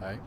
Hey.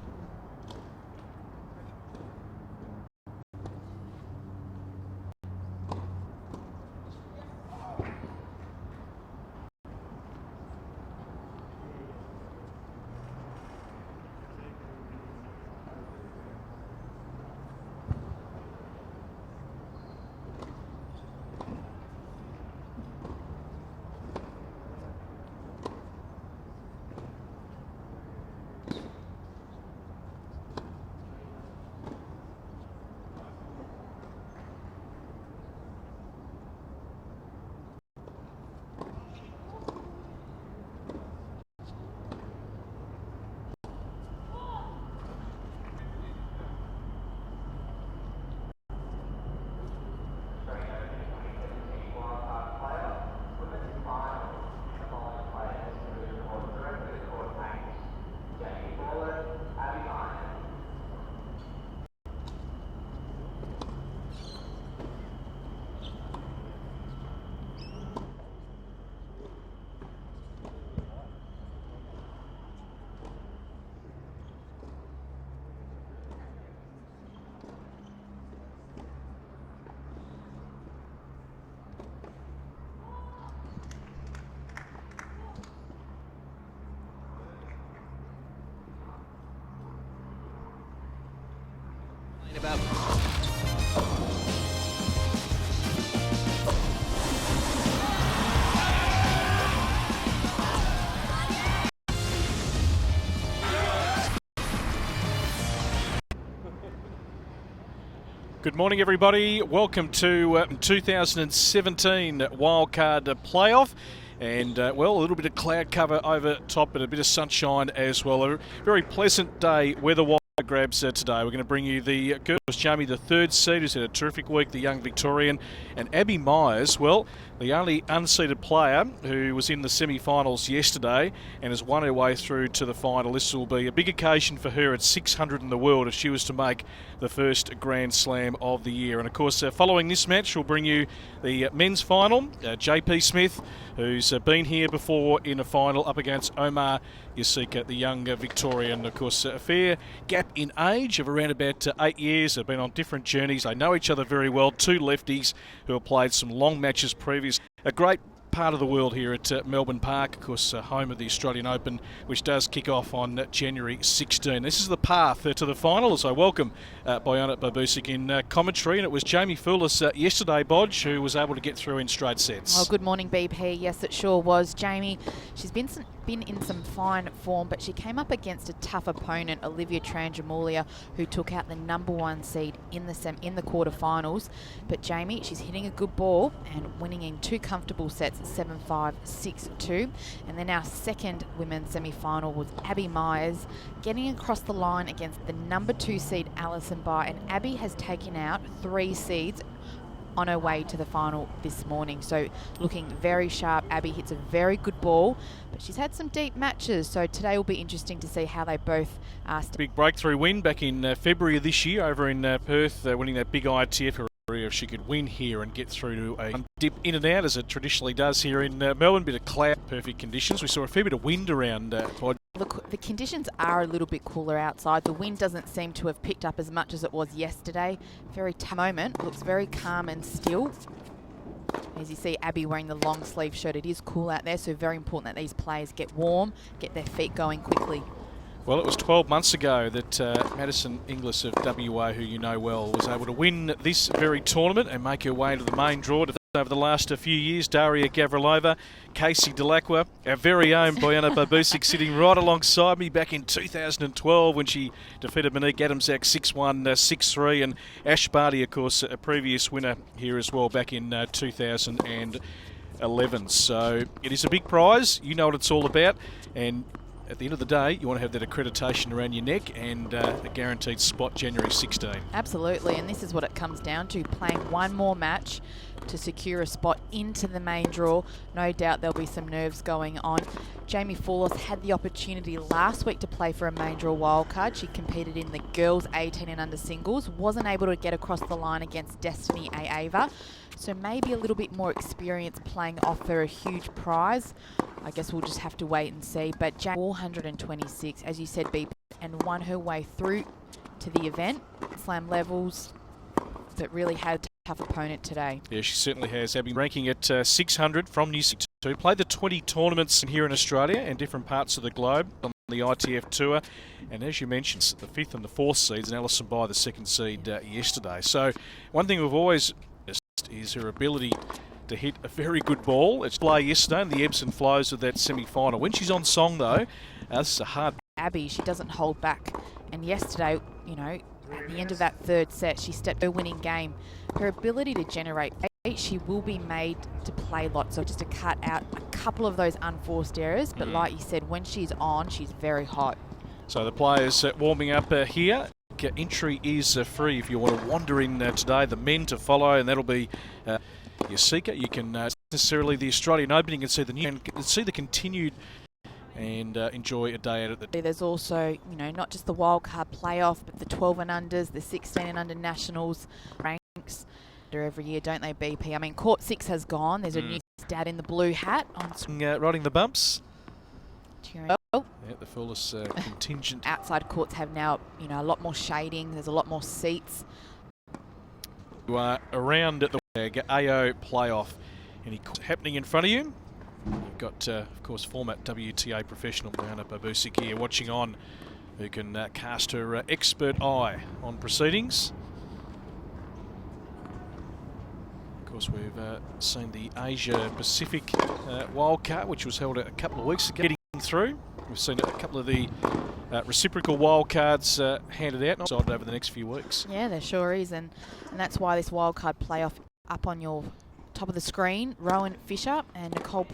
Good morning, everybody. Welcome to 2017 Wildcard Playoff. And, well, a little bit of cloud cover over top and a bit of sunshine as well. A very pleasant day weather-wise. Grabs today. We're going to bring you the girls. Jamie, the third seed, who's had a terrific week, the young Victorian, and Abby Myers, well, the only unseeded player who was in the semi-finals yesterday and has won her way through to the final. This will be a big occasion for her at 600 in the world if she was to make the first Grand Slam of the year. And of course, following this match, we'll bring you the men's final. JP Smith, who's been here before in a final up against Omar Jasika, the young Victorian. Of course, a fair gap in age of around about 8 years. They've been on different journeys. They know each other very well. Two lefties who have played some long matches previous. A great part of the world here at Melbourne Park, of course, home of the Australian Open, which does kick off on January 16. This is the path to the final, as I welcome Bojana Barbusic in commentary. And it was Jamie Fourlis yesterday, Bodge, who was able to get through in straight sets. Oh, good morning, BP. Yes, it sure was. Jamie, she's been in some fine form, but she came up against a tough opponent, Olivia Tranjamulia, who took out the #1 seed in the quarterfinals. But Jamie, she's hitting a good ball and winning in two comfortable sets, 7-5, 6-2. And then our second women's semi-final was Abby Myers getting across the line against the #2 seed Alison Barr, and Abby has taken out 3 seeds on her way to the final this morning. So looking very sharp. Abby hits a very good ball, but she's had some deep matches. So today will be interesting to see how they both big breakthrough win back in February of this year over in Perth, winning that big ITF. If she could win here and get through to a dip in and out, as it traditionally does here in Melbourne. Bit of cloud, perfect conditions. We saw a fair bit of wind around Pod. Look, the conditions are a little bit cooler outside. The wind doesn't seem to have picked up as much as it was yesterday. Very moment. Looks very calm and still. As you see Abby wearing the long sleeve shirt, it is cool out there, so very important that these players get warm, get their feet going quickly. Well, it was 12 months ago that Madison Inglis of WA, who you know well, was able to win this very tournament and make her way into the main draw. Over the last few years, Daria Gavrilova, Casey Delacqua, our very own Bojana Barbusic sitting right alongside me back in 2012 when she defeated Monique Adamczak 6-1, 6-3, and Ash Barty, of course, a previous winner here as well back in 2011. So it is a big prize. You know what it's all about. And at the end of the day, you want to have that accreditation around your neck and a guaranteed spot January 16. Absolutely, and this is what it comes down to, playing one more match to secure a spot into the main draw. No doubt there'll be some nerves going on. Jamie Fourlis had the opportunity last week to play for a main draw wildcard. She competed in the girls 18 and under singles, wasn't able to get across the line against Destiny Aava. So maybe a little bit more experience playing off her a huge prize. I guess we'll just have to wait and see. But 426, as you said, BP, and won her way through to the event, slam levels, but really had a tough opponent today. Yeah, she certainly has. Having ranking at 600 from New Zealand. Played the 20 tournaments here in Australia and different parts of the globe on the ITF Tour. And as you mentioned, the 5th and the 4th seeds, and Alison By the 2nd seed yesterday. So one thing we've always missed is her ability to hit a very good ball. It's play yesterday and the ebbs and flows of that semi-final. When she's on song, though, this is a hard... Abby, she doesn't hold back. And yesterday, you know, at the end of that 3rd set, she stepped her winning game. Her ability to generate, she will be made to play lots, so just to cut out a couple of those unforced errors. But like you said, when she's on, she's very hot. So the players warming up here. Entry is free if you want to wander in today. The men to follow, and that'll be Jasika. You can necessarily the Australian Open. You can see the new and see the continued and enjoy a day out at the... There's also, you know, not just the wildcard playoff, but the 12 and unders, the 16 and under nationals ranks every year, don't they, BP? I mean, Court 6 has gone. There's a new stat in the blue hat on riding the bumps. Cheering. Yeah, the Fourlis contingent. Outside courts have now, you know, a lot more shading. There's a lot more seats. You are around at the AO playoff. Any happening in front of you? You've got, of course, former WTA professional Brianna Babusik here watching on, who can cast her expert eye on proceedings. Of course, we've seen the Asia Pacific wildcard, which was held a couple of weeks ago, getting through. We've seen a couple of the reciprocal wildcards handed out and decided over the next few weeks. Yeah, there sure is, and that's why this wildcard playoff up on your top of the screen. Rowan Fisher and Nicole,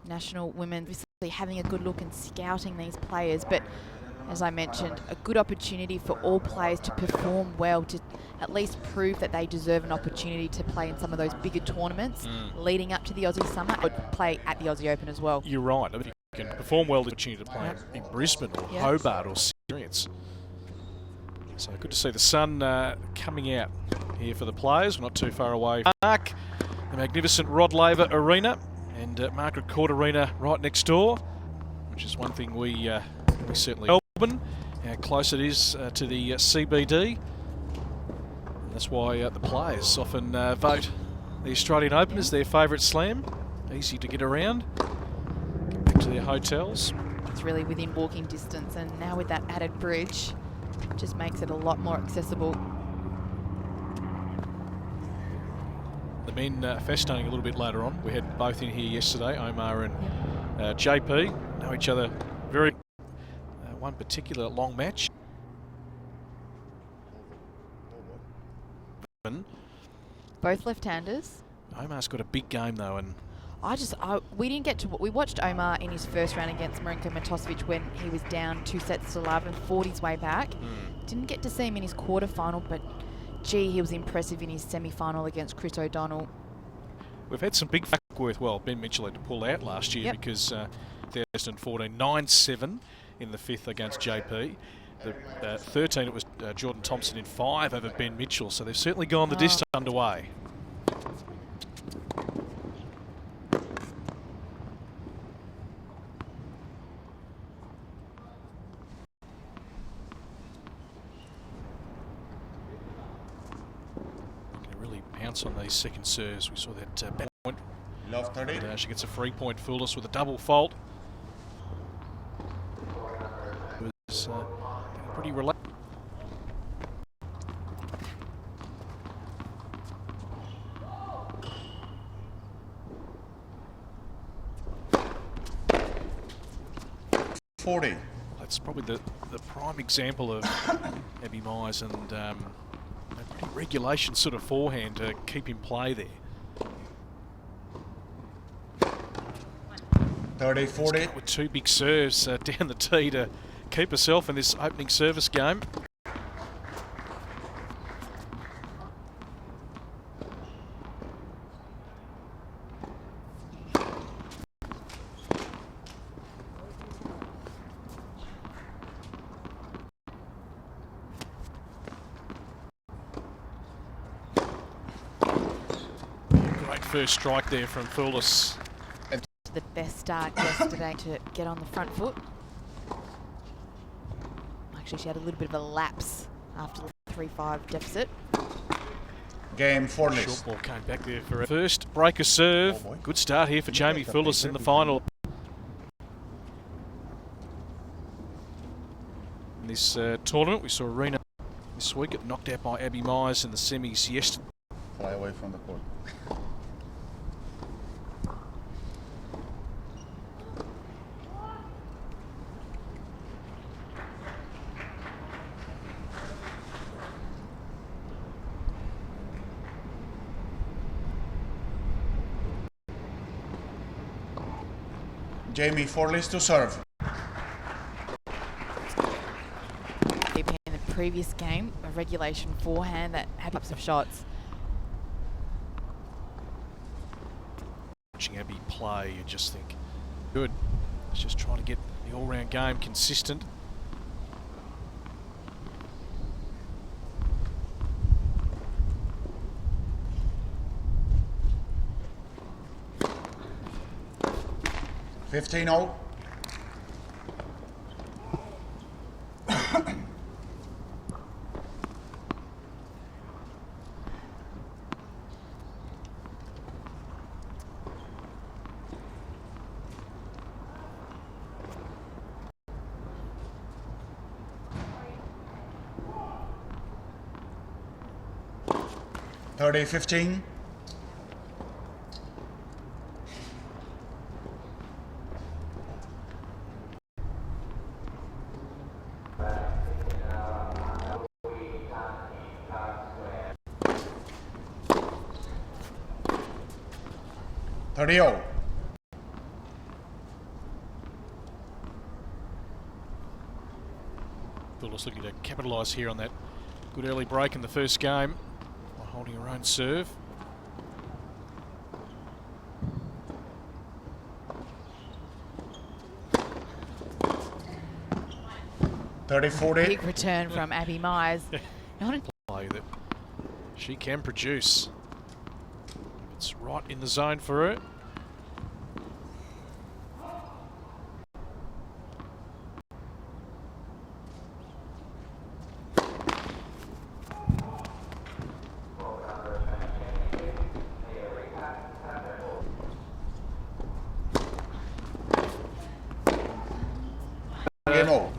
national women, obviously having a good look and scouting these players, but as I mentioned, a good opportunity for all players to perform well, to at least prove that they deserve an opportunity to play in some of those bigger tournaments leading up to the Aussie Summer, or play at the Aussie Open as well. You're right. I mean, you can perform well, the opportunity to play in Brisbane or Hobart or Experience. So good to see the sun coming out here for the players. We're not too far away. Mark, the magnificent Rod Laver Arena, and Margaret Court Arena right next door, which is one thing we certainly... Melbourne, how close it is to the CBD. And that's why the players often vote the Australian Open as their favourite slam. Easy to get around, get back to their hotels. It's really within walking distance, and now with that added bridge, it just makes it a lot more accessible. The men fascinating a little bit later on. We had both in here yesterday, Omar and JP. Know each other very one particular long match. Both left-handers. Omar's got a big game though, and we didn't get to... We watched Omar in his first round against Marinko Matosevic when he was down 2 sets to love and fought his way back. Didn't get to see him in his quarterfinal, but gee, he was impressive in his semi-final against Chris O'Donnell. We've had some big worth. Well, Ben Mitchell had to pull out last year because 2014 9-7 in the 5th against JP. The 13 it was Jordan Thompson in 5 over Ben Mitchell, so they've certainly gone the distance underway. Really pounce on these second serves. We saw that back point. Love 30. And, she gets a 3-point Fourlis with a double fault. It was pretty relaxed. That's probably the prime example of Abby Mize and a pretty regulation sort of forehand to keep in play there. 30-40. With 2 big serves down the tee to keep herself in this opening service game. Great first strike there from Fourlis. the best start yesterday to get on the front foot. Actually, she had a little bit of a lapse after the 3-5 deficit. Game Fourlis. Short ball came back there for a first breaker serve. Oh, boy. Good start here for Jamie Fourlis in the final. In this tournament, we saw Arena this week. It knocked out by Abby Myers in the semis yesterday. Fly away from the court. Jamie Fourlis to serve. In the previous game, a regulation forehand that had types of shots. Watching Abby play, you just think, good. It's just trying to get the all-round game consistent. $15-0. $30-15. $30-0. Fourlis looking to capitalise here on that good early break in the first game by holding her own serve. Big return from Abby Myers. Not a Play that she can produce. It's right in the zone for her.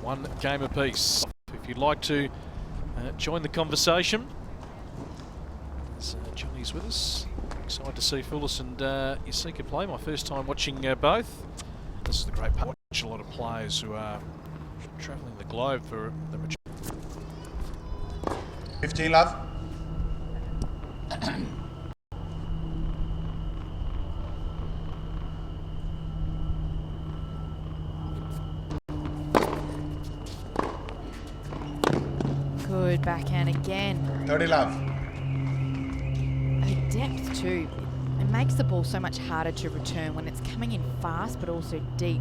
One game apiece. If you'd like to join the conversation, Johnny's with us. Excited to see Fourlis and Jasika play. My first time watching both. This is the great part. Watch a lot of players who are travelling the globe for the majority. 15 love. good backhand again. 30 love. The depth too. It makes the ball so much harder to return when it's coming in fast but also deep.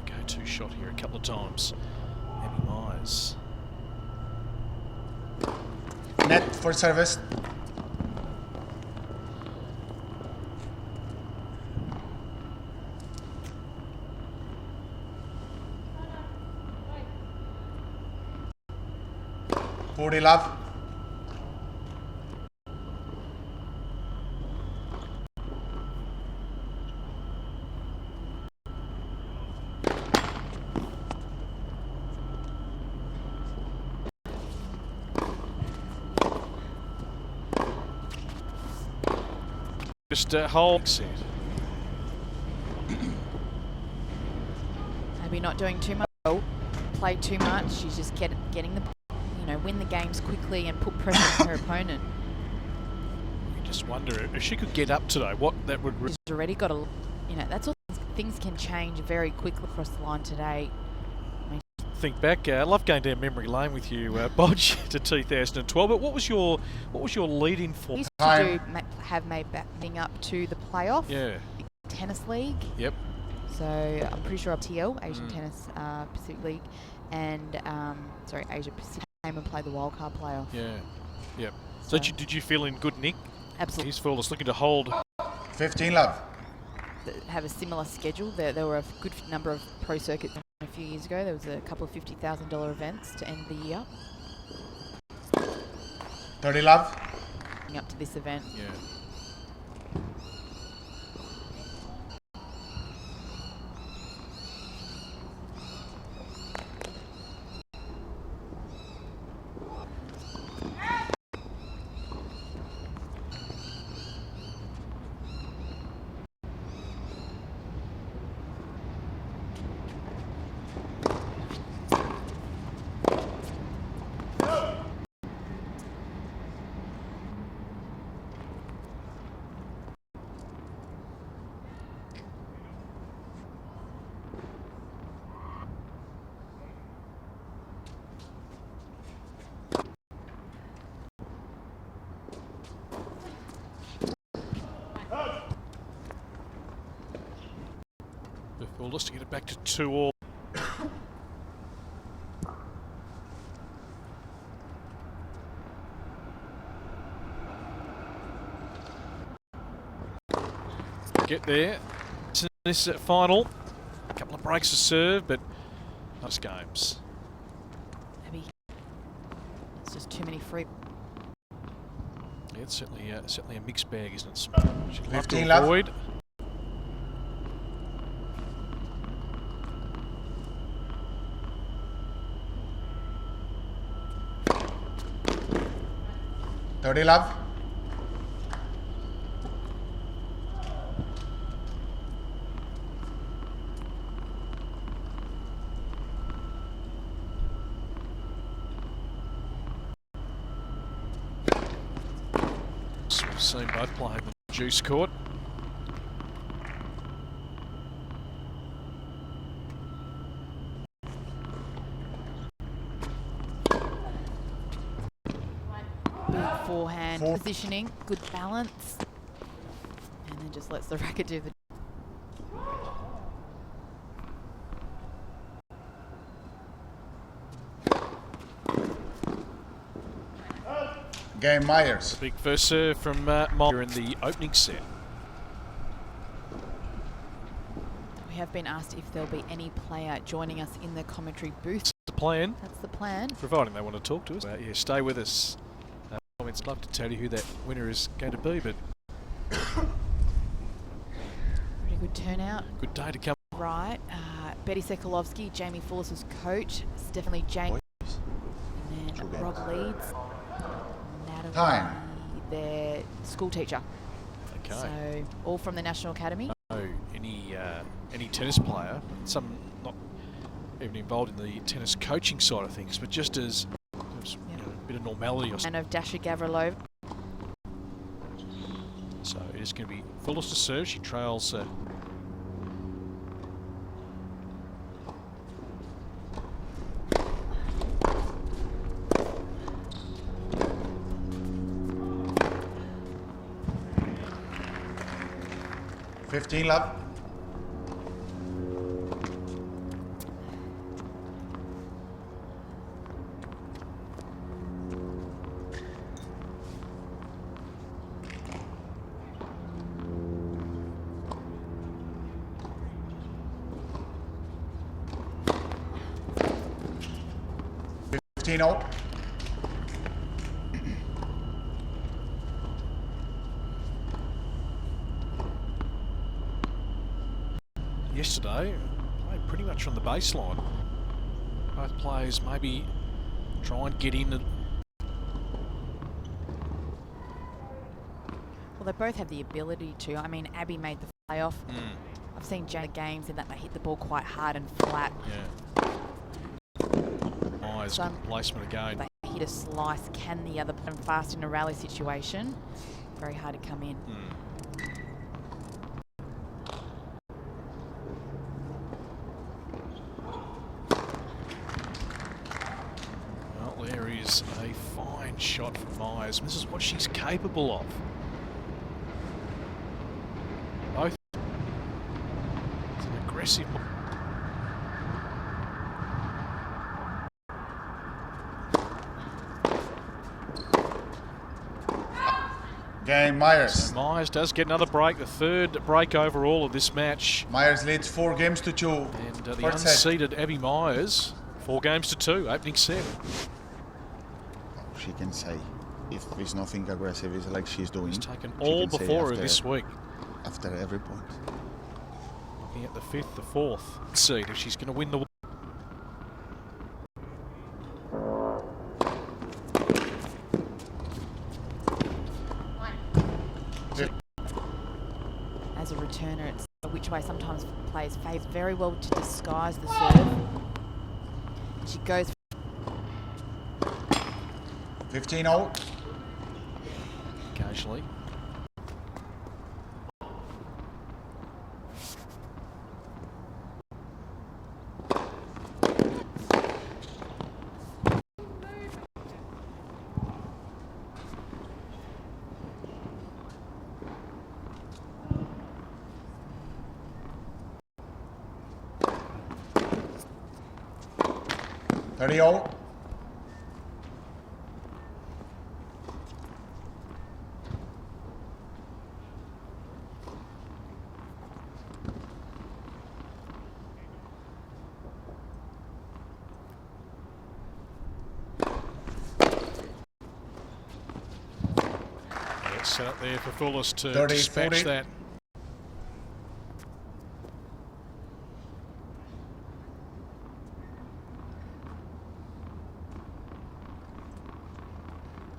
Go-to shot here a couple of times. Abby Myers. Net for service. $40 love. Just hold set. Maybe not doing too much. Play too much. She's just getting the, win the games quickly and put pressure on her opponent. You just wonder if she could get up today, what that would. She's already got a, that's all. Things can change very quickly across the line today. Think back, I love going down memory lane with you, Bodge, to 2012. But what was your lead-in for? Used to have made batting up to the playoff. Yeah. Tennis league. Yep. So I'm pretty sure TL, Asian Tennis Pacific League, and Asia Pacific came and played the wildcard playoff. Yeah. Yep. So did you feel in good nick Absolutely. He's Fourlis looking to hold. 15 love. Have a similar schedule. There were a good number of pro circuits a few years ago. There was a couple of $50,000 events to end the year. 30 love. Up to this event. Yeah. Fourlis to get it back to 2-all. Get there. This final. A couple of breaks to serve, but nice games. Maybe it's just too many free. Yeah, it's certainly a mixed bag, isn't it? She'd love 15 to love. avoid. Thirty love. So we've seen both play the juice court. Big forehand Four. positioning, good balance, and then just lets the racket do the. Game Myers. Big first serve from Mulder in the opening set. We have been asked if there'll be any player joining us in the commentary booth. That's the plan, That's the plan. providing they want to talk to us. Yeah, stay with us. Comments love to tell you who that winner is going to be, but Pretty good turnout. good day to come. Right. Betty Sekulovsky, Jamie Fourlis' coach. It's definitely Jamie. And then Rob Leeds. Natalie, Time. their school teacher. Okay. So all from the National Academy. Any tennis player, some not even involved in the tennis coaching side of things, but just as you know, a bit of normality or something. And of Dasha Gavrilova. So it is going to be Fourlis to serve. She trails. $15 love. $15-0. Yesterday, played pretty much on the baseline. Both players maybe try and get in. Well, they both have the ability to. I mean, Abby made the playoff. I've seen Jane games in that they hit the ball quite hard and flat. Yeah. Nice, good placement again. They hit a slice. Can the other player fast in a rally situation? Very hard to come in. Well, there is a fine shot from Myers. This is what she's capable of. Both. It's an aggressive. Game Myers. So Myers does get another break, the third break overall of this match. Myers leads 4 games to 2. And the First set. unseeded Abby Myers, 4 games to 2, opening set. She can say, if there's nothing aggressive, it's like she's doing. She's taken she all can say before her after- this week. After every point. Looking at the 5th, the 4th seed, if she's going to win the... As a returner, it's which way sometimes plays fades very well to disguise the serve. And she goes 15 all. Occasionally. Thirty all. It's set up there for Fourlis to 30, dispatch 40. that.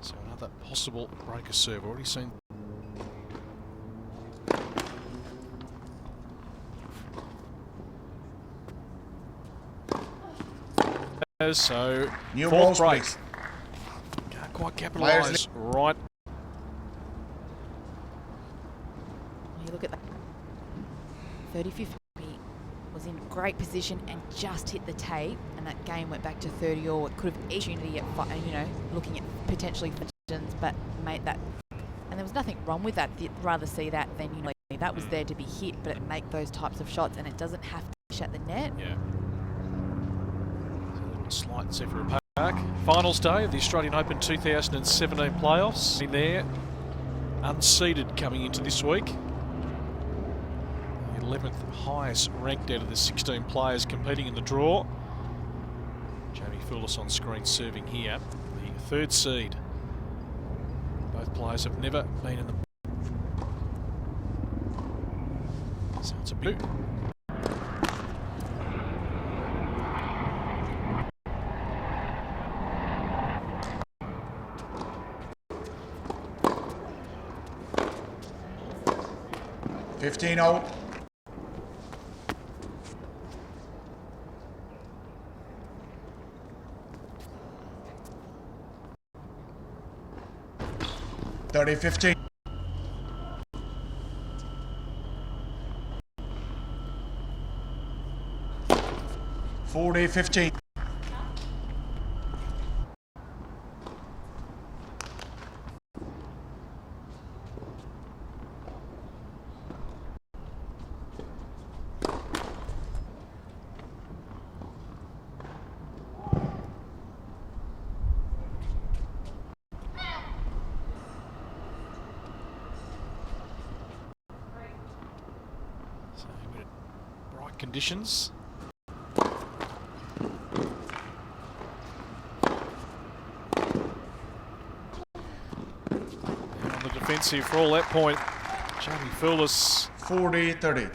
So another possible breaker serve. Already seen. So New fourth balls, break. please. Can't quite Myers capitalise right. You look at that. 30-50 was in great position and just hit the tape, and that game went back to 30 all. It could have opportunity at looking at potentially positions, but made that. And there was nothing wrong with that. You'd rather see that than that was there to be hit, but it make those types of shots, and it doesn't have to shut the net. Yeah. So a little slight Zephyr Park. Finals day of the Australian Open 2017 playoffs. In there, unseeded coming into this week. The 11th highest ranked out of the 16 players competing in the draw. Jamie Fourlis on screen serving here. The third seed. Both players have never been in the... So it's a big... Fifteen all. 30-15. 40-15. So we've got bright conditions. And on the defensive for all that point, Jamie Fourlis. 40-30. I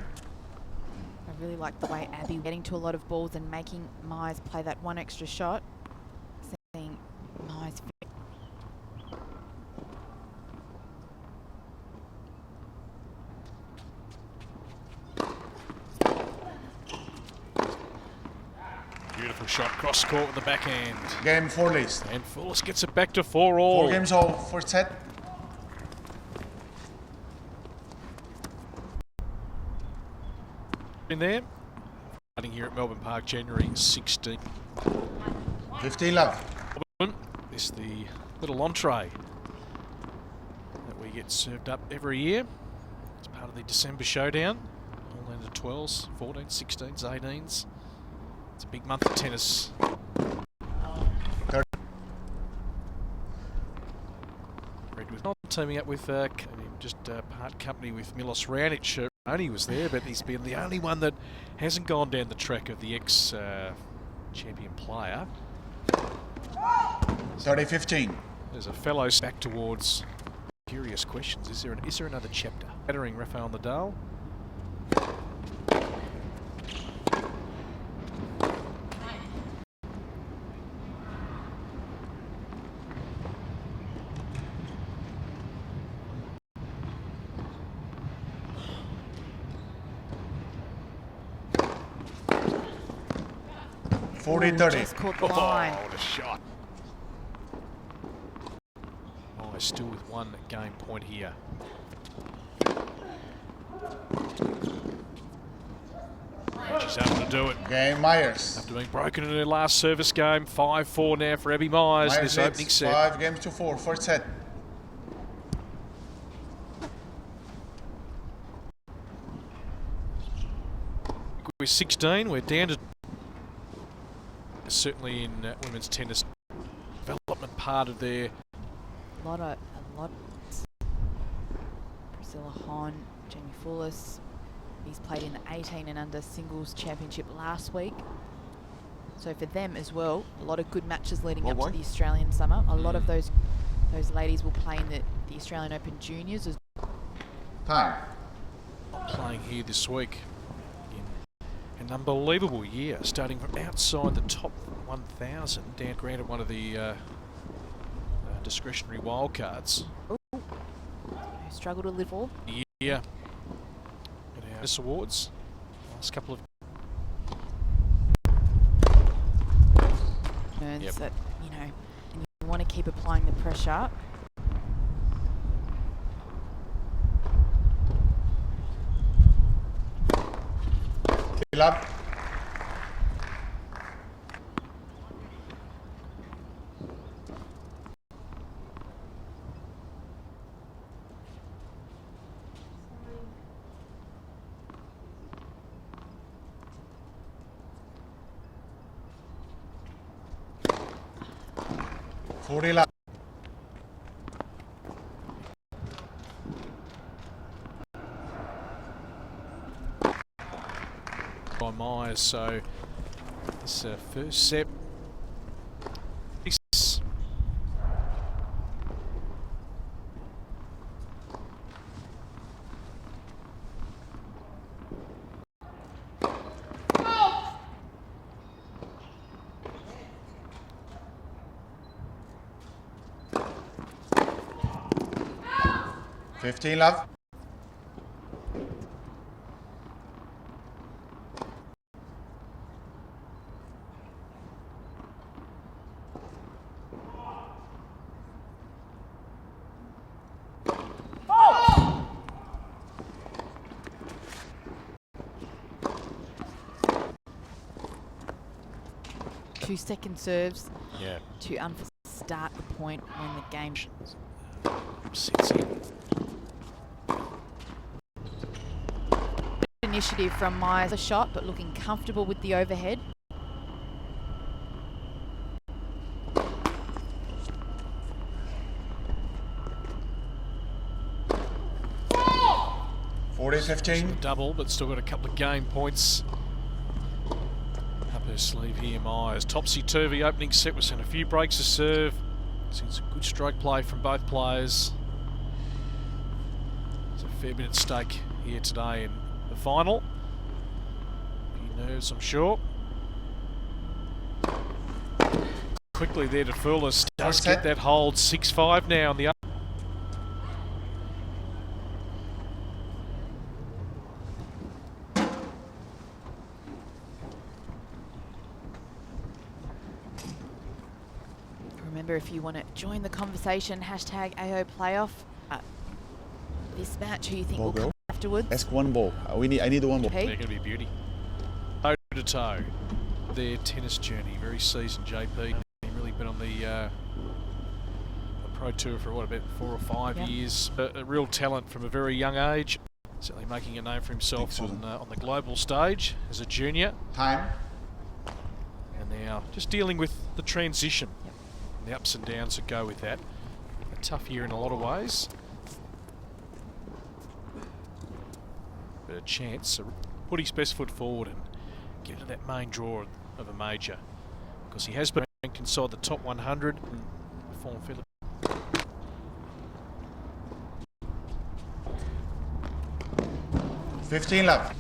really like the way Abby getting to a lot of balls and making Myers play that one extra shot. Seeing Myers. Beautiful shot cross court with the backhand. Game Fourlis. And Fourlis gets it back to 4 all. 4 games all. First set. In there. Starting here at Melbourne Park, January 16th. 15 love. This is the little entree that we get served up every year. It's part of the December showdown. All into 12s, 14s, 16s, 18s. It's a big month of tennis. 30. Red with teaming up with part company with Milos Raonic. Only was there, but he's been the only one that hasn't gone down the track of the ex-champion player. 30-15. There's a fellow back towards curious questions. Is there another chapter? Battering Rafael Nadal. Just 40-30. caught the line. Oh, what a shot. Oh, still with one game point here. And she's able to do it. Game Myers. After being broken in her last service game, 5-4 now for Abby Myers in Myers this opening leads set. 5 games to 4. First set. We're 16. We're down to certainly in women's tennis development part of their. A lot. Priscilla Hon, Jamie Fourlis. He's played in the 18 and under singles championship last week. So for them as well, a lot of good matches leading up to the Australian summer. A lot of those ladies will play in the Australian Open Juniors as Time. Playing here this week in an unbelievable year, starting from outside the top 1,000, down granted one of the discretionary wildcards. who struggled a little. Yeah. At our awards, last couple of. Turns that, you know, and you want to keep applying the pressure. Love. Love. By Myers, so this first set. $15 love. Two-second serves to start the point when the game Sits in. initiative from Myers. A shot, but looking comfortable with the overhead. $40-15. Double, but still got a couple of game points up her sleeve here, Myers. Topsy-turvy opening set. We're seeing a few breaks of serve. Seen some good stroke play from both players. There's a fair bit at stake here today in the final. A few nerves, I'm sure. Quickly there to Fourlis. Does get that hold. 6-5 now on the up. Remember, if you want to join the conversation, hashtag AO Playoff. This match, who you think will come afterwards? Ask one ball. I need one ball. They're going to be a beauty. Toe to toe. Their tennis journey. Very seasoned JP. They've really been on the Pro Tour for what, about 4 or 5 years. A real talent from a very young age. Certainly making a name for himself on the global stage as a junior. Time. And now just dealing with the transition. The ups and downs that go with that. A tough year in a lot of ways. a chance to put his best foot forward and get to that main draw of a major, because he has been ranked inside the top 100 and performed fairly. Fifteen left.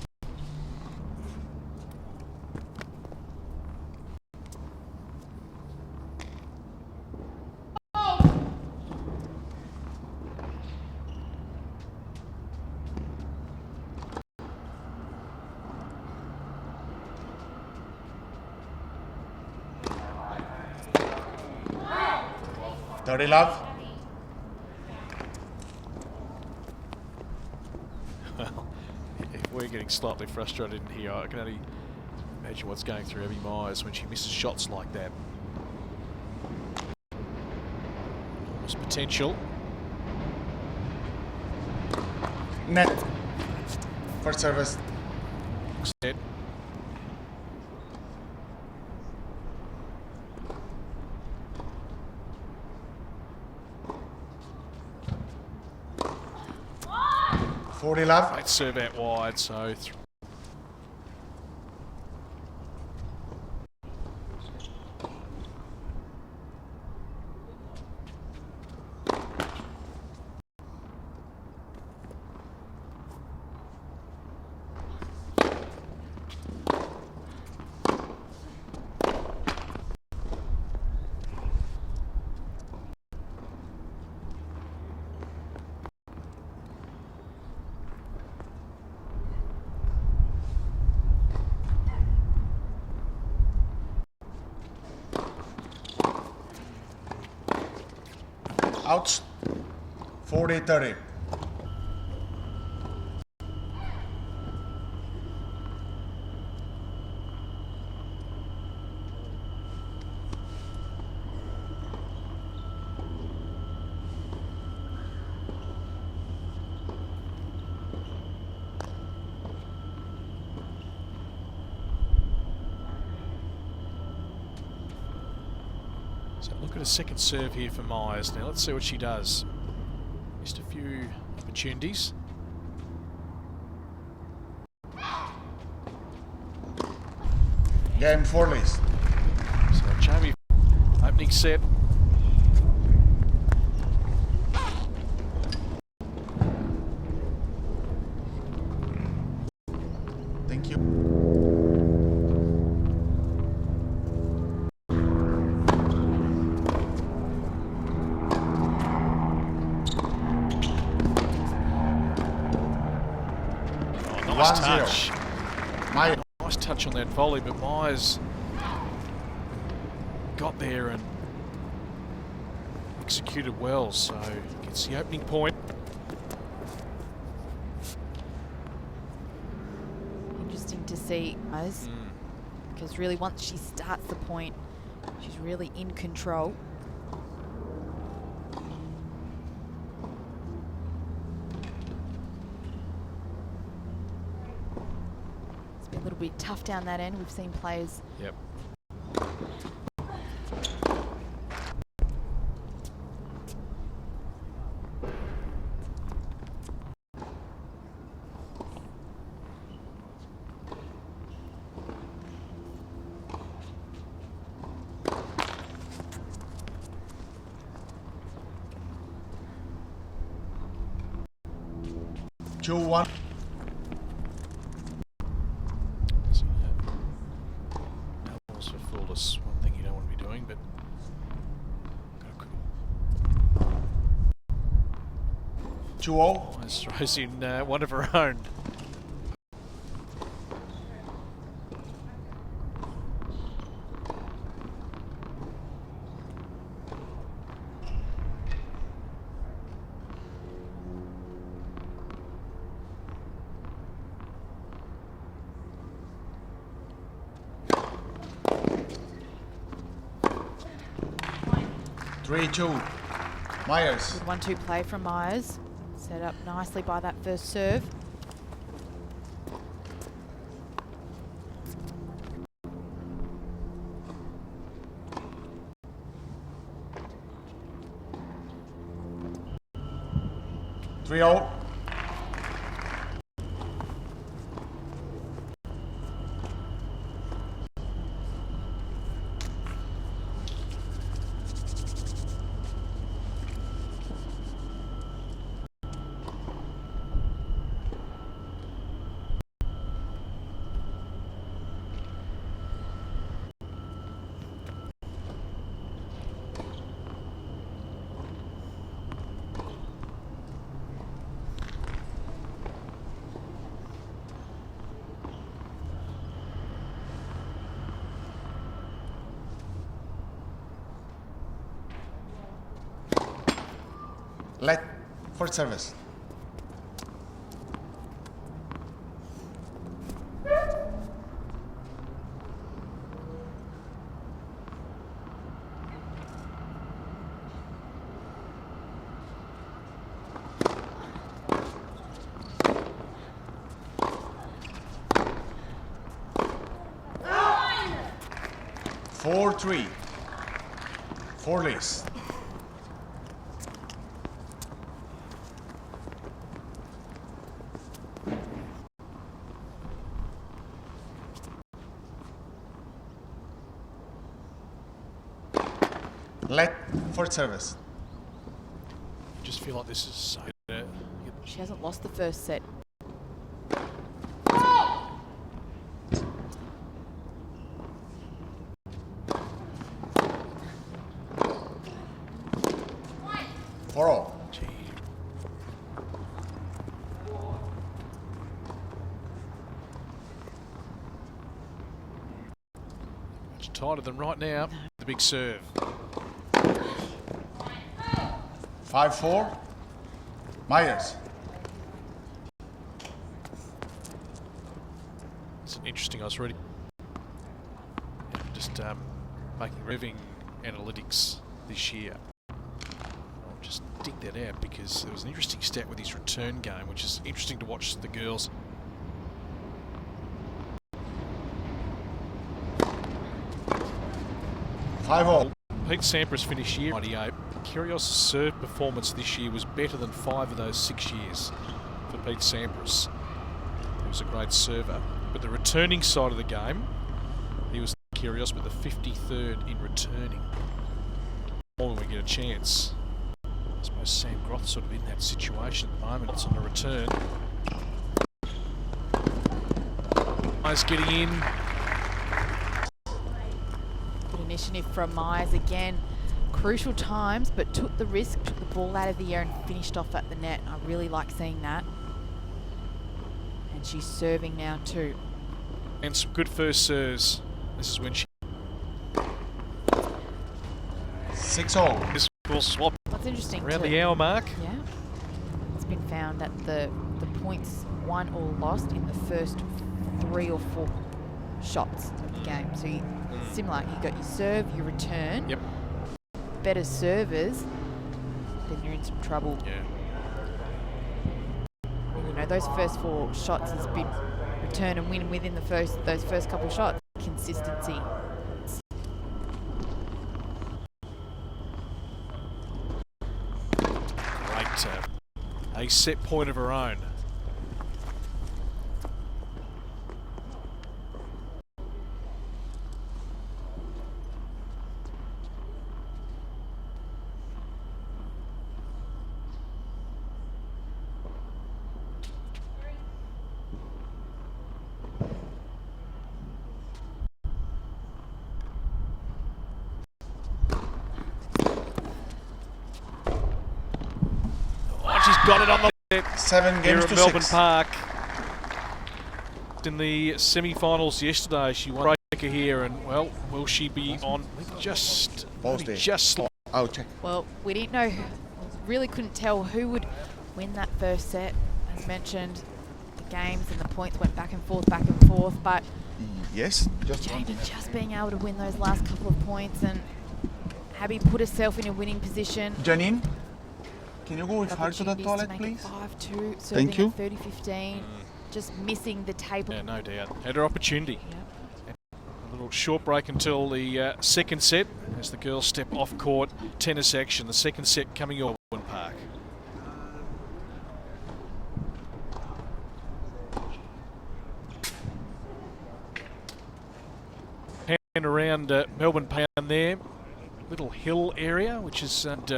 Thirty love. Well, if we're getting slightly frustrated in here, I can only imagine what's going through Abby Myers when she misses shots like that. Enormous potential. Net. First service. Set. Forty left. Great serve out wide, so Ouch. 40-30. So look at a second serve here for Myers. Now let's see what she does. Missed a few opportunities. Game Fourlis. So Jamie, opening set. Thank you. Nice touch. Myers. Nice touch on that volley, but Myers got there and executed well, so gets the opening point. Interesting to see, guys, because really once she starts the point, she's really in control. A little bit tough down that end. We've seen players. Yep. Two one. Doubles for Fourlis. One thing you don't want to be doing, but 2-0. Myers throws in one of her own. Three two. Myers. Good 1-2 play from Myers. Set up nicely by that first serve. Three 0. Let for service. Four, 3. Fourlis. Let for service. Just feel like this is so. She hasn't lost the first set. For all. Gee. Much tighter than right now. The big serve. 5-4. Myers. It's interesting. I was reading, just making revving analytics this year. I'll just dig that out because there was an interesting stat with his return game, which is interesting to watch the girls. Five all. Pete Sampras finished year 98. Kyrgios' serve performance this year was better than 5 of those 6 years for Pete Sampras. He was a great server. But the returning side of the game, he was Kyrgios, but the 53rd in returning. More when we get a chance. I suppose Sam Groth's sort of in that situation at the moment. It's on the return. Myers getting in. Good initiative from Myers again. Crucial times, but took the risk, took the ball out of the air and finished off at the net. I really like seeing that. And she's serving now too. And some good first serves. This is when she... 6-all. This will swap What's interesting around too, the hour mark. yeah, it's been found that the points won or lost in the first 3 or 4 shots of the game. So similar, you got your serve, your return. Yep. Better servers, then you're in some trouble. Yeah. And, you know, those first 4 shots has been return and win within those first couple of shots. Consistency. Great. A set point of her own. She's got it on the 7 here games at to Melbourne 6. Park. In the semi-finals yesterday, she won a breaker here, and well, will she be on? Just I'll check. Well, we didn't know, really couldn't tell who would win that first set. As mentioned, the games and the points went back and forth, but Yes, just Jamie just being able to win those last couple of points, and Abby put herself in a winning position. Janine, can you go with her to the Opportunities toilet, make please? it 5-2, Thank you. 30-15, just missing the table. Yeah, no doubt. Had her opportunity. Yep. A little short break until the second set as the girls step off court. Tennis action. The second set coming your Melbourne Park. And around Melbourne Park there, little hill area, which is and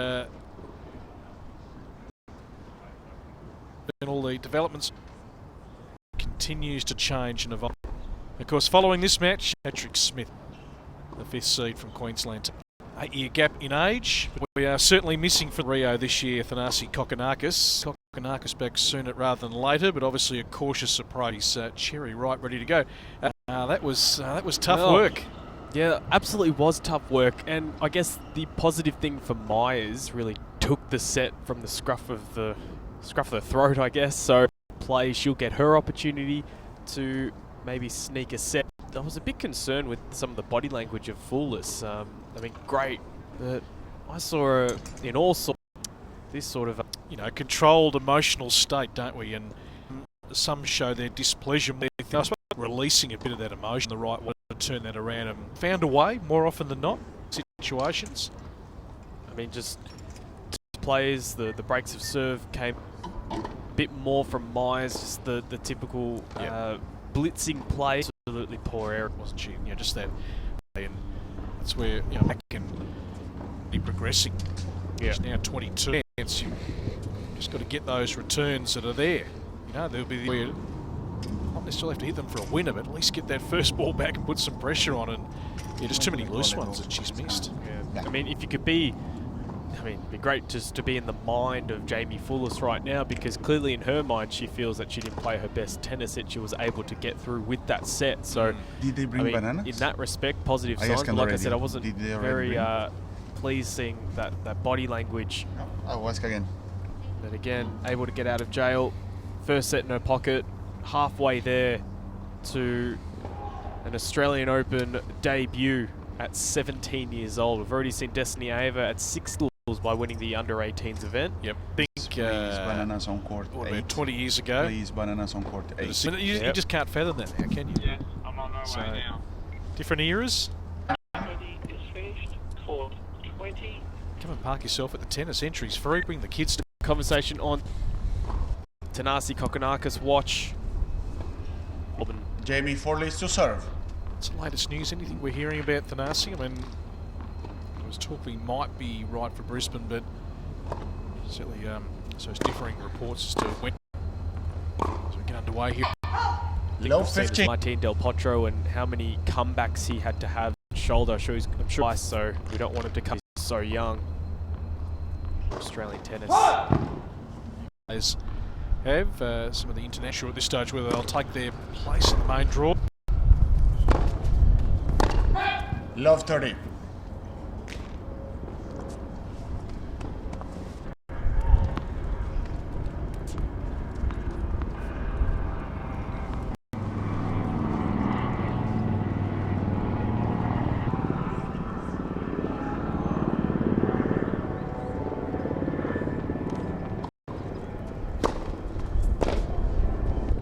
all the developments continues to change and evolve. Of course, following this match, Patrick Smith, the 5th seed from Queensland. 8-year gap in age. But we are certainly missing for Rio this year, Thanasi Kokkinakis. Kokkinakis back sooner rather than later, but obviously a cautious approach. Cherry right, ready to go. That was tough work. Yeah, absolutely was tough work, and I guess the positive thing for Myers really took the set from the scruff of the throat, I guess. So she'll get her opportunity to maybe sneak a set. I was a bit concerned with some of the body language of Fourlis. I mean, great, but I saw her in all sorts this sort of controlled emotional state, don't we? And some show their displeasure. I suppose releasing a bit of that emotion the right way to turn that around, and found a way more often than not situations. I mean, just players, the breaks of serve came a bit more from Myers, just the typical blitzing play. Absolutely poor error, wasn't she? Just that, and that's where back can be progressing. She's now 22. You just got to get those returns that are there. There'll be not necessarily have to hit them for a winner, but at least get that first ball back and put some pressure on. And just too many loose ones that she's missed. Yeah. I mean, if you could be. It'd be great just to be in the mind of Jamie Fourlis right now, because clearly in her mind she feels that she didn't play her best tennis, yet she was able to get through with that set. So, did they bring bananas? In that respect, positive signs. But like I said, I wasn't very pleased seeing that body language. I'll ask again. But again, able to get out of jail. First set in her pocket, halfway there to an Australian Open debut at 17 years old. We've already seen Destiny Ava at 6 by winning the under-18s event. Yep. Please bananas on court 8. 20 years ago. Please bananas on court 8. You just can't fathom that now, can you? Yeah, I'm on my way now. Different eras. 20 is finished. Court 20. Come and park yourself at the tennis. Entries free. Bring the kids to. Conversation on Tanasi Kokonakis watch. Jamie Fourlis to serve. What's the latest news? Anything we're hearing about Tanasi? I mean, there was talk we might be right for Brisbane, but certainly so it's differing reports as to when. As we get underway here. Low 15. Martin Del Potro and how many comebacks he had to have shoulder. I'm sure so we don't want him to come so young. Australian tennis. As have some of the international at this stage, whether they'll take their place in the main draw. Love 30.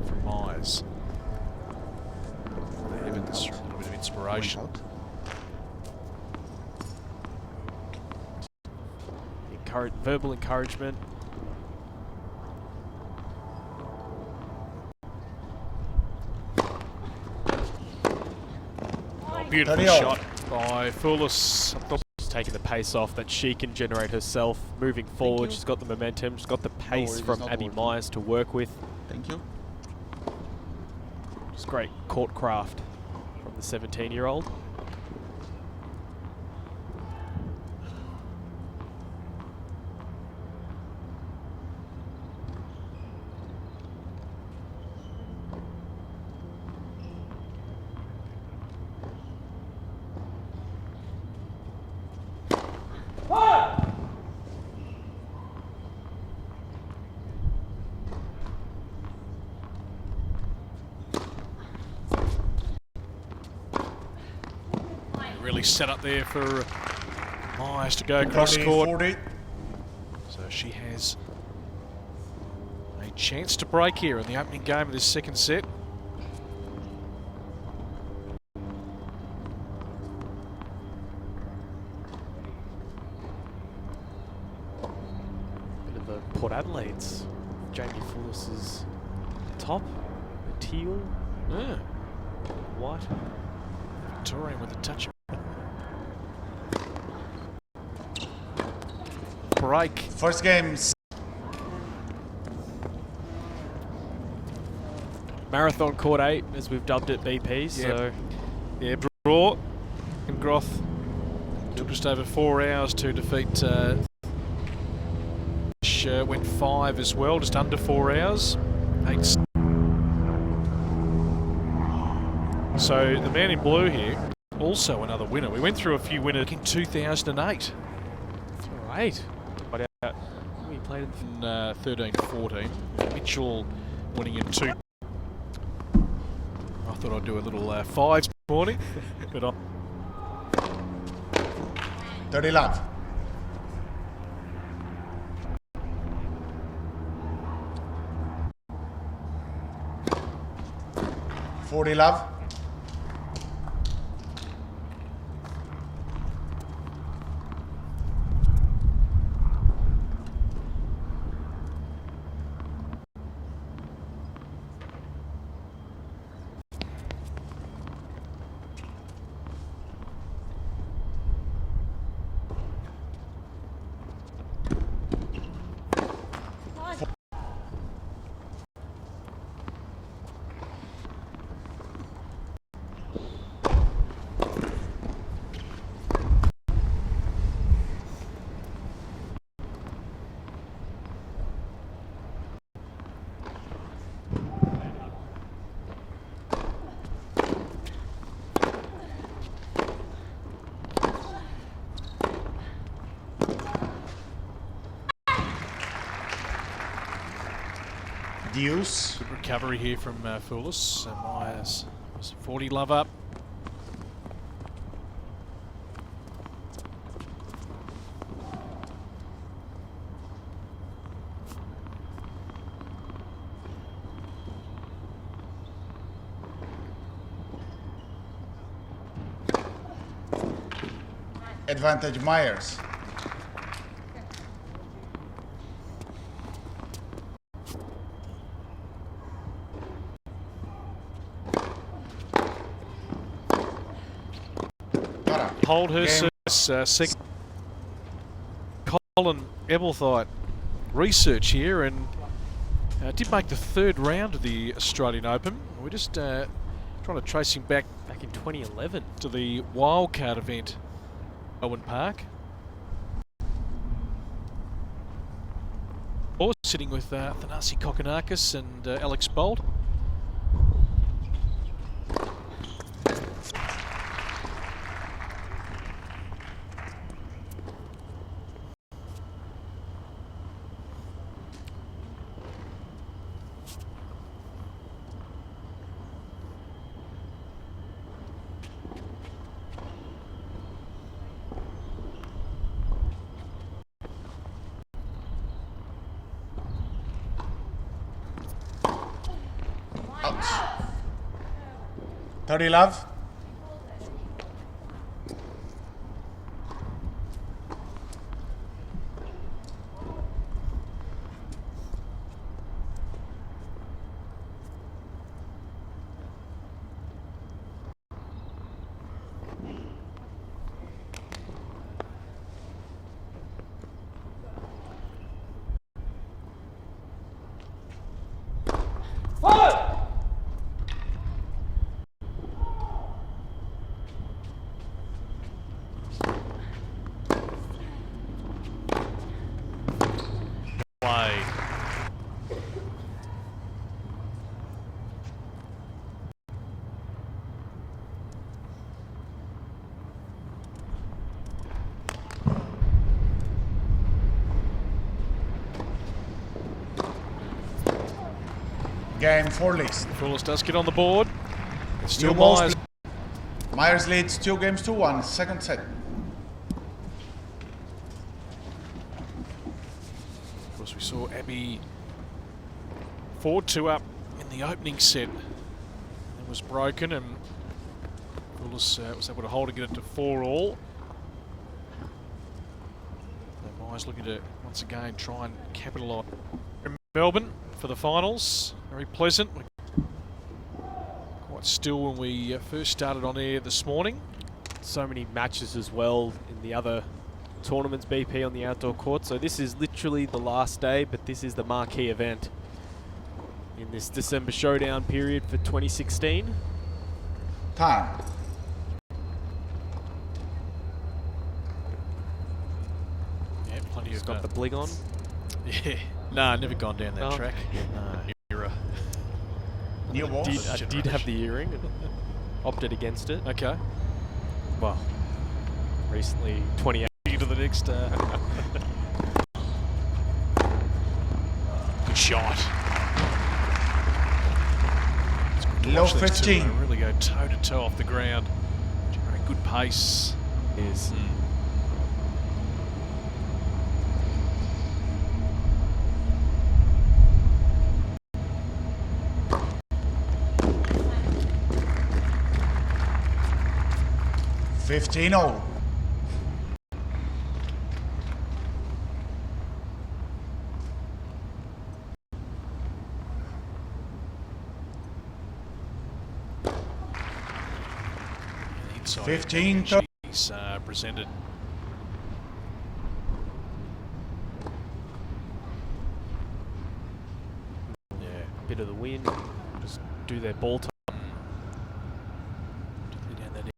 From Myers. Evans, a little bit of inspiration. Verbal encouragement. Beautiful shot by Fourlis. She's taking the pace off that she can generate herself moving forward. She's got the momentum. She's got the pace from Abby Myers to work with. Thank you. It's great court craft from the 17-year-old. Really set up there for Myers to go cross court. 40. So she has a chance to break here in the opening game of this second set. Bit of the Port Adelaide's Jamie Fourlis' top, the teal, white. Victorian with a touch. Break. First game. Marathon Court 8, as we've dubbed it, BP. So, yeah, draw. And Groth took just over 4 hours to defeat. Went 5 as well, just under 4 hours. 8. So the man in blue here, also another winner. We went through a few winners in 2008. that's right. But We played in 13-14. Mitchell winning in 2. I thought I'd do a little fives this morning, but I'm 30 love. $40 love. Deuce. good recovery here from Fourlis. Myers was 40 love up. Advantage Myers. Hold her Game. service. Second. Colin Ebelthite research here, and did make the 3rd round of the Australian Open. We're just trying to trace him back in 2011 to the wildcard event, Owen Park. Or sitting with Thanasi Kokonakis and Alex Bolt. Ouch. 30 love. Play. Game Fourlis. Fourlis does get on the board. It's still New balls Myers. Myers leads 2 games to 1. Second set. Of course, we saw Abby Ford 2 up in the opening set. It was broken, and Fourlis was able to hold and get it to 4-all. So Myers looking to once again try and capitalise. Melbourne for the finals. Very pleasant. Quite still when we first started on air this morning. So many matches as well in the other tournaments, BP on the outdoor court. So this is literally the last day, but this is the marquee event in this December showdown period for 2016. Time. Yeah, plenty He's of got the bling on. Yeah, nah, never gone down that Oh. track. Era. New balls. I did have the earring and opted against it. Okay. Well, recently 28. To the next. shot. It's good to Low watch these two, 15. they really go toe to toe off the ground. Generate good pace. Is 15-0. Inside 15 she's presented. yeah, a bit of the wind. Just do their ball time. Down that end.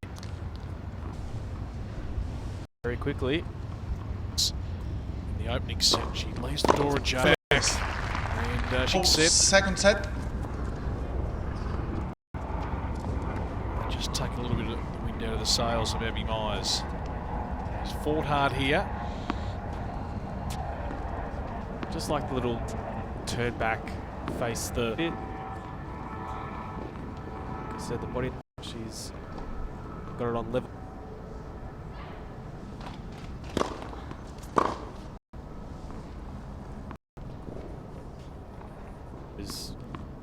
Very quickly. In the opening set, she leaves the door ajar. First. And she's set. Second set. Just take a little bit of the wind out of the sails of Abby Myers. She's fought hard here. Just like the little turn back, face the bit. Like I said, the body, she's got it on level.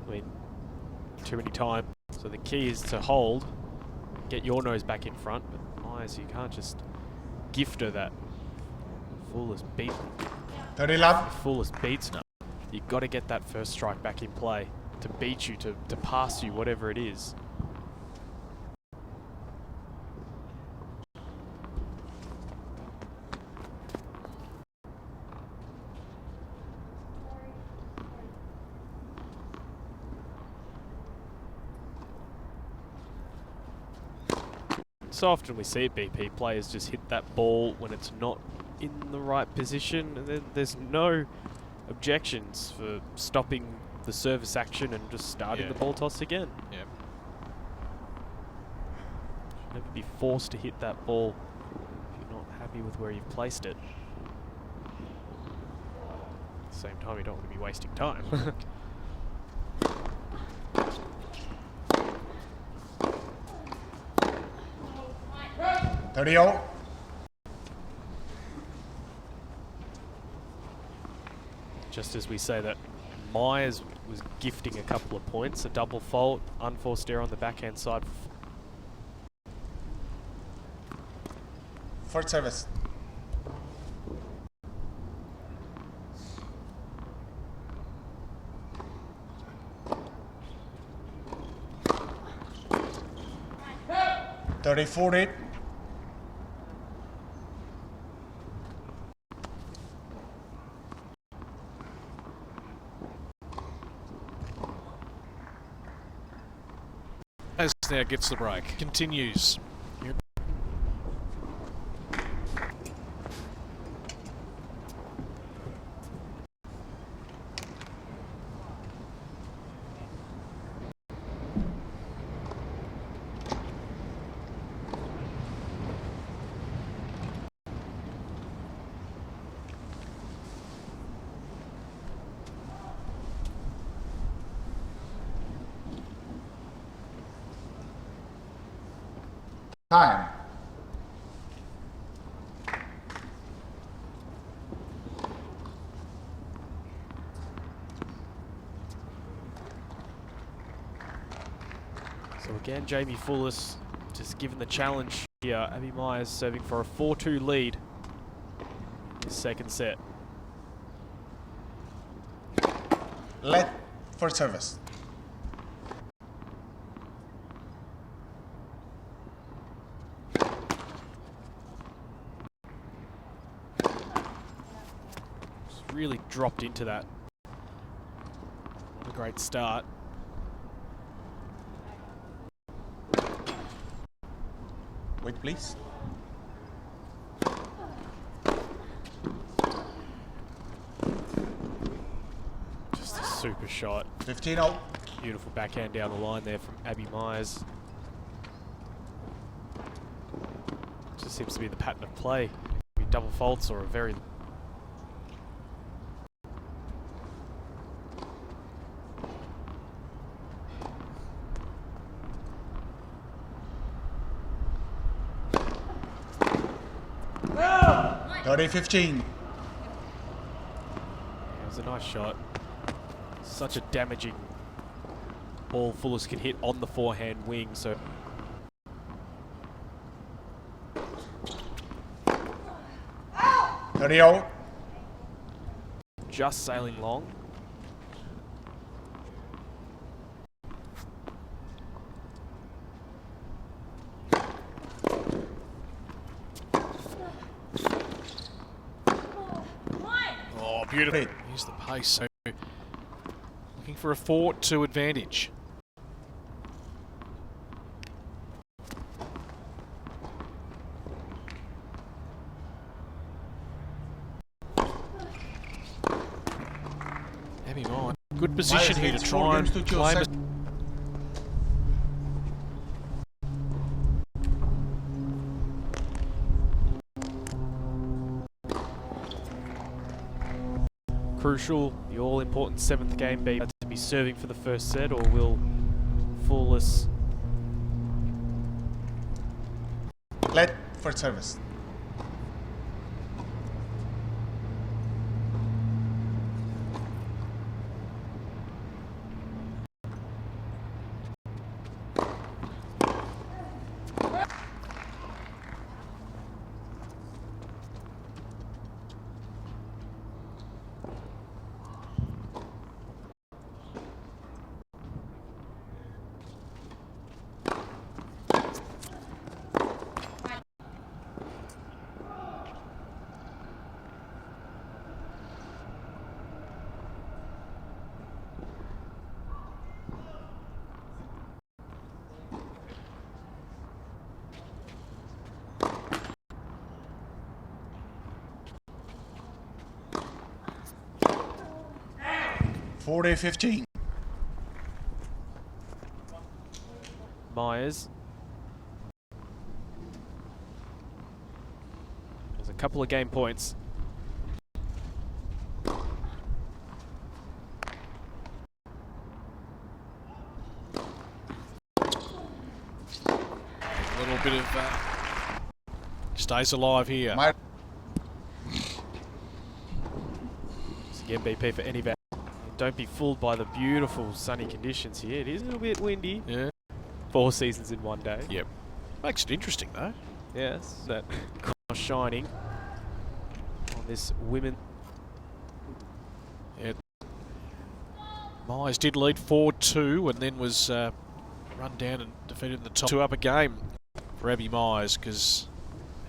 I mean, too many times. So the key is to hold, get your nose back in front, but Myers, you can't just gift her that. Fourlis beat. 30 love. Fourlis beats her. You've got to get that first strike back in play to beat you, to pass you, whatever it is. So often we see at BP, players just hit that ball when it's not in the right position, and then there's no objections for stopping the service action and just starting the ball toss again. Yep. Should never be forced to hit that ball if you're not happy with where you've placed it. At the same time, you don't want to be wasting time. 30-0. Just as we say that Myers was gifting a couple of points, a double fault, unforced error on the backhand side. First service. $30-40. As now gets the break. Continues. Time. So again, Jamie Fourlis just given the challenge here. Abby Myers serving for a 4-2 lead in the second set. Let for service. Really dropped into that. What a great start. Wait, please. Just a super shot. 15-0. Beautiful backhand down the line there from Abby Myers. Just seems to be the pattern of play. Double faults or a very 30-15. It was a nice shot. Such a damaging ball Fourlis can hit on the forehand wing. So 30-0. just sailing long. Oh, beautiful. Here's the pace. So looking for a 4-2 advantage. Abby Myers, good position here to try and claim it. Crucial, the all-important 7th game be to be serving for the first set, or will Fourlis Let for service. $40-15. Myers. There's a couple of game points. A little bit of stays alive here. It's the MVP for any bat. Don't be fooled by the beautiful sunny conditions here. It is a little bit windy. Yeah. 4 seasons in one day. Yep. Makes it interesting though. Yes, that cross shining on this women. Yeah. Myers did lead 4-2 and then was run down and defeated in the top 2 up a game for Abby Myers, because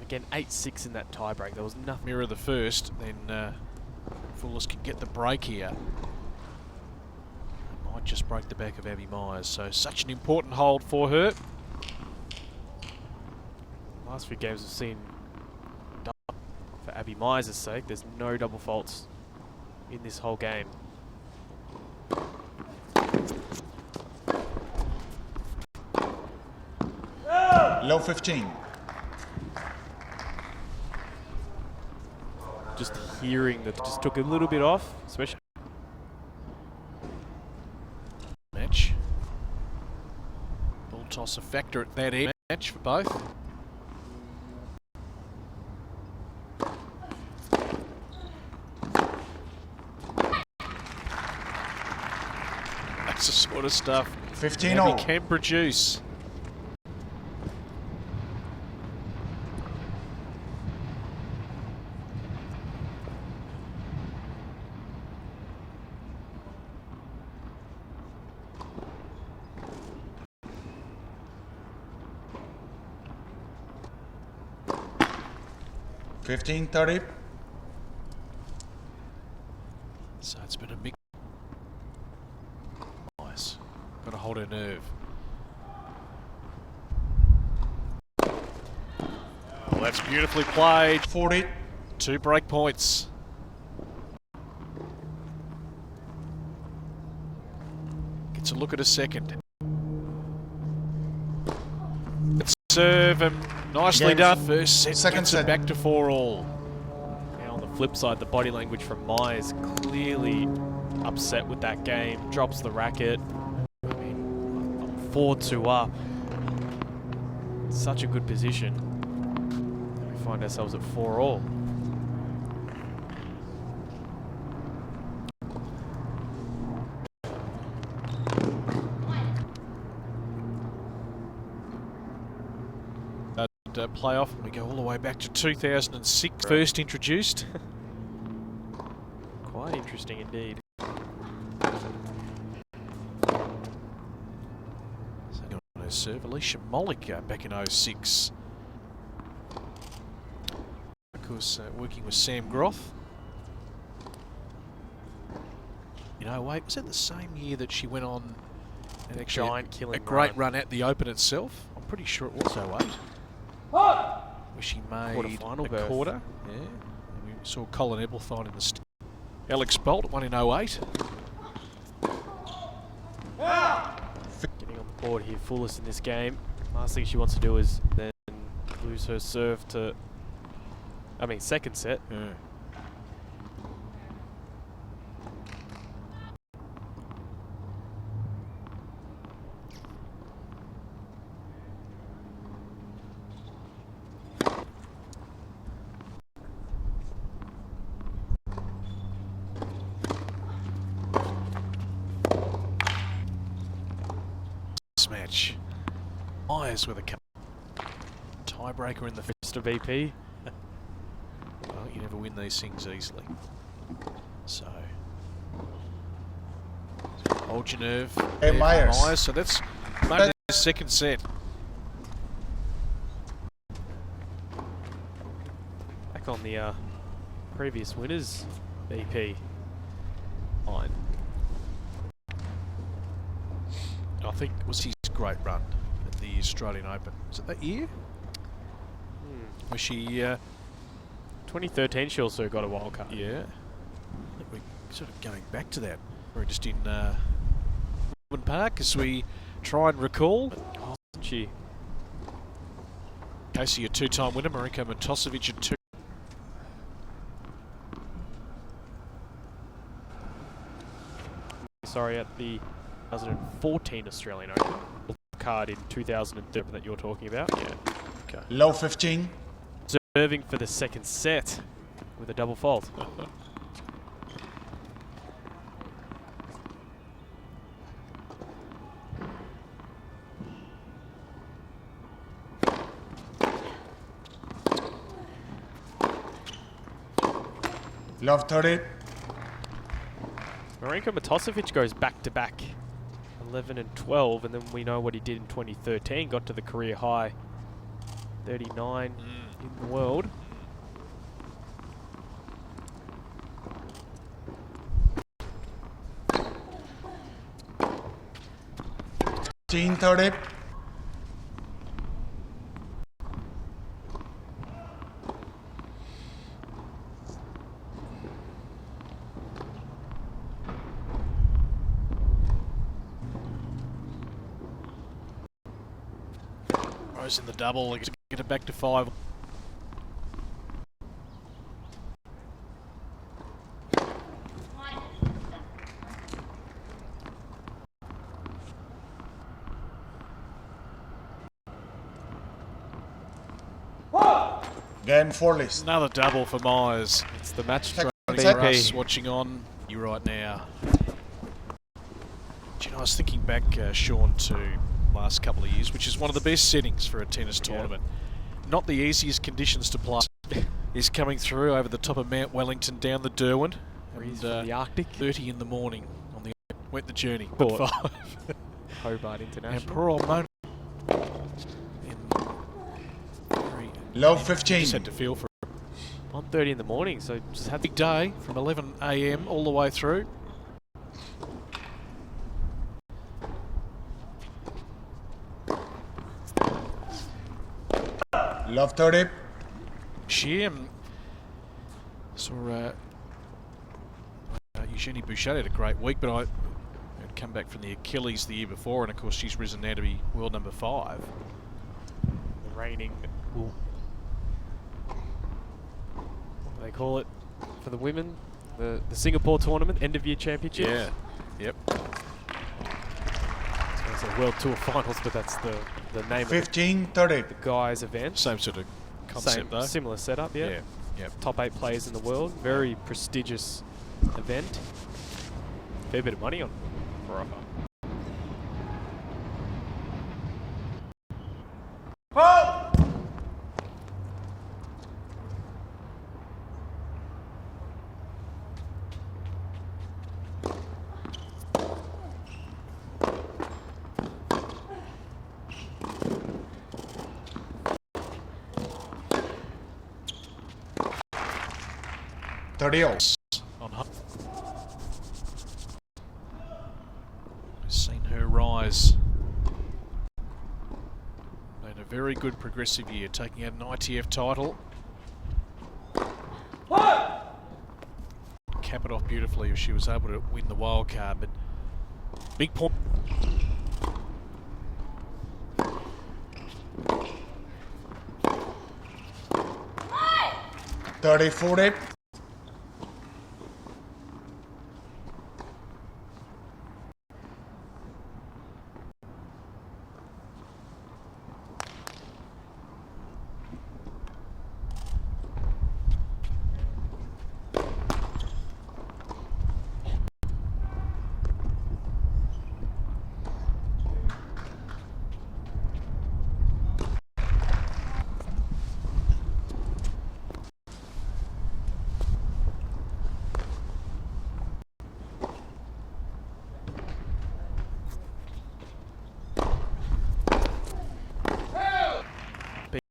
Again, 8-6 in that tiebreak. There was nothing. mirror the first, then Fourlis can get the break here. Might just break the back of Abby Myers, so such an important hold for her. Last few games we've seen double for Abby Myers' sake. There's no double faults in this whole game. Low 15. Just hearing that just took a little bit off, especially. Match. Ball toss a factor at that end. Match for both. That's the sort of stuff 15-0. Abby can produce. $15-30. So it's been a big. Nice. Got to hold her nerve. Well, that's beautifully played. 40. 2 break points. Gets a look at a second. It's serve and nicely Games. done. First set Second gets it set. back to 4-all. Now on the flip side, the body language from Myers clearly upset with that game. Drops the racket. I mean, 4-2 up. Such a good position. And we find ourselves at 4-all. playoff. We go all the way back to 2006, first introduced. Quite interesting indeed. On her serve, Alicia Mollick back in 06. Of course, working with Sam Groth. You know, wait, was that the same year that she went on and actually giant killing a great run at the Open itself? I'm pretty sure it was 08. Where she made Quarter-final a berth. quarter. Yeah. And we saw Colin Eblethine in the Alex Bolt won in 08. Getting on the board here, Fourlis in this game. Last thing she wants to do is then lose her serve to, second set. Yeah. Match. Myers with a tiebreaker in the Mr. VP. Well, you never win these things easily. So hold your nerve. Hey, there for Myers. So that's maybe the second set. Back on the previous winners VP line. I think it was his great run at the Australian Open. Was it that year? Was she? 2013 she also got a wild card. Yeah. I think we're sort of going back to that. We're just in Melbourne Park as we try and recall. Oh, gee. Casey, a two-time winner. Mariko Matosevic, a two. Sorry, at the 2014 Australian Open. Card in 2013 that you're talking about. Yeah. Okay. Low 15. Serving for the second set with a double fault. Love 30. Mariko Matosevic goes back-to-back 11 and 12, and then we know what he did in 2013. Got to the career high 39 in the world. Teen 30. Rose in the double, get it back to 5. Again, Fourlis. Another double for Myers. It's the match Second strategy set. For us watching on you right now. Do you know, I was thinking back, Sean, to last couple of years, which is one of the best settings for a tennis tournament. Not the easiest conditions to play. Is coming through over the top of Mount Wellington, down the Derwent. Breeze And, from the Arctic. 30 in the morning on the went the journey. Court. At 5. Hobart And International. poor old Mona. Low Just 15. had to feel for 1:30 in the morning, so just had a big day from 11 a.m. all the way through. Love 30. She saw Eugenie Bouchard had a great week, but I had come back from the Achilles the year before, and of course she's risen now to be world number 5. the reigning, what do they call it for the women? The Singapore tournament, end of year championship. Yeah, yep. It's a World Tour Finals, but that's the name 15, 30. of the guys' event. Same sort of concept though. Similar setup, yeah. Yeah, yep. Top 8 players in the world. Very prestigious event. Fair bit of money on for offer. 30 all. On home. We've seen her rise. Been a very good progressive year, taking out an ITF title. Cap it off beautifully if she was able to win the wild card, but big point. Thirty, 40.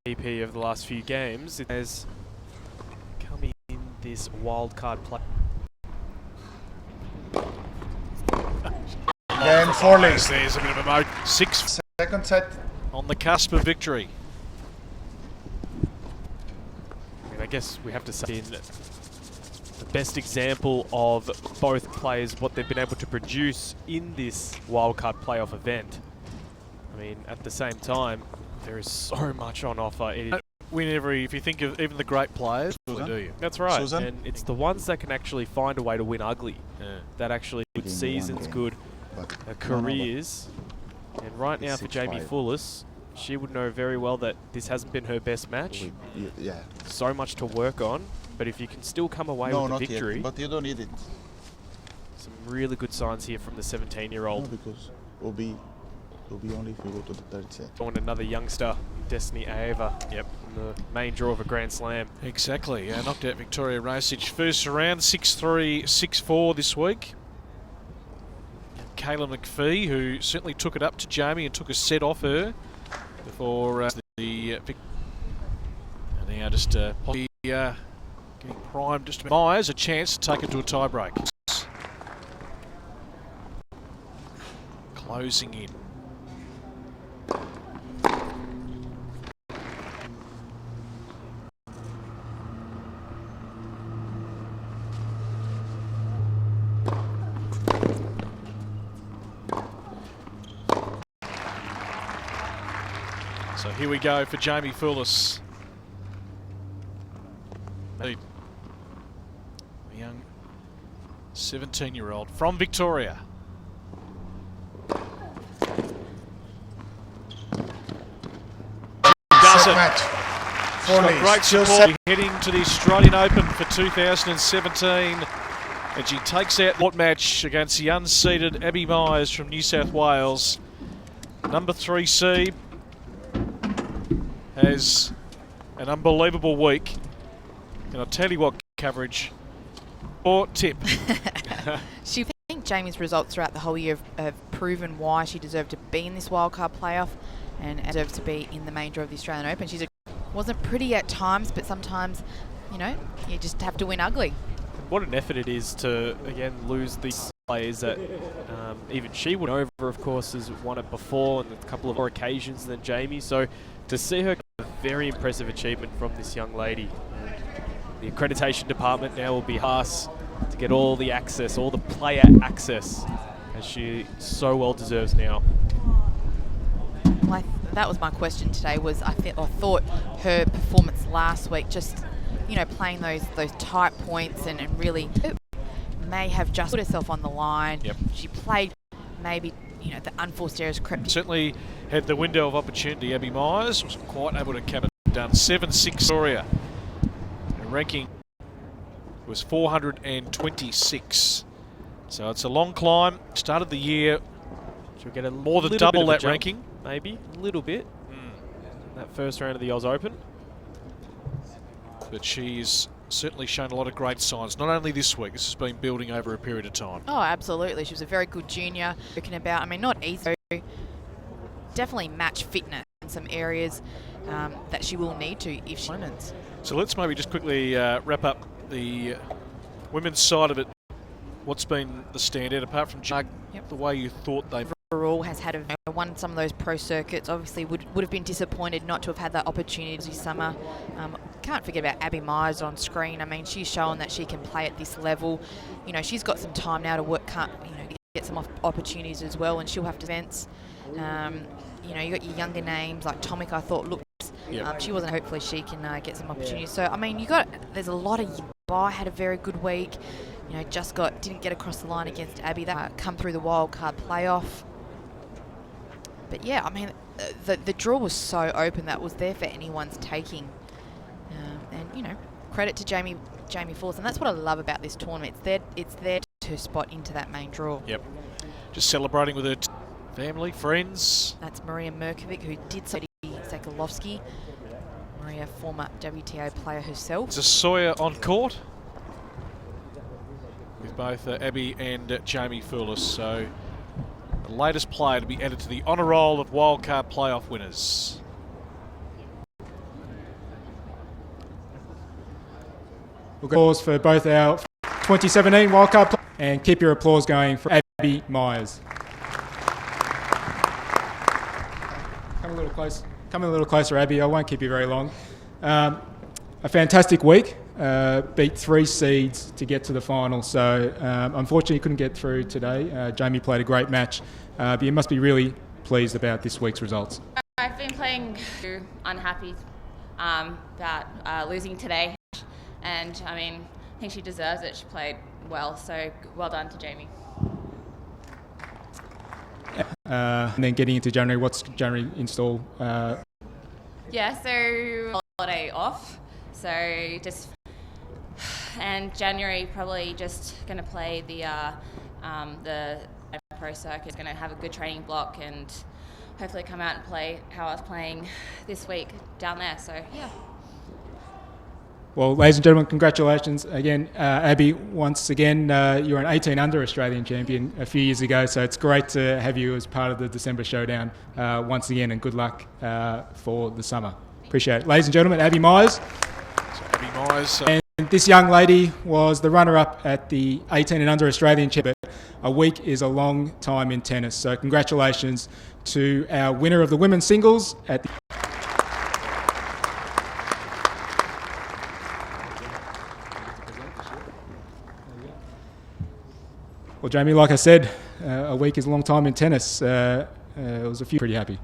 BP of the last few games, it has come in this wild card play. Again, Fourlis. There's a bit of a mode. 6 Second set. on the cusp of victory. I mean, I guess we have to say in the best example of both players, what they've been able to produce in this wildcard playoff event. I mean, at the same time, there is so much on offer. It is Win every, if you think of even the great players, Susan? do you? That's right. Susan? And it's the ones that can actually find a way to win ugly. Yeah. That actually good Within one seasons, game. good But careers. And right now for 6-5. Jamie Fourlis, she would know very well that this hasn't been her best match. yeah. So much to work on. But if you can still come away No, with not the victory, yet. But you don't need it. some really good signs here from the 17-year-old. No, because it'll be only if we go to the third set. On another youngster, Destiny Ava. Yep. In the main draw of a Grand Slam. Exactly. Knocked out Victoria Rosic first round, 6-3, 6-4 this week. Kayla McPhee, who certainly took it up to Jamie and took a set off her before the and now just getting primed just about. Myers a chance to take it to a tie break. Closing in. So here we go for Jamie Fourlis. The young 17-year-old from Victoria. Does Set it. match. She's got Fourlis. great Still support heading to the Australian Open for 2017. And she takes out what match against the unseeded Abby Myers from New South Wales. Number 3 seed. Has an unbelievable week. And I'll tell you what, coverage or tip. I think Jamie's results throughout the whole year have proven why she deserved to be in this wildcard playoff and deserves to be in the main draw of the Australian Open. She wasn't pretty at times, but sometimes, you know, you just have to win ugly. What an effort it is to, again, lose these players that even she would over, of course, has won it before on a couple of more occasions than Jamie. So to see her, a very impressive achievement from this young lady. The accreditation department now will be asked to get all the access, all the player access, as she so well deserves now. Well, that was my question today. I thought her performance last week, just playing those tight points and really may have just put herself on the line. Yep. She played maybe the unforced errors crept. Certainly had the window of opportunity. Abby Myers was quite able to cap it done. 7-6 Victoria. Her ranking was 426. So it's a long climb. Started the year She'll get a more than little bit double of a that jump, ranking. maybe a little bit. That first round of the Oz Open. But she's certainly shown a lot of great signs, not only this week, this has been building over a period of time. Oh, absolutely. She was a very good junior. Talking about, not easy. Definitely match fitness in some areas that she will need to if she wins. So let's maybe just quickly wrap up the women's side of it, what's been the standout apart from the way you thought they overall has had won some of those pro circuits? Obviously would have been disappointed not to have had that opportunity this summer. Can't forget about Abby Myers on screen. I mean, she's shown that she can play at this level. You know, she's got some time now to work, get some opportunities as well, and she'll have to events. You know, you got your younger names like Tomic. I thought looked. She wasn't. Hopefully, she can get some opportunities. So I mean, there's a lot of. Had a very good week. You know, didn't get across the line against Abby. That come through the wild card playoff. But yeah, I mean, the draw was so open that was there for anyone's taking. And you know, credit to Jamie Fourlis, and that's what I love about this tournament. It's there to spot into that main draw. Yep. Just celebrating with her family, friends. That's Maria Merkovic, who did so. Sekalovsky, Maria, former WTO player herself. Sawyer on court with both Abby and Jamie Fourlis. So the latest player to be added to the honour roll of wildcard playoff winners. We'll go applause for both our 2017 wildcard and keep your applause going for Abby Myers. Come a little close. Come a little closer, Abby. I won't keep you very long. A fantastic week. Beat 3 seeds to get to the final. So unfortunately, you couldn't get through today. Jamie played a great match, but you must be really pleased about this week's results. I've been playing unhappy about losing today, and I mean, I think she deserves it. She played well, so well done to Jamie. And then getting into January, what's January install? Yeah, so holiday off. So and January probably just going to play the pro circuit. Going to have a good training block and hopefully come out and play how I was playing this week down there. So yeah. Well, ladies and gentlemen, congratulations again. Abby, once again, you were an 18 under Australian champion a few years ago, so it's great to have you as part of the December showdown once again, and good luck for the summer. Appreciate it. Ladies and gentlemen, Abby Myers. And this young lady was the runner-up at the 18 and under Australian championship. A week is a long time in tennis, so congratulations to our winner of the women's singles at the Well, Jamie, like I said, a week is a long time in tennis. It was a few pretty happy.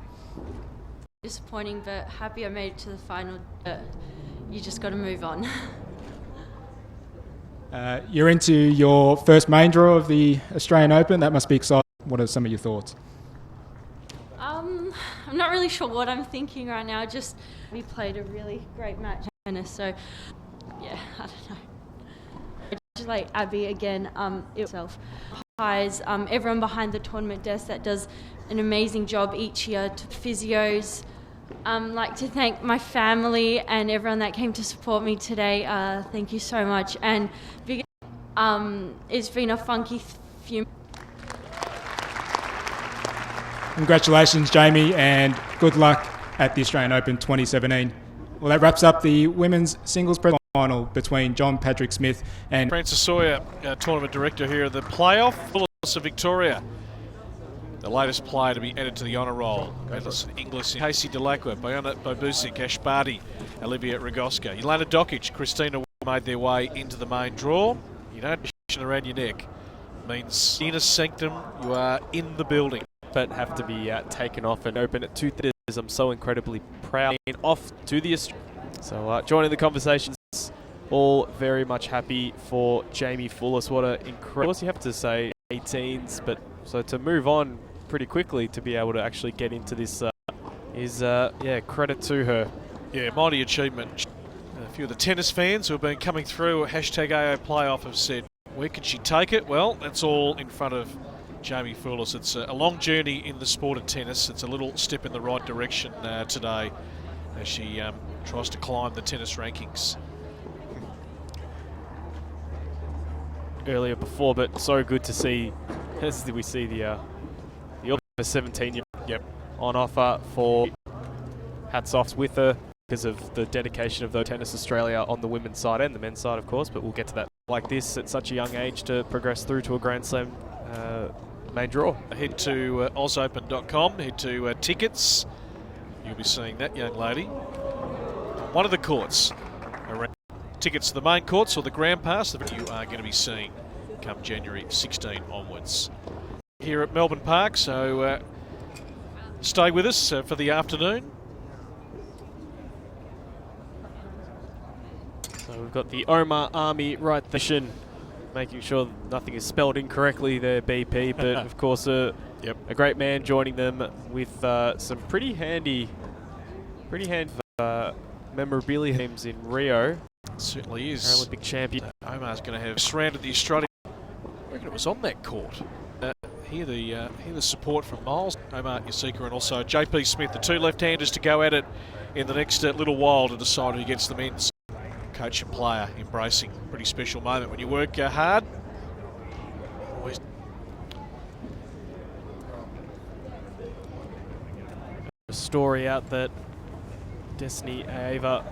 Disappointing, but happy I made it to the final. You just got to move on. You're into your first main draw of the Australian Open. That must be exciting. What are some of your thoughts? I'm not really sure what I'm thinking right now. Just we played a really great match of tennis, so yeah, I don't know. Like Abby again, itself. Highs, everyone behind the tournament desk that does an amazing job each year. To physios, like to thank my family and everyone that came to support me today. Thank you so much. And it's been a funky few. Congratulations, Jamie, and good luck at the Australian Open 2017. Well, that wraps up the women's singles final between John Patrick Smith and Francis Sawyer, tournament director here at the playoff. Fourlis of Victoria, the latest player to be added to the honour roll. Madison Inglis, Casey Delacqua, Bayana Bobusic, Ash Barty, Olivia Rogoska, Jelena Dokic, Christina made their way into the main draw. You don't have around your neck. It means inner sanctum, you are in the building. But have to be taken off and open at 2:30. I'm so incredibly proud. Off to the Australian. So joining the conversations, all very much happy for Jamie Fourlis. What an incredible, you have to say 18s, but so to move on pretty quickly to be able to actually get into this is credit to her. Yeah, mighty achievement. A few of the tennis fans who have been coming through hashtag AO Playoff have said, where can she take it? Well, that's all in front of Jamie Fourlis. It's a long journey in the sport of tennis. It's a little step in the right direction today as she tries to climb the tennis rankings. Earlier before, but so good to see as we see the 17 on offer for hats off with her because of the dedication of the Tennis Australia on the women's side and the men's side, of course, but we'll get to that like this at such a young age to progress through to a Grand Slam main draw. Head to ausopen.com, head to tickets. You'll be seeing that young lady. One of the courts. Around tickets to the main courts or the Grand Pass that you are going to be seeing come January 16 onwards. Here at Melbourne Park, so stay with us for the afternoon. So we've got the Omar Army right there, making sure nothing is spelled incorrectly there, BP, but of course a great man joining them with some pretty handy memorabilia teams in Rio. It certainly is. Olympic champion. Omar's going to have surrounded the Australian. I reckon it was on that court. Hear the support from Miles, Omar, Jasika, and also JP Smith, the two left-handers to go at it in the next little while to decide who gets the men's. Coach and player embracing a pretty special moment when you work hard. Always. A story out that Destiny Ava,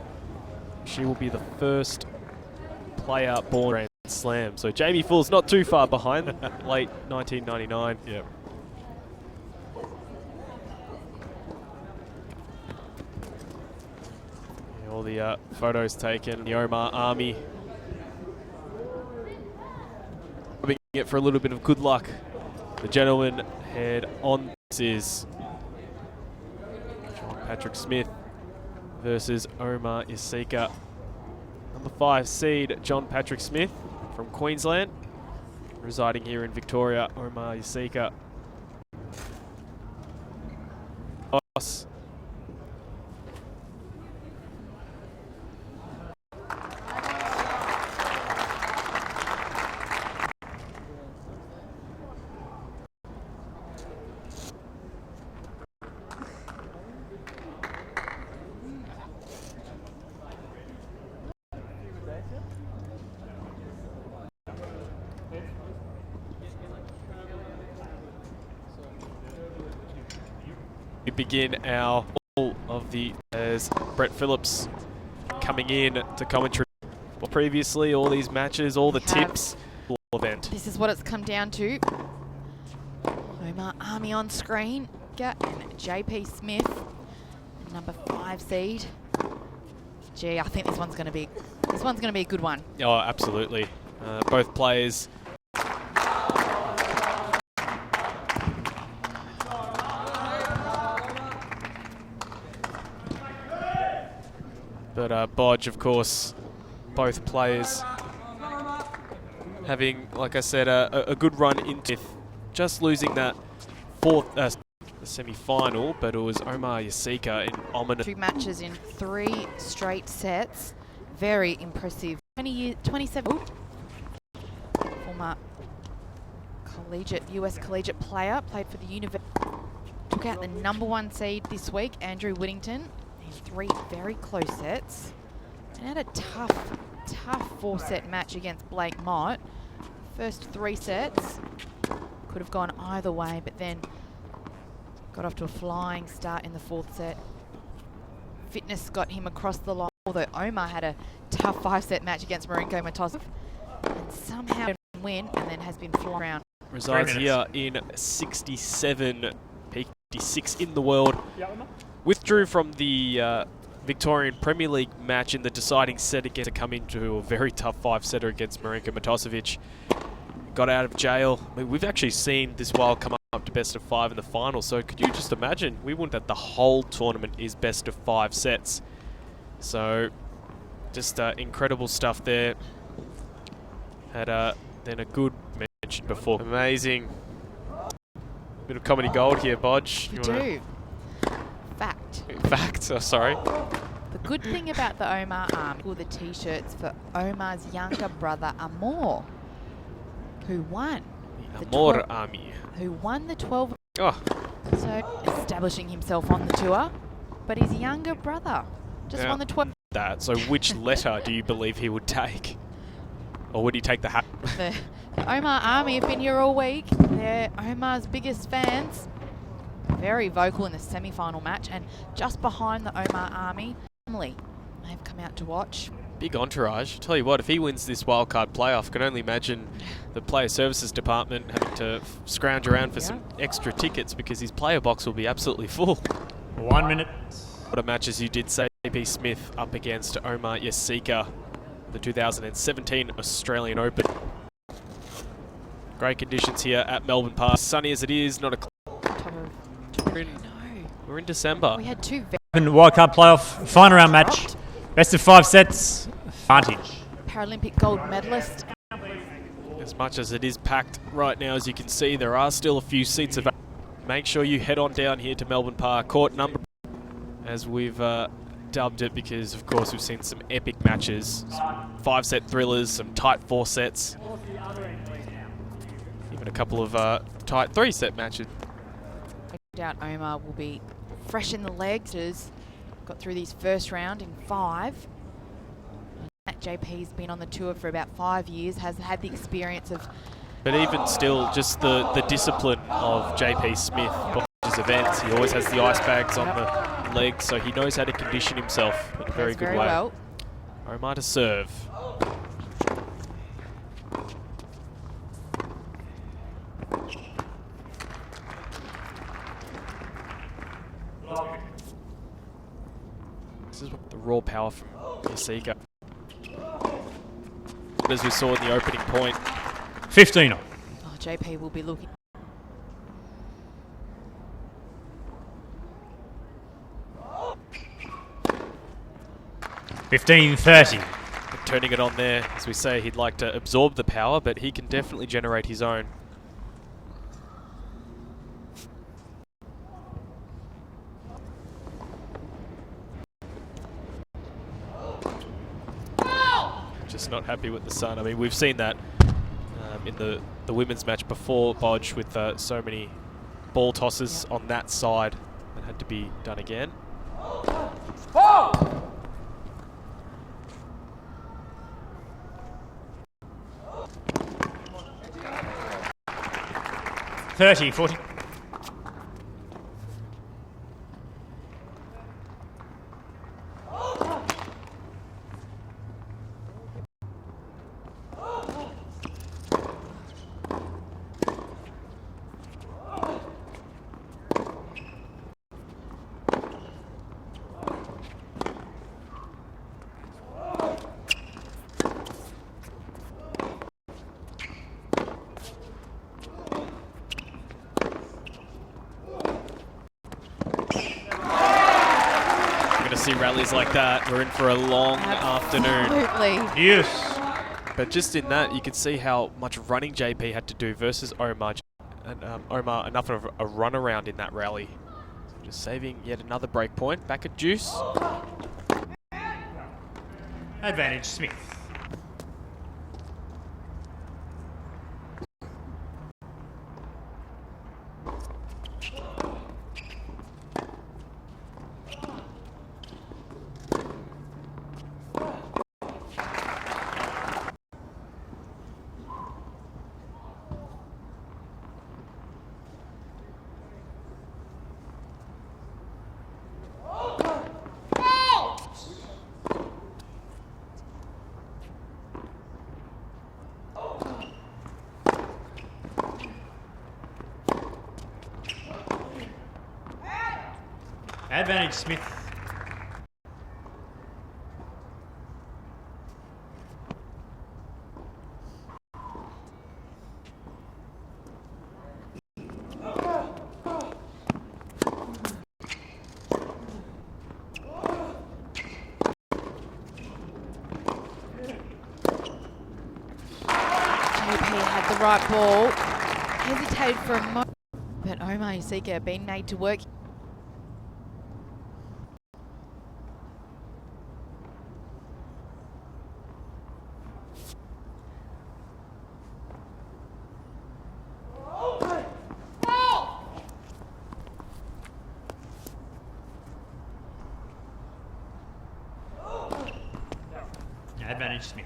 she will be the first player born Grand Slam. So Jamie Fourlis not too far behind, late 1999. Yep. All the photos taken, the Omar Army. Hoping it for a little bit of good luck. The gentleman head on. This is John Patrick Smith versus Omar Jasika. Number 5 seed, John Patrick Smith from Queensland, residing here in Victoria, Omar Jasika. We begin our all of the as Brett Phillips coming in to commentary. Previously, all these matches, all the tips, event. This is what it's come down to. Omar Army on screen, and JP Smith, number 5 seed. Gee, I think this one's going to be a good one. Oh, absolutely. Both players. But Bodge, of course, both players having, like I said, a good run into just losing that fourth semi-final, but it was Omar Jasika in ominous. 2 matches in 3 straight sets. Very impressive. 27. Former US collegiate player, played for the university. Took out the number 1 seed this week, Andrew Whittington, in 3 very close sets. And had a tough 4-set match against Blake Mott. First 3 sets could have gone either way, but then got off to a flying start in the 4th set. Fitness got him across the line, although Omar had a tough 5-set match against Marinko Matosov and somehow win, and then has been flying around. Resides here in 67, peak 56 in the world. Withdrew from the Victorian Premier League match in the deciding set again to come into a very tough 5-setter against Marinko Matosevic. Got out of jail. I mean, we've actually seen this wild come up to best of 5 in the final, so could you just imagine? We want that the whole tournament is best of 5 sets. So just incredible stuff there. Had then a good mention before. Amazing. Bit of comedy gold here, Bodge. You do. Fact, oh, sorry. The good thing about the Omar Army were the T-shirts for Omar's younger brother, Amor, who won. The Amor Army. Who won the 12. Oh. So establishing himself on the tour, but his younger brother just won the 12. So which letter do you believe he would take? Or would he take the hat? The Omar Army have been here all week. They're Omar's biggest fans. Very vocal in the semi-final match, and just behind the Omar Army, family may have come out to watch. Big entourage. Tell you what, if he wins this wildcard playoff, I can only imagine the player services department having to scrounge around for some extra tickets because his player box will be absolutely full. 1 minute. What a match, as you did say, JP Smith up against Omar Jasika, the 2017 Australian Open. Great conditions here at Melbourne Park. Sunny as it is, not a... We're in December. We had two Wildcard playoff, final round match. Best of 5 sets. Advantage. Paralympic gold medalist. As much as it is packed right now, as you can see, there are still a few seats available. Make sure you head on down here to Melbourne Park, court number, as we've dubbed it, because of course we've seen some epic matches, some 5-set thrillers, some tight 4 sets, even a couple of tight 3-set matches. I doubt Omar will be fresh in the legs. Has got through his first round in 5. JP's been on the tour for about 5 years, has had the experience of... But even still, just the discipline of JP Smith behind his events. He always has the ice bags on the legs, so he knows how to condition himself in a very good way. Well. Omar to serve. This is the raw power from Jasika. As we saw in the opening point. 15. Oh, JP will be looking. $15.30. Turning it on there, as we say, he'd like to absorb the power, but he can definitely generate his own. Just not happy with the sun. I mean, we've seen that in the women's match before, Bodge, with so many ball tosses on that side that had to be done again. Oh! 30, 40. Rallies like that, we're in for a long afternoon. Absolutely. Yes. But just in that, you can see how much running JP had to do versus Omar. And Omar, enough of a run around in that rally. So just saving yet another break point. Back at deuce. Advantage Smith. Advantage Smith. Had the right ball, hesitated for a moment, but Omar Jasika being made to work. Advantage Smith.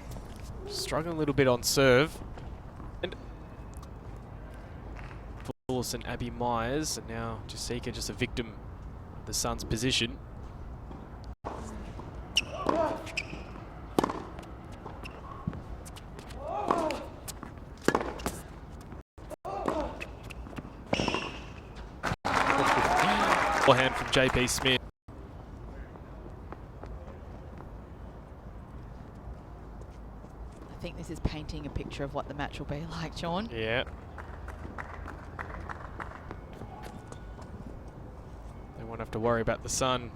Struggling a little bit on serve. And Fourlis and Abby Myers, and now Jasika just a victim of the Suns' position. Forehand from JP Smith. I think this is painting a picture of what the match will be like, Sean. Yeah. They won't have to worry about the sun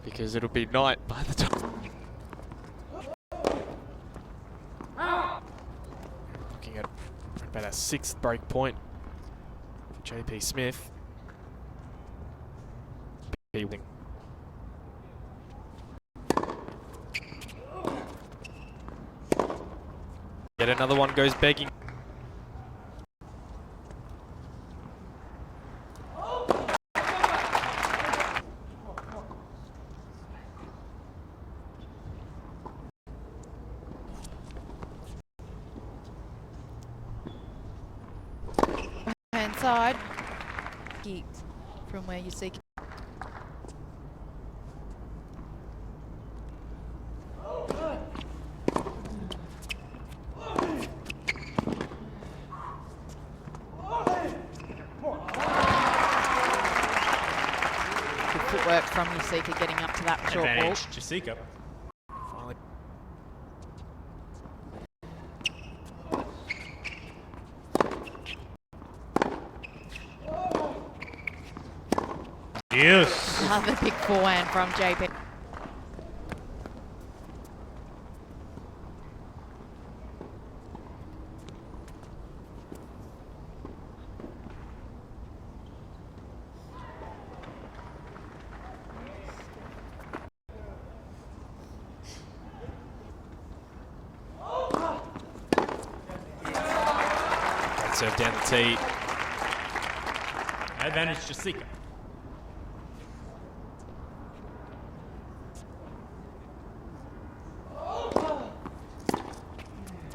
because it'll be night by the time. Looking at about a 6th break point for JP Smith. Yet another one goes begging. Hand side. From where you see. Footwork from Jasika getting up to that short ball. Advantage, Jasika. Finally. Yes. Another big forehand from JP. Serve down the tee. Advantage, Jasika.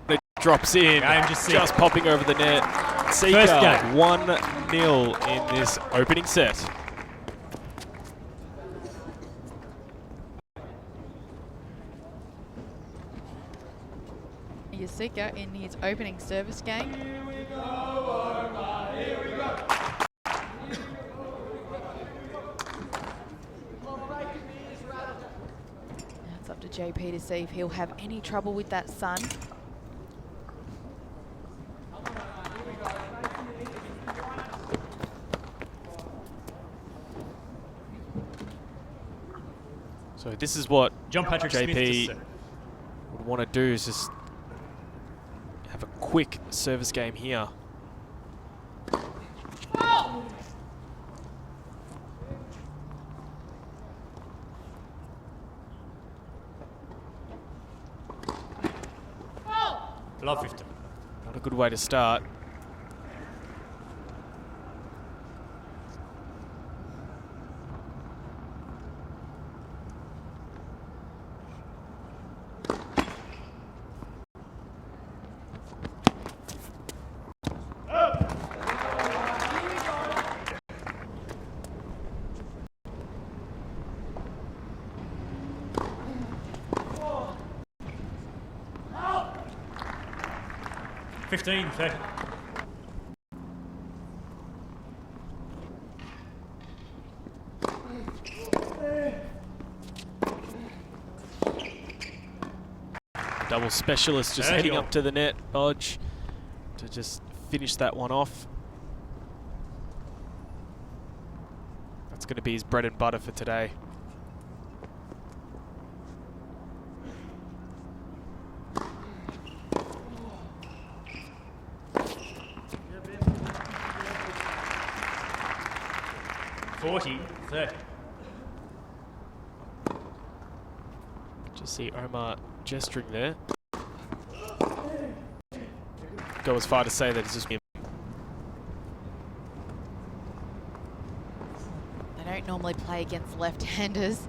It drops in, just popping over the net. Jasika 1-0 in this opening set. Jasika in his opening service game. It's up to JP to see if he'll have any trouble with that sun. So this is what John Patrick JP Smith would want to do, is just have a quick service game here. Love 50. Not a good way to start. Fifteen, 30. Double specialist just heading up to the net, Bodge, to just finish that one off. That's going to be his bread and butter for today. Just see Omar gesturing there. Go as far to say that it's just him. They don't normally play against left-handers,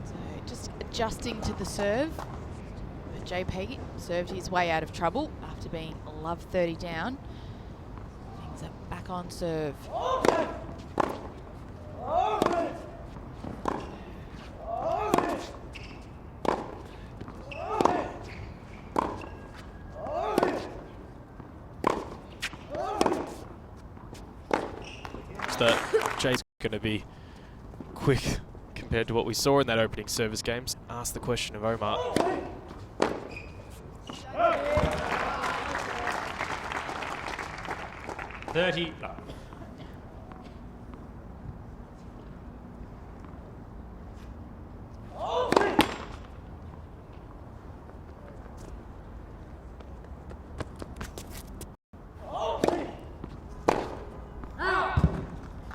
so just adjusting to the serve. But JP served his way out of trouble after being love 30 down. Things are back on serve. That Jay's going to be quick compared to what we saw in that opening service game. Ask the question of Omar. $30.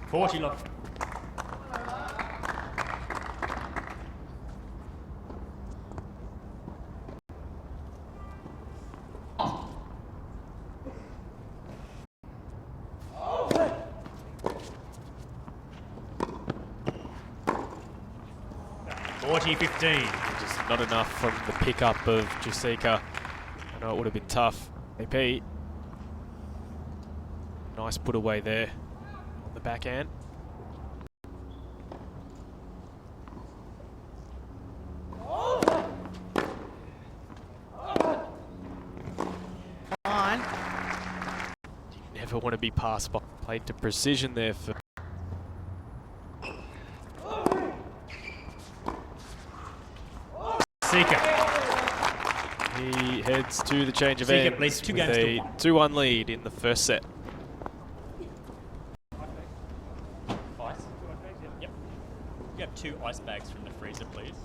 40 love. Just not enough from the pickup of Jasika. I know it would have been tough. AP. Nice put away there on the backhand. On. You never want to be passed by. Played to precision there for Jasika. He heads to the change of Jasika ends leads 2 with games a to 1. 2-1 lead in the first set. Ice. Yep. You have 2 ice bags from the freezer, please.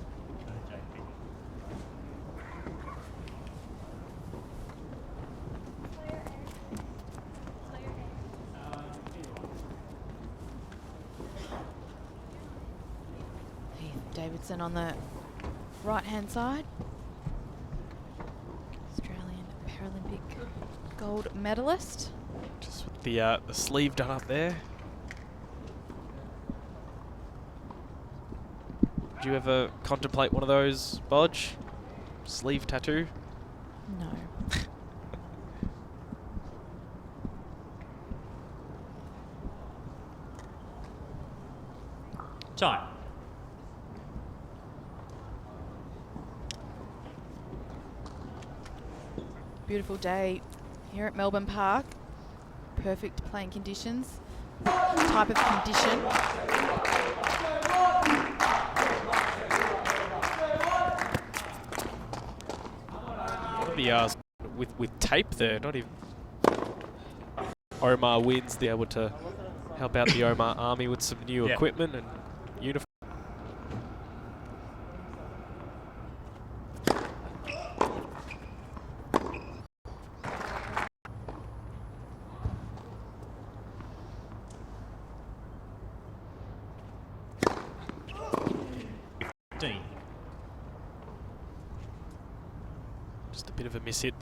Heath Davidson on the right-hand side. Australian Paralympic gold medalist. Just with the sleeve done up there. Did you ever contemplate one of those, Bodge? Sleeve tattoo? No. Time. Beautiful day here at Melbourne Park. Perfect playing conditions. Type of condition. The with tape there, not even. Omar wins, they're able to help out the Omar Army with some new equipment and uniform. Just a bit of a miss hit.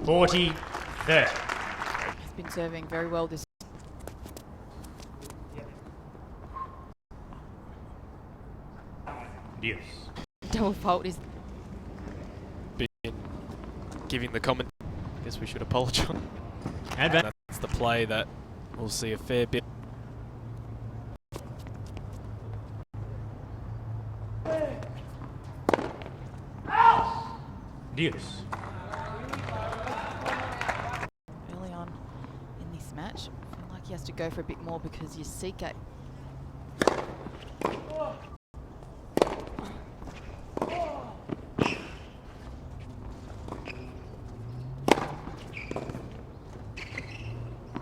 $40, 30. He's been serving very well this. Yes. Double fault is. Been giving the comment. I guess we should apologise. And that's the play that we'll see a fair bit. Yes. Early on in this match, I feel like he has to go for a bit more because Jasika.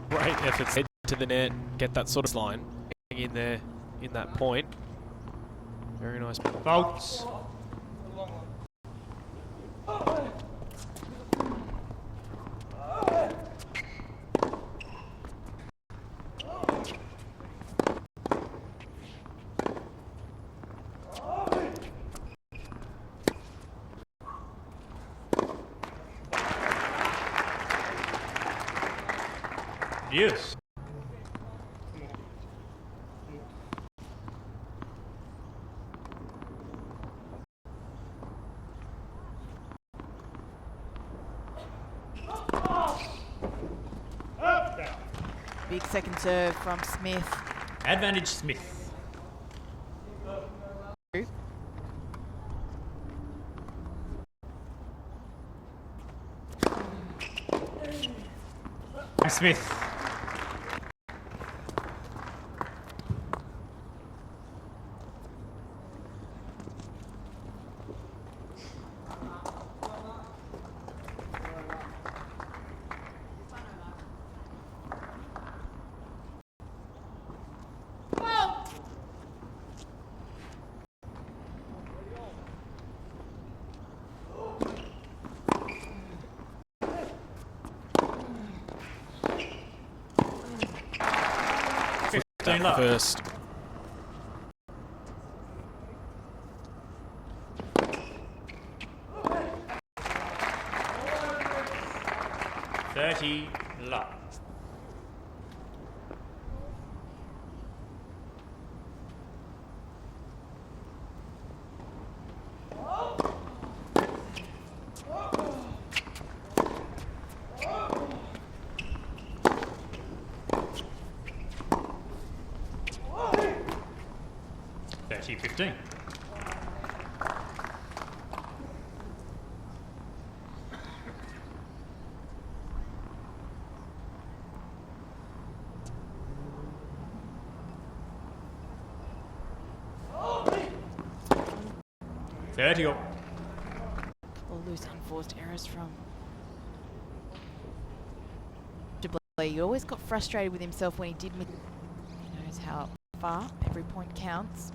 Great efforts head to the net, get that sort of line in there in that point. Very nice. Faults. Yes. Big second serve from Smith. Advantage Smith. Smith. First. Love. $30-15. Or loose unforced errors from. He always got frustrated with himself when he did miss. He knows how far every point counts.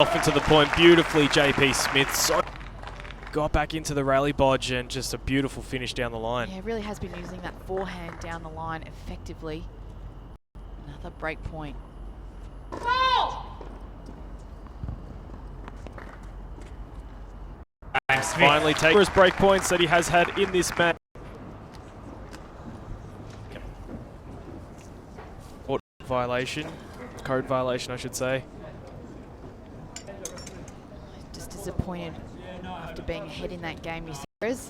Off into the point beautifully, JP Smith. So got back into the rally bodge and just a beautiful finish down the line. Yeah, really has been using that forehand down the line effectively. Another break point. Finally taking his break points that he has had in this match. Violation, code violation I should say. Just disappointed after being ahead in that game. Gave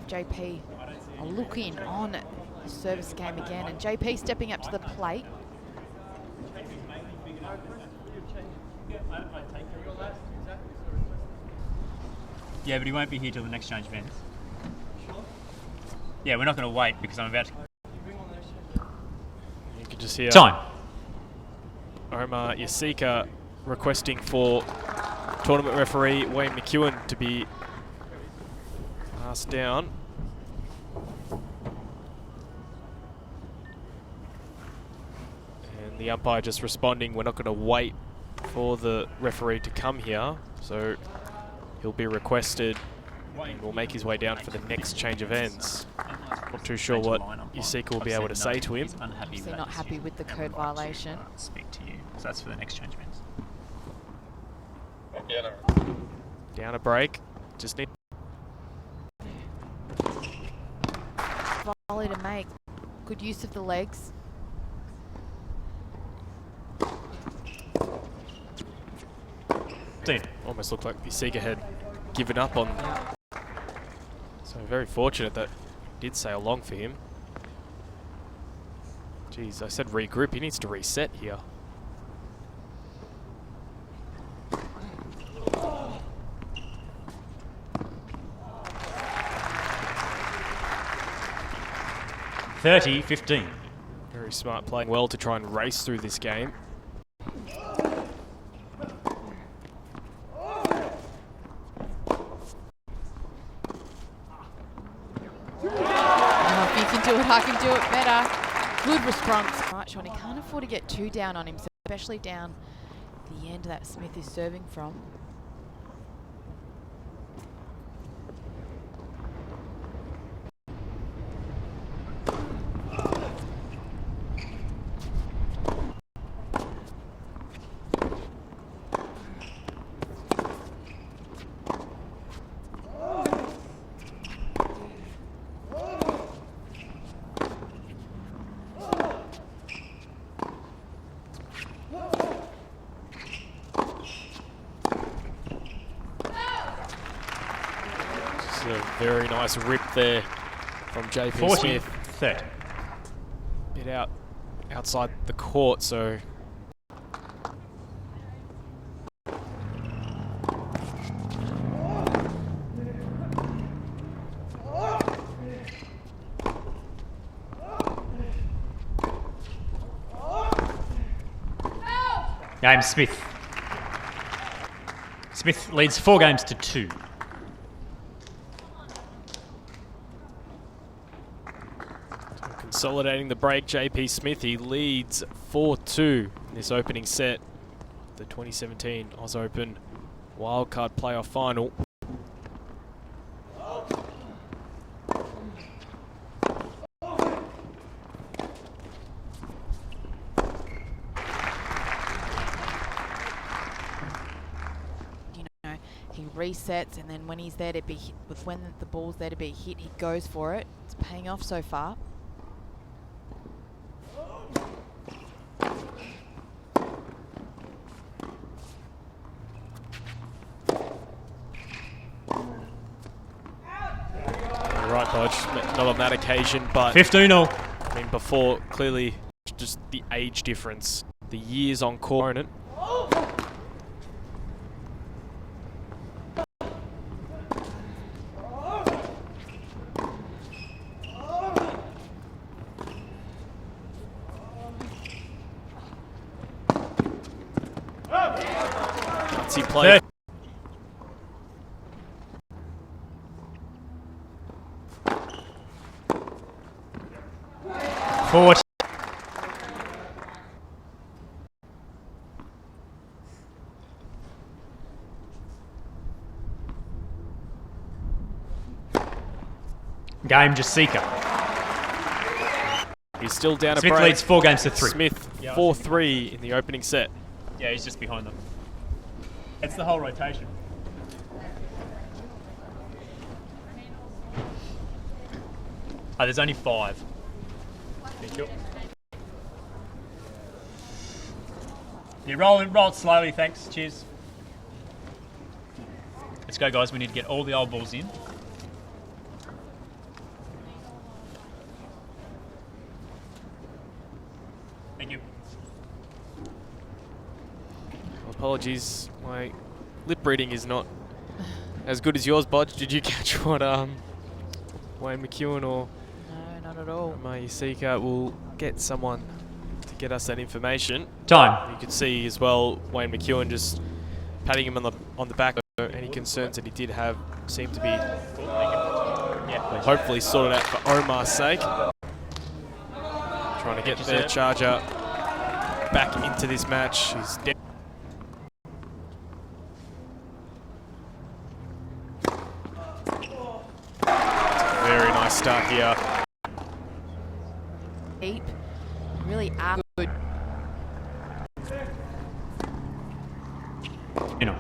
JP a look in on the service game again, and JP stepping up to the plate. Yeah, but he won't be here till the next change of ends. Yeah, we're not going to wait because I'm about to... You can just hear Time. Omar Jasika requesting for tournament referee Wayne McEwen to be asked down. And the umpire just responding, we're not going to wait for the referee to come here, so he'll be requested and will make his way down for the next change of ends. Not too sure what Jasika will be able to say to him. Obviously not happy with the code violation. Speak to you. So that's for the next change of ends. Down a break. Just need... Volley to make. Good use of the legs. Almost looked like Jasika had given up on. So very fortunate that did sail long for him. Jeez, I said regroup. He needs to reset here. $30-15. Very smart, playing well to try and race through this game. If you can do it, I can do it better. Good response. Right, Sean, he can't afford to get too down on himself, especially down the end that Smith is serving from. Very nice rip there from JP Smith. 30. Bit outside the court, so Game Smith. Smith leads 4 games to 2. consolidating the break, JP Smith. He leads 4-2 in this opening set. The 2017 Oz Open Wildcard Playoff Final. He resets, and then when he's there to be hit, when the ball's there to be hit, he goes for it. It's paying off so far. Right, Bodge, not on that occasion, but 15-all. I mean, before, clearly, just the age difference, the years on court. He played. Forward. Game Jasika. He's still down Smith a break. leads 4 games to 3. Smith 4-3 in the opening set. Yeah, he's just behind them. It's the whole rotation. Oh, there's only 5. Thank you. Yeah, roll it slowly, thanks. Cheers. Let's go, guys. We need to get all the old balls in. Thank you. Apologies, my lip reading is not as good as yours, Bodge. Did you catch what Wayne McEwen or No, not at all. Jasika will get someone to get us that information? Time. You could see as well Wayne McEwen just patting him on the back. Any concerns that he did have seem to be hopefully sorted out for Omar's sake. Trying to get their charger back into this match. He's dead. Very nice start here. Deep, really good. You know.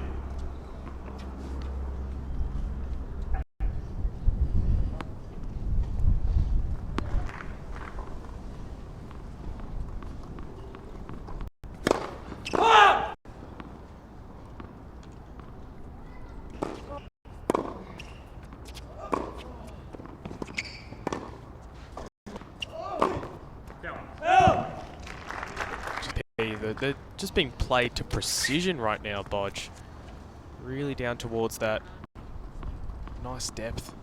They're just being played to precision right now, Bodge. Really down towards that nice depth.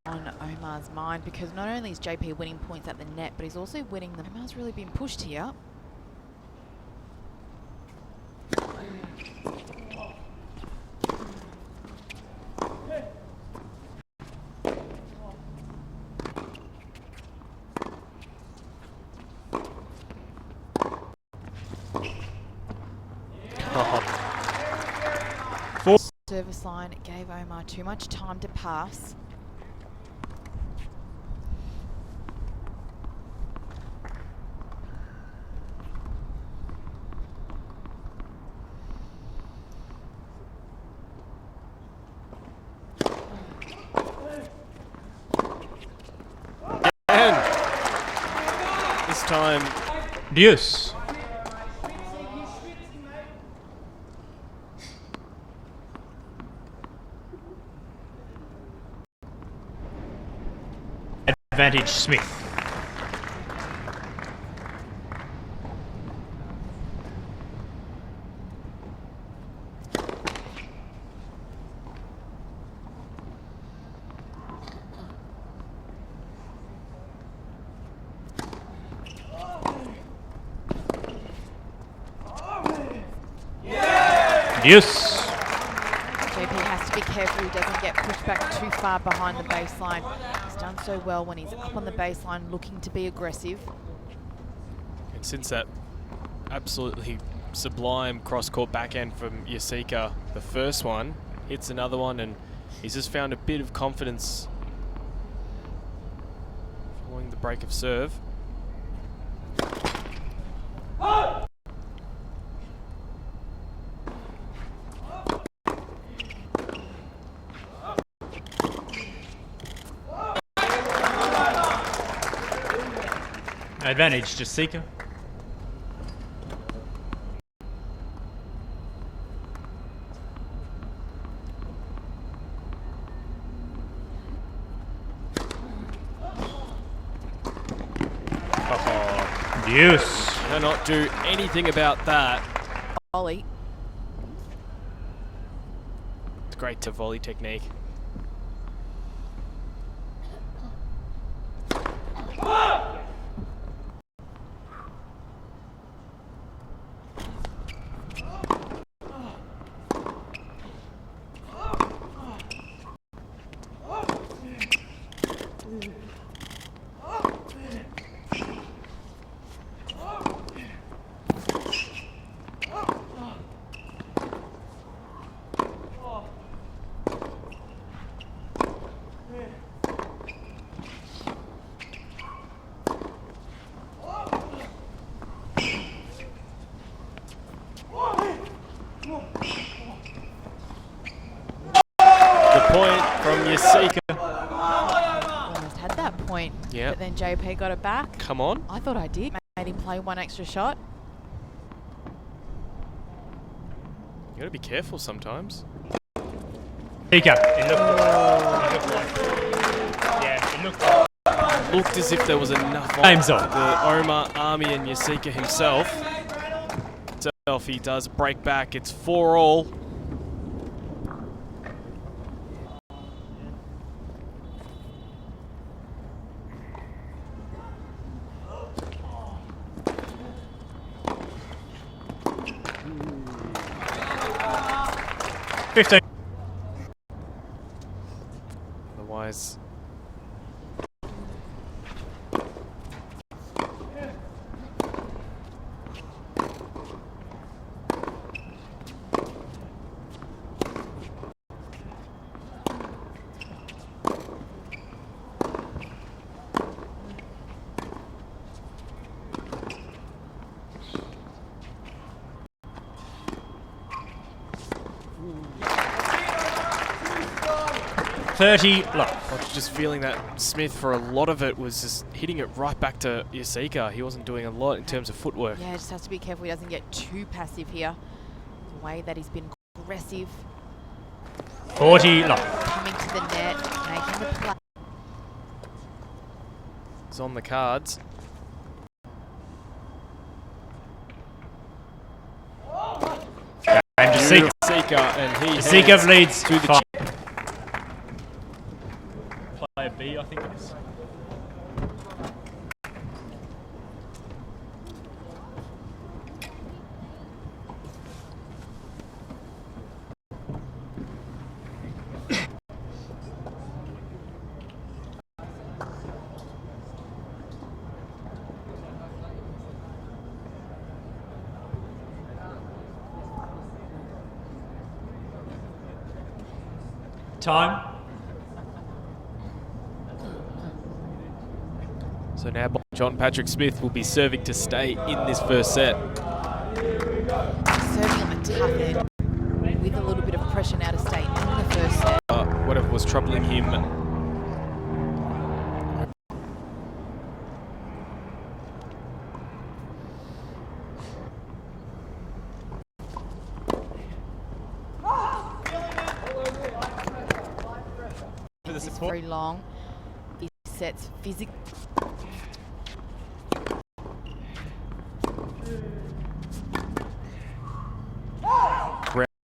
On Omar's mind, because not only is JP winning points at the net, but he's also winning them. Omar's really been pushed here. Service line gave Omar too much time to pass. And this time, Deuce. Advantage Smith. Yes. JP has to be careful he doesn't get pushed back too far behind the baseline. He's done so well when he's up on the baseline looking to be aggressive. And since that absolutely sublime cross-court backhand from Jasika, the first one, hits another one, and he's just found a bit of confidence following the break of serve. Advantage Jasika. Yes. Cannot do anything about that. Volley. It's great to volley technique. Jasika. Almost had that point, Yep. but then JP got it back. Come on. I thought I did. Made him play one extra shot. You gotta be careful sometimes. Jasika. It Looked as if there was enough Game's on on. the Omar Army and Jasika himself. He does break back. It's 4-all. Otherwise, I was just feeling that Smith, for a lot of it, was just hitting it right back to Jasika. He wasn't doing a lot in terms of footwork. Yeah, just has to be careful he doesn't get too passive here. The way that he's been aggressive. 40 love. Coming to the net, making the play. It's on the cards. And Jasika, and he Jasika leads to the Player B, I think it is. Time. So now John Patrick Smith will be serving to stay in this first set. Serving on the tough end with a little bit of pressure now to stay in the first set. Whatever was troubling him. It's very long. He sets physically.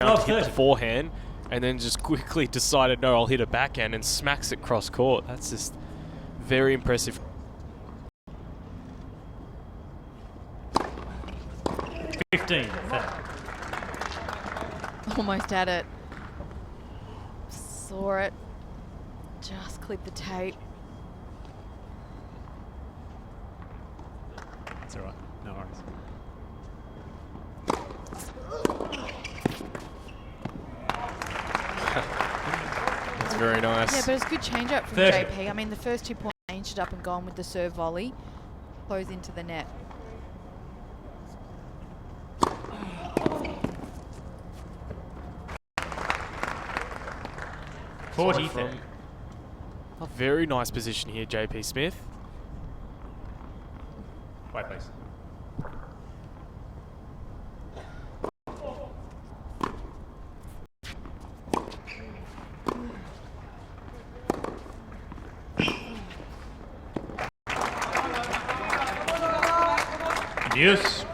To hit the forehand, and then just quickly decided, no, I'll hit a backhand, and smacks it cross court. That's just very impressive. Almost had it. Saw it. Just clipped the tape. That's all right. No worries. That's very nice. Yeah, but it's a good change up from 30. JP. I mean, the first 2 points changed up and gone with the serve volley. Close into the net. From a very nice position here, JP Smith. Wait, please. Deuce.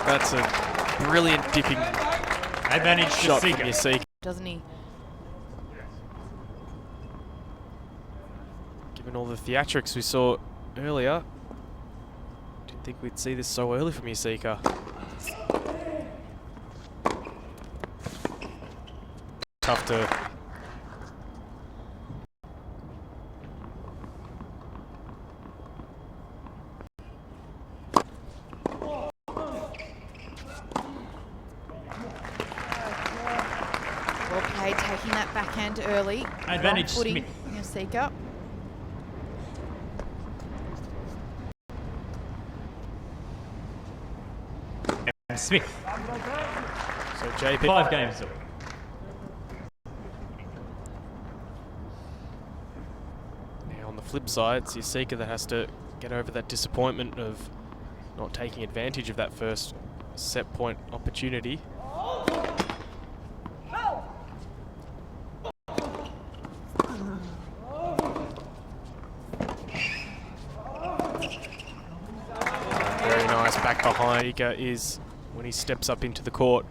That's a brilliant dipping Advantage shot from Jasika. Jasika. Doesn't he? Given all the theatrics we saw earlier, didn't think we'd see this so early from Jasika. Tough to... Well played, taking that backhand early. Advantage footing, Smith. Jasika. Smith. So JP... 5 games. Now on the flip side, it's Jasika that has to get over that disappointment of not taking advantage of that first set point opportunity. Very nice back behind. Jasika is when he steps up into the court.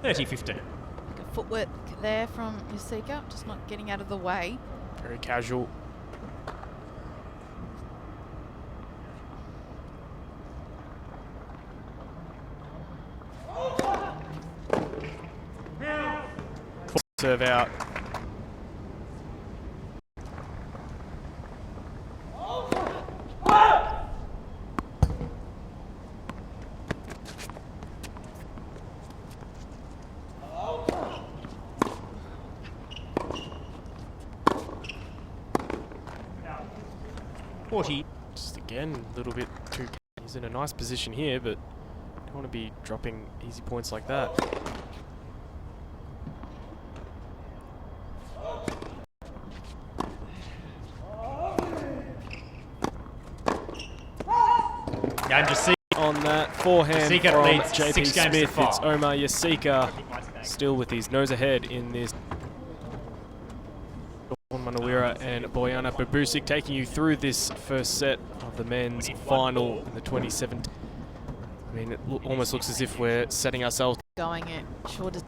$30-15. Good footwork there from Jasika, just not getting out of the way. Very casual. Serve out. Just again, a little bit too... He's in a nice position here, but don't want to be dropping easy points like that. Game Jasika. On that forehand Jasika from leads JP 6 games to Smith, 5. it's Omar Jasika still with his nose ahead in this. Manawira and Boyana Babusik taking you through this first set of the men's final in the 27th. I mean, it almost looks as if we're setting ourselves. Going it. Sure does.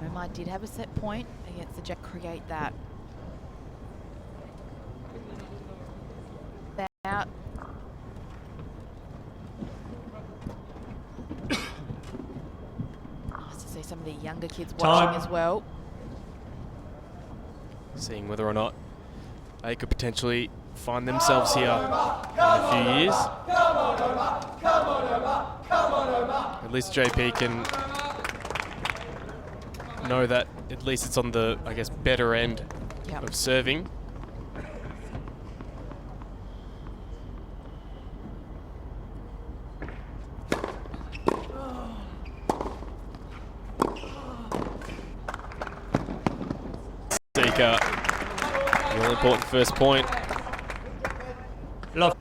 Omar did have a set point against the Jack. Create that. Out. Nice to see some of the younger kids watching as well. Seeing whether or not they could potentially find themselves here in a few years. At least JP can know that at least it's on the, I guess, better end of serving. Jasika, really important first point. Love.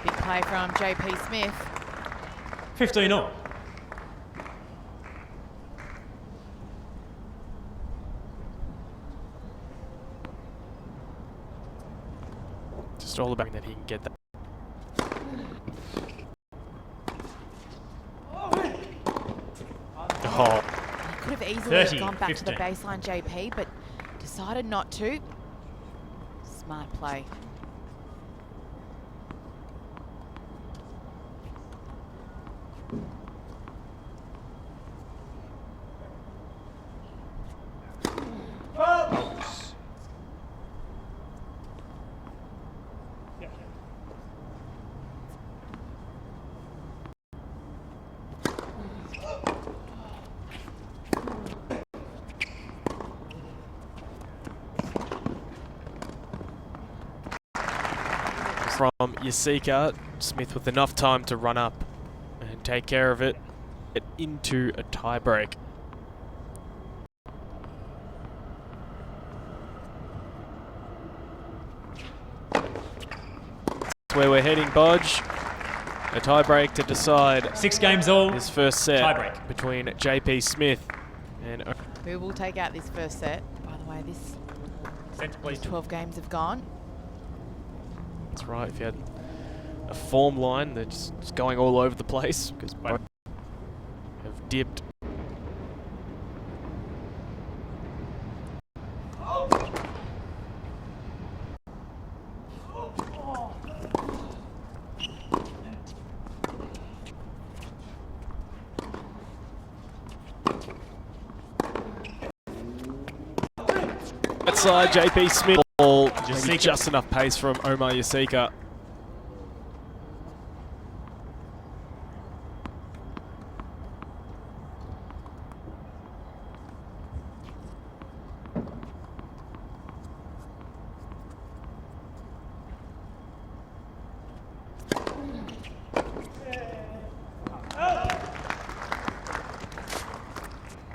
Big play from JP Smith. 15 all. Just all about that he can get that. Oh. He could have easily 30, gone back 15. to the baseline, JP, but decided not to. Smart play. From Jasika, Smith with enough time to run up and take care of it, get into a tie break. That's where we're heading, Bodge. A tie break to decide 6 games all. this first set Tie break between JP Smith and Who will take out this first set? By the way, these 12 games have gone. That's right, if you had a form line that's just going all over the place because both have dipped. Outside JP Smith, ball just enough pace from Omar Jasika.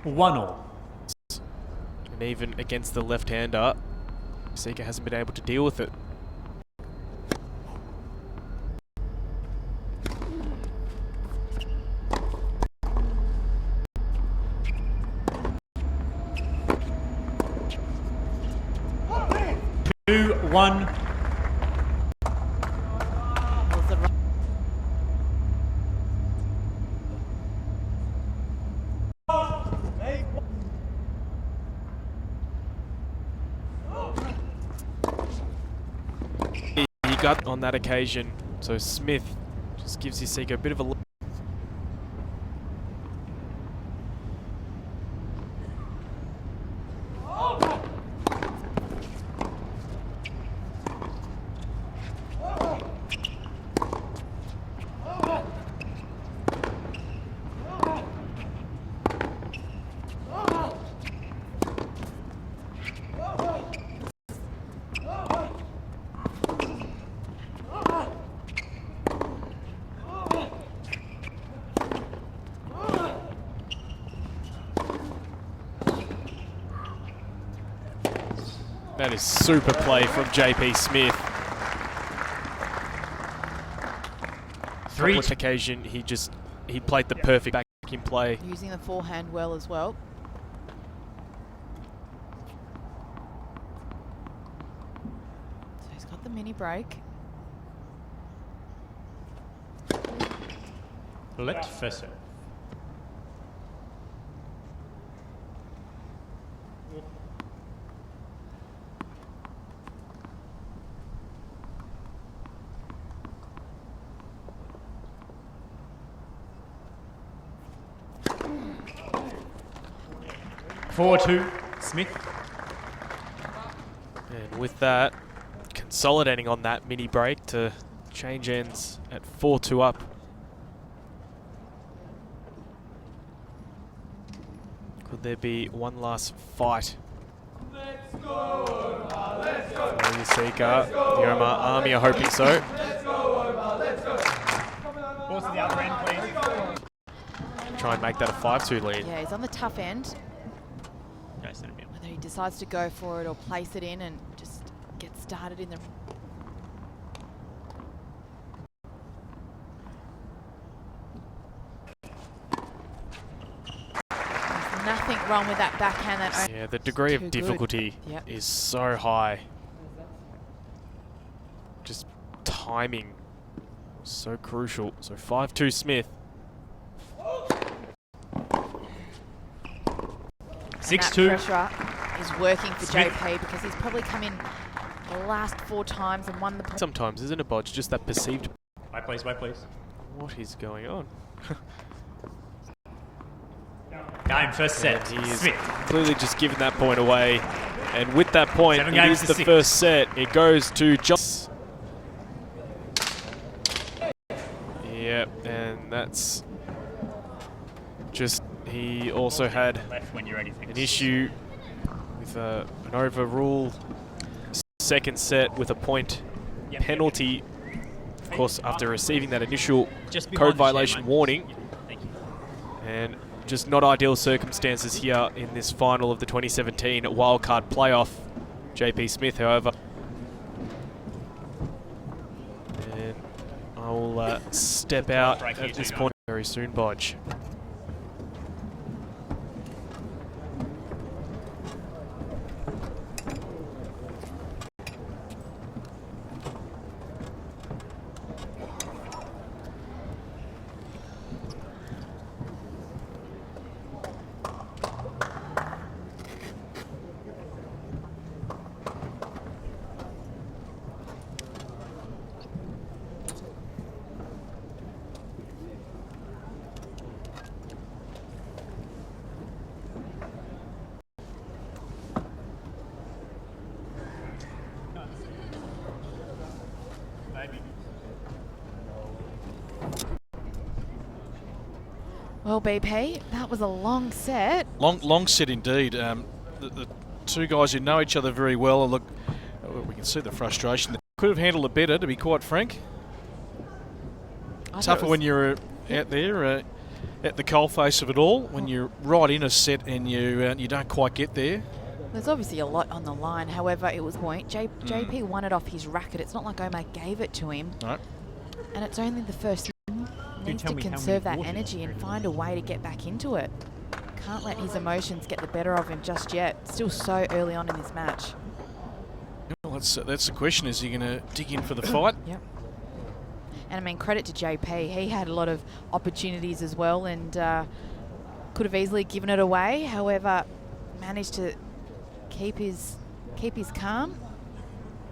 One all. And even against the left-hander, Jasika hasn't been able to deal with it. Two, one. He got on that occasion, so Smith just gives Jasika a bit of a look. That is super play from JP Smith. Three. On occasion, he played the perfect back in play. Using the forehand well as well. So he's got the mini break. Left first serve. 4-2, Smith. And with that, consolidating on that mini break to change ends at 4-2 up. Could there be one last fight? Let's go, Omar, let's go. Jasika, the Omar Army are hoping so. Let's go, Omar, let's go. Balls to the other end, please. Try and make that a 5-2 lead. Yeah, he's on the tough end. Go centre mid. Whether he decides to go for it or place it in and just get started in the... There's nothing wrong with that backhand. That Yeah, the degree of too difficulty good. Yep. is so high. Just timing, so crucial. So 5-2 Smith. 6-2. Pressure is working for JP because he's probably come in the last 4 times and won the point. Sometimes, isn't it, Bodge? Just that perceived. Wait, please, wait, please. What is going on? Game, first set. And he is Smith. clearly just giving that point away. And with that point, 7 it games is to the 6. first set. It goes to Joss. Yep, and that's just, he also had Left when you're ready, thanks. an issue with an overrule second set with a point penalty. Of course, after receiving that initial Just behind code the violation chair, mate. warning. Thank you. And just not ideal circumstances here in this final of the 2017 wildcard playoff. JP Smith, however. And I will step out at this point very soon, Bodge. Well, BP, that was a long set. Long set indeed. The two guys who know each other very well, and look, we can see the frustration. They could have handled it better, to be quite frank. Tougher when you're out there at the coalface of it all, when you're right in a set and you don't quite get there. There's obviously a lot on the line. However, it was point. JP won it off his racket. It's not like Omar gave it to him. No. And it's only the first. Needs to conserve that energy and find a way to get back into it. Can't let his emotions get the better of him just yet. Still so early on in this match. Well, that's the question. Is he going to dig in for the fight? Yep. And I mean, credit to JP. He had a lot of opportunities as well and could have easily given it away. However, managed to keep his calm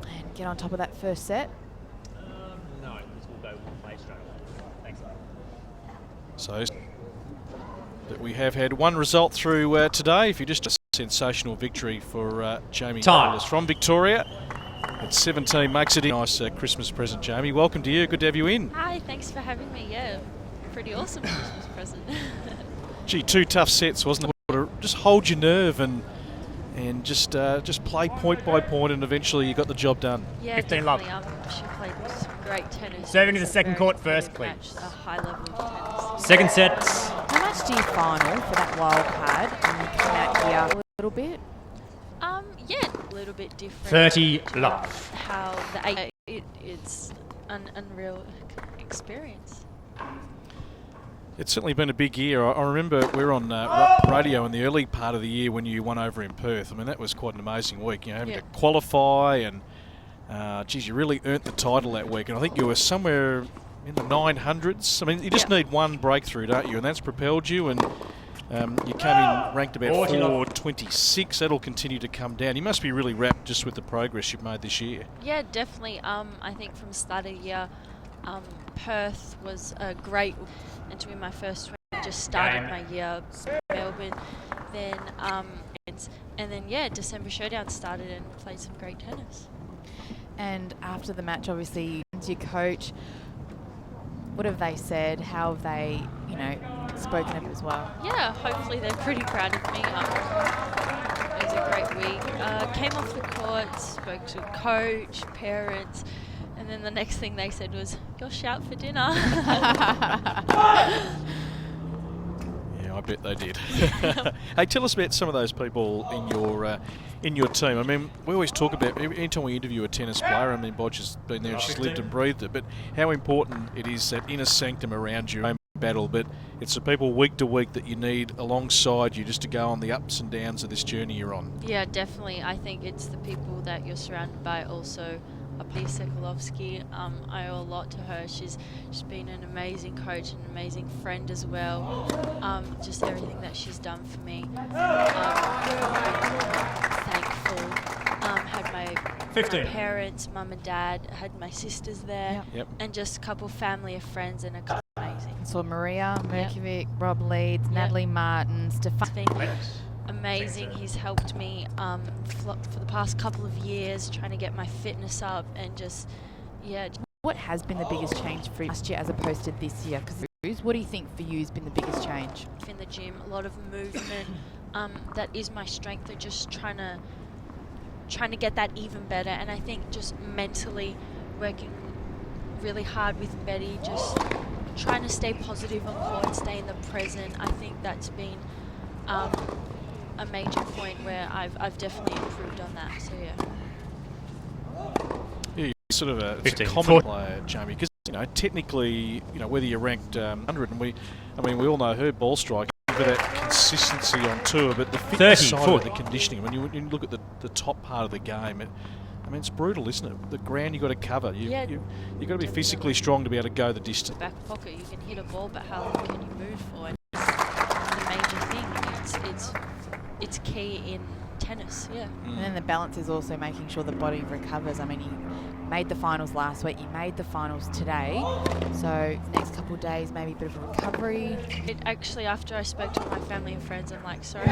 and get on top of that first set. No, because we'll go play straight away. Thanks. So that we have had one result through today. If you just a sensational victory for Jamie Fourlis from Victoria. At 17 makes it a nice Christmas present, Jamie. Welcome to you. Good to have you in. Hi, thanks for having me. Yeah, pretty awesome Christmas present. Gee, 2 tough sets, wasn't it? Just hold your nerve and just play point by point, and eventually you got the job done. Yeah, 15 love. She played some great tennis. Serving to the second court first, please. A high level of tennis. Second set. How much do you final for that wild card when you come out here a little bit? Yeah, a little bit different. 30 love. How it's an unreal experience. It's certainly been a big year. I remember we were on radio in the early part of the year when you won over in Perth. I mean, that was quite an amazing week. You know, having to qualify and, geez, you really earned the title that week. And I think you were somewhere in the 900s. I mean, you just need one breakthrough, don't you? And that's propelled you. And you came in ranked about 426. That'll continue to come down. You must be really wrapped just with the progress you've made this year. Yeah, definitely. I think from the start of the year, Perth was a great, and to be my first win, just started my year. Melbourne, then points. And then, yeah, December Showdown started and played some great tennis. And after the match, obviously, your coach, what have they said? How have they, you know, spoken of it as well? Yeah, hopefully they're pretty proud of me. It was a great week. Came off the court, spoke to coach, parents, and then the next thing they said was, "You'll shout for dinner." Yeah, I bet they did. Hey, tell us about some of those people in your team. I mean, we always talk about, anytime we interview a tennis player, I mean, Bodge has been there and she's lived and breathed it, but how important it is that inner sanctum around you battle, but it's the people week to week that you need alongside you just to go on the ups and downs of this journey you're on. Yeah, definitely. I think it's the people that you're surrounded by also. Lisa Sekulovsky, I owe a lot to her. She's been an amazing coach, an amazing friend as well. Just everything that she's done for me. Thankful. Had my parents, mum and dad, had my sisters there, and just a couple family of friends and a couple amazing. So Maria Merkovic, Rob Leeds, Natalie Martin, Stefan. Amazing. He's helped me for the past couple of years trying to get my fitness up and just, yeah. What has been the biggest change for you last year as opposed to this year? Because what do you think for you has been the biggest change? In the gym, a lot of movement. That is my strength. Of just trying to get that even better. And I think just mentally working really hard with Betty, just trying to stay positive on court, stay in the present. I think that's been a major point where I've definitely improved on that. So yeah, you're sort of a common player, Jamie, because technically, whether you're ranked 100, and we all know her ball strike, but that consistency on tour, but the fitness side of the conditioning. When you look at the top part of the game, it's brutal, isn't it? The ground you got to cover. You've got to be physically strong to be able to go the distance. Back pocket, you can hit a ball, but how long can you move for? And the major thing. It's key in tennis, And then the balance is also making sure the body recovers. I mean, you made the finals last week, you made the finals today, so next couple of days, maybe a bit of a recovery. Actually, after I spoke to my family and friends, I'm like, sorry,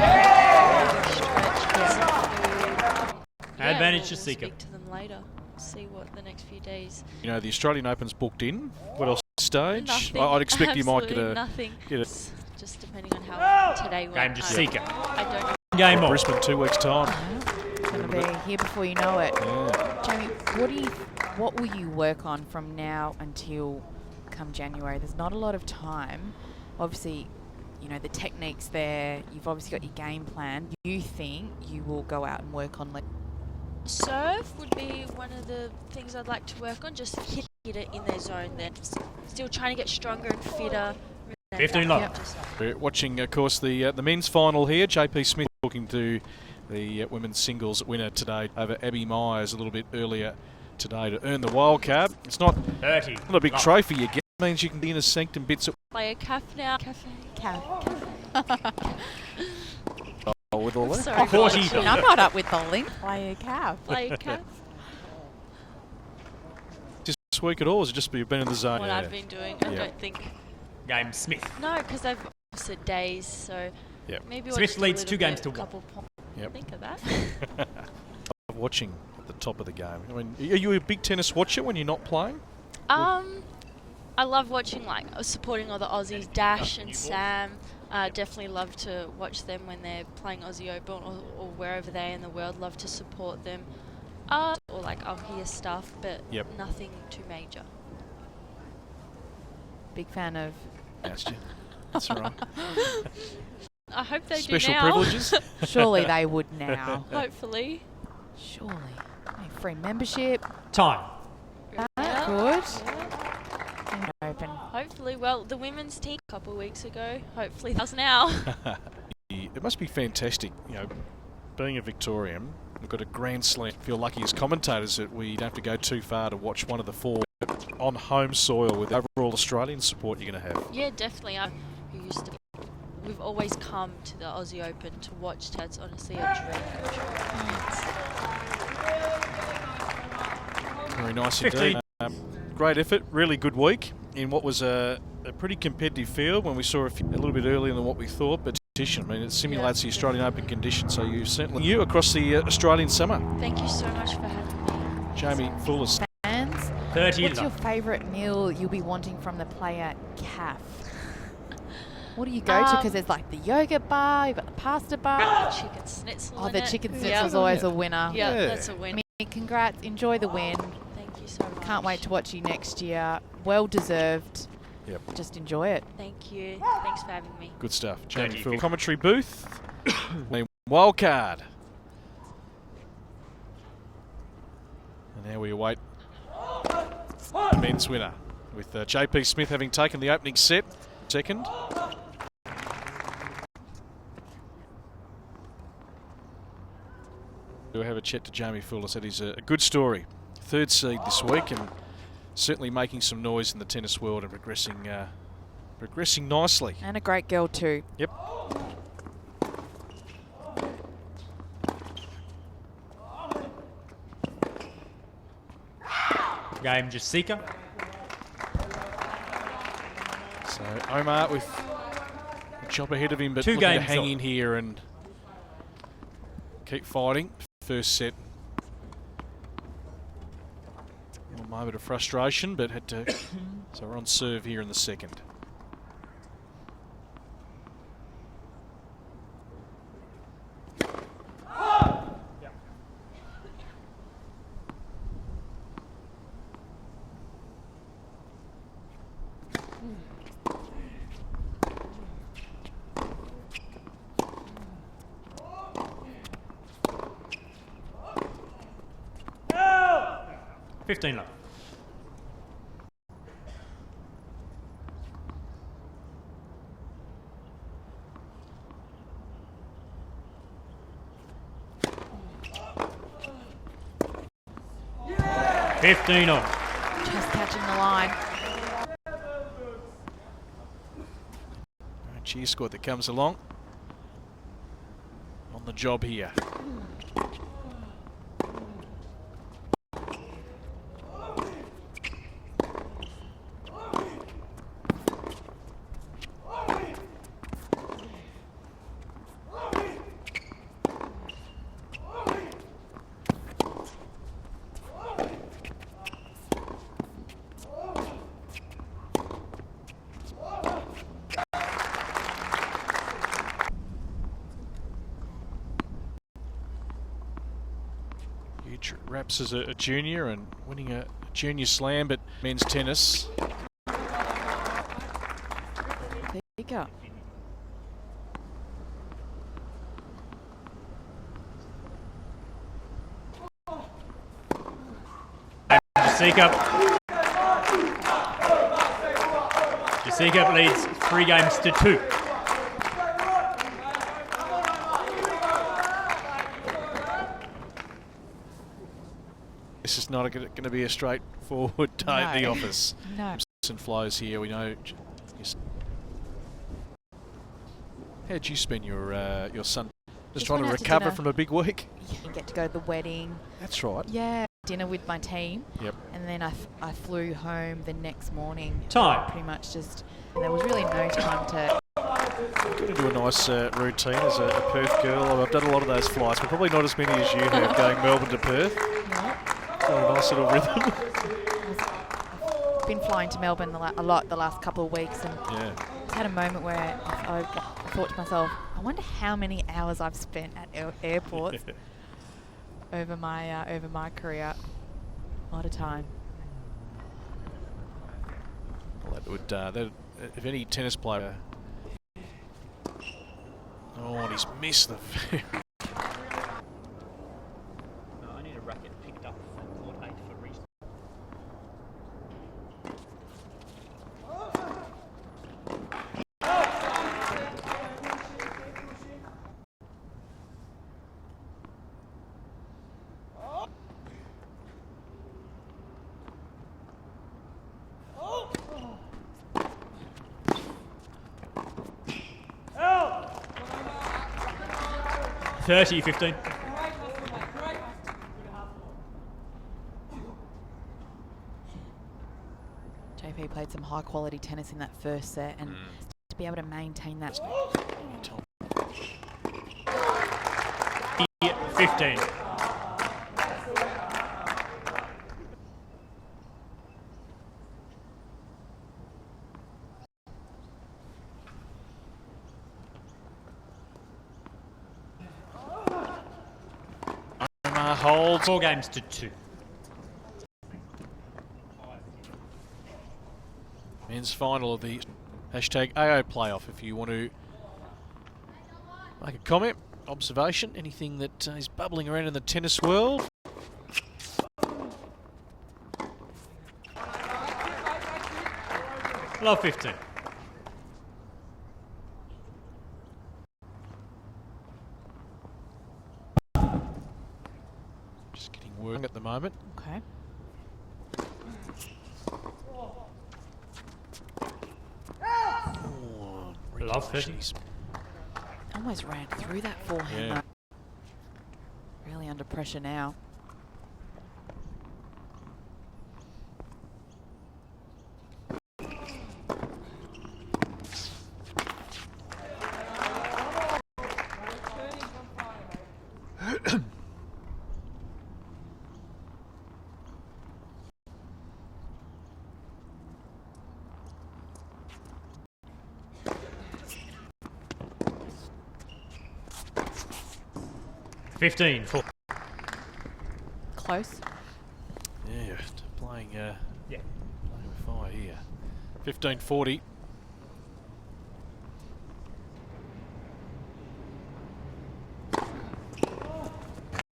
Advantage we'll Jasika. Speak to them later, see what the next few days. The Australian Open's booked in. What else stage? Nothing. I'd expect you might nothing. Get a just depending on how today went. Game Jasika. I don't know. Game on. Brisbane 2 weeks' time. It's going to be here before you know it. Jamie, what will you work on from now until come January? There's not a lot of time. Obviously, the technique's there. You've obviously got your game plan. Do you think you will go out and work on serve would be one of the things I'd like to work on. Just hit it in their zone. Then still trying to get stronger and fitter. 15 love. We're watching, of course, the men's final here. JP Smith talking to the women's singles winner today over Abby Myers a little bit earlier today to earn the wild card. It's not a big trophy you get. It means you can be in a sanctum bits. Play a calf now. Calf. With all that. Sorry, I'm not up with the link. Play a calf. Play a calf. Just this week at all, or has it just been in the zone? What I've been doing, I don't think. Game Smith. No, because they've opposite days, so maybe Smith leads 2 games to 1. Think of that. Watching at the top of the game. I mean, are you a big tennis watcher when you're not playing? I love watching, supporting all the Aussies, Dash and Sam. Definitely love to watch them when they're playing Aussie Open or wherever they are in the world. Love to support them. Or I'll hear stuff, but nothing too major. Big fan of. That's right. I hope they Special do now. privileges? Surely they would now. Hopefully. Surely. Free membership. Time. Good. Open. Hopefully. Well, the women's team a couple of weeks ago. Hopefully that's now. It must be fantastic, being a Victorian. We've got a Grand Slam. Feel lucky as commentators that we don't have to go too far to watch one of the 4 on home soil with overall Australian support you're going to have. Yeah, definitely. We've always come to the Aussie Open to watch. That's honestly a dream come true. Very nice indeed. Great effort, really good week in what was a pretty competitive field when we saw a little bit earlier than what we thought, but I mean, it simulates the Australian Open conditions, so you certainly across the Australian summer. Thank you so much for having me. Jamie Fourlis. Fans, 30 what's your favourite meal you'll be wanting from the player CAF? What do you go to? Because there's like the yogurt bar, you've got the pasta bar. Chicken schnitzel. Oh, the chicken schnitzel's always a winner. Yeah, that's a win. Congrats, enjoy the win. Thank you so much. Can't wait to watch you next year. Well deserved. Yep. Just enjoy it. Thank you. Thanks for having me. Good stuff. Jamie Fourlis. Commentary booth. Wildcard. And now we await the men's winner, with JP Smith having taken the opening set. Second. We'll have a chat to Jamie Fourlis. That is a good story. Third seed this week and certainly making some noise in the tennis world and progressing nicely. And a great girl too. Yep. Game Jasika. So Omar with a job ahead of him, but Two looking to games hang on. in here and keep fighting. First set. A moment of frustration, but had to. So we're on serve here in the second. Oh! 15 love. Yeah! 15 on. Just catching the line. Cheer squad that comes along on the job here. Raps as a junior and winning a junior slam, but men's tennis. There you go. Jasika leads 3 games to 2. This is not going to be a straightforward day at the office. No. And flows here, we know. How'd you spend your son? Just trying to recover from a big week? Yeah, get to go to the wedding. That's right. Yeah, dinner with my team. Yep. And then I flew home the next morning. Time. Pretty much just, and there was really no time to. Got to do a nice routine as a Perth girl. I've done a lot of those flights, but probably not as many as you have going Melbourne to Perth. Yeah. So a nice little rhythm. I've been flying to Melbourne a lot the last couple of weeks, and I had a moment where I thought to myself, I wonder how many hours I've spent at airports over my career. A lot of time. Well, that would, if any tennis player. Oh, and he's missed the. No, I need a racket picked up from court 8 for reason. Oh! 30-15. JP played some high quality tennis in that first set, and to be able to maintain that. 15. Holds. 4 games to 2. Men's final of the hashtag AO playoff. If you want to make a comment, observation, anything that is bubbling around in the tennis world. Love 15. Just getting work at the moment. Okay. Oh, Love 30. Almost ran through that forehand. Yeah. Really under pressure now. Close. Yeah, playing Yeah. playing with fire here. 15-40.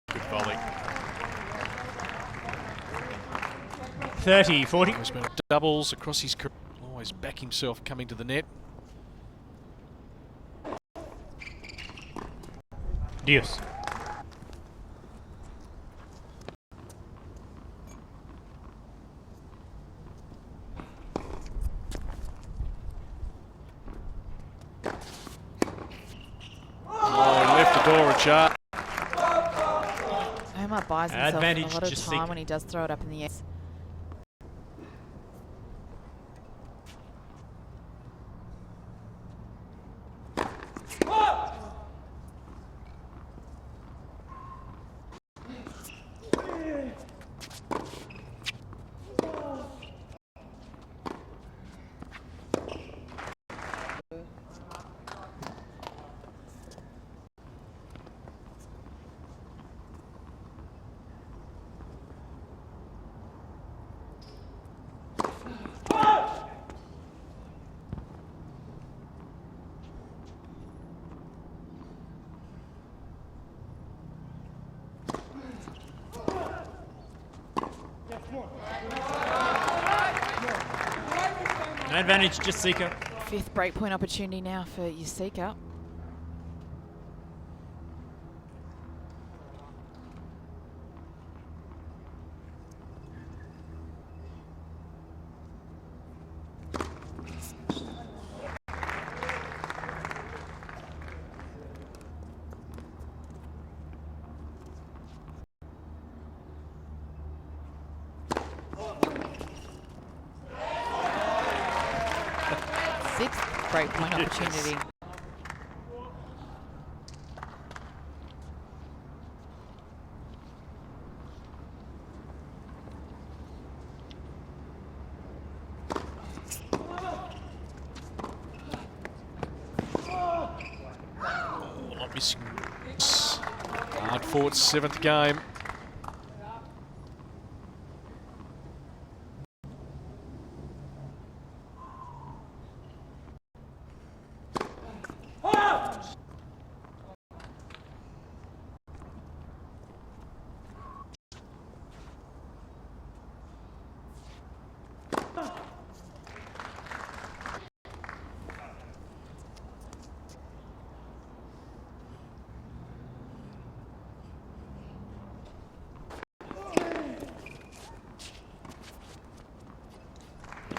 Good volley. 30-40. He's been doubles across his career. Always back himself coming to the net. Deuce. Oh, left the door ajar. Omar buys himself Advantage a lot of Jasika. time when he does throw it up in the air. Advantage Jasika. Fifth breakpoint opportunity now for Jasika. Sixth breakpoint opportunity. Not missing. Hard fought 7th game.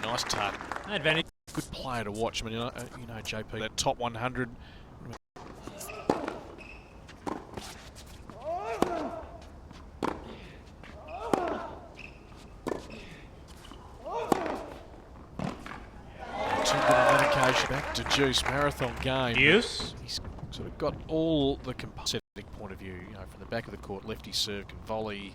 Nice tart. Advantage. Good player to watch. I mean, you know, JP, that top 100. Too good on that occasion. Back to Juice marathon game. Deuce. He's sort of got all the setting point of view. You know, from the back of the court, lefty serve can volley.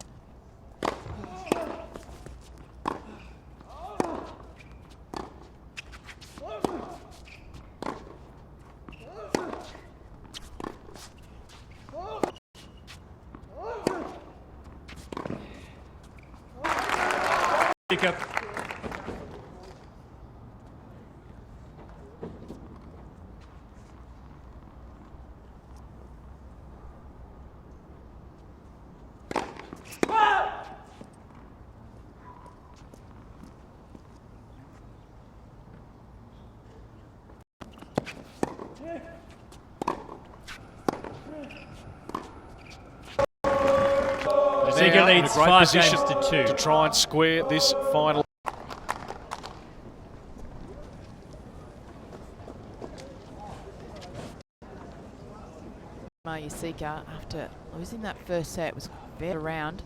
Pick up. Jasika leads 5 games to 2 to try and square this final. Jasika, after losing that first set, was very around.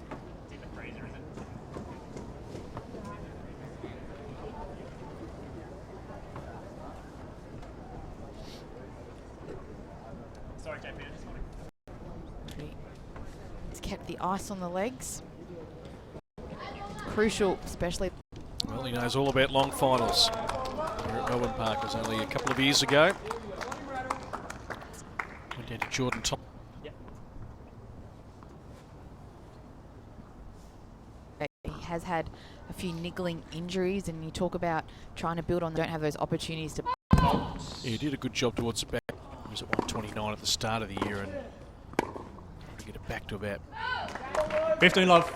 Sorry, JP. He's kept the ice on the legs. Crucial, especially. Well, he knows all about long finals here at Melbourne Park. It was only a couple of years ago. Went down to Jordan Tomic. He has had a few niggling injuries, and you talk about trying to build on, don't have those opportunities to. Yeah, he did a good job towards the back. He was at 129 at the start of the year and to get it back to about 15 love.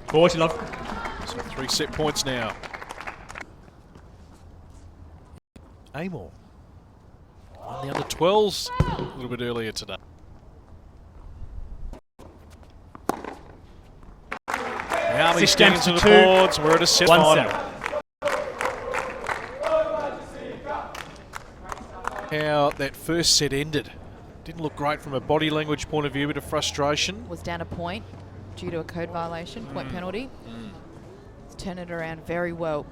Forward, love. So 3 set points now. Amor on the under 12s a little bit earlier today. Now he's standing to the boards. We're at a set final. How that first set ended. Didn't look great from a body language point of view, bit of frustration. Was down a point due to a code violation, point penalty. It's turned it around very well.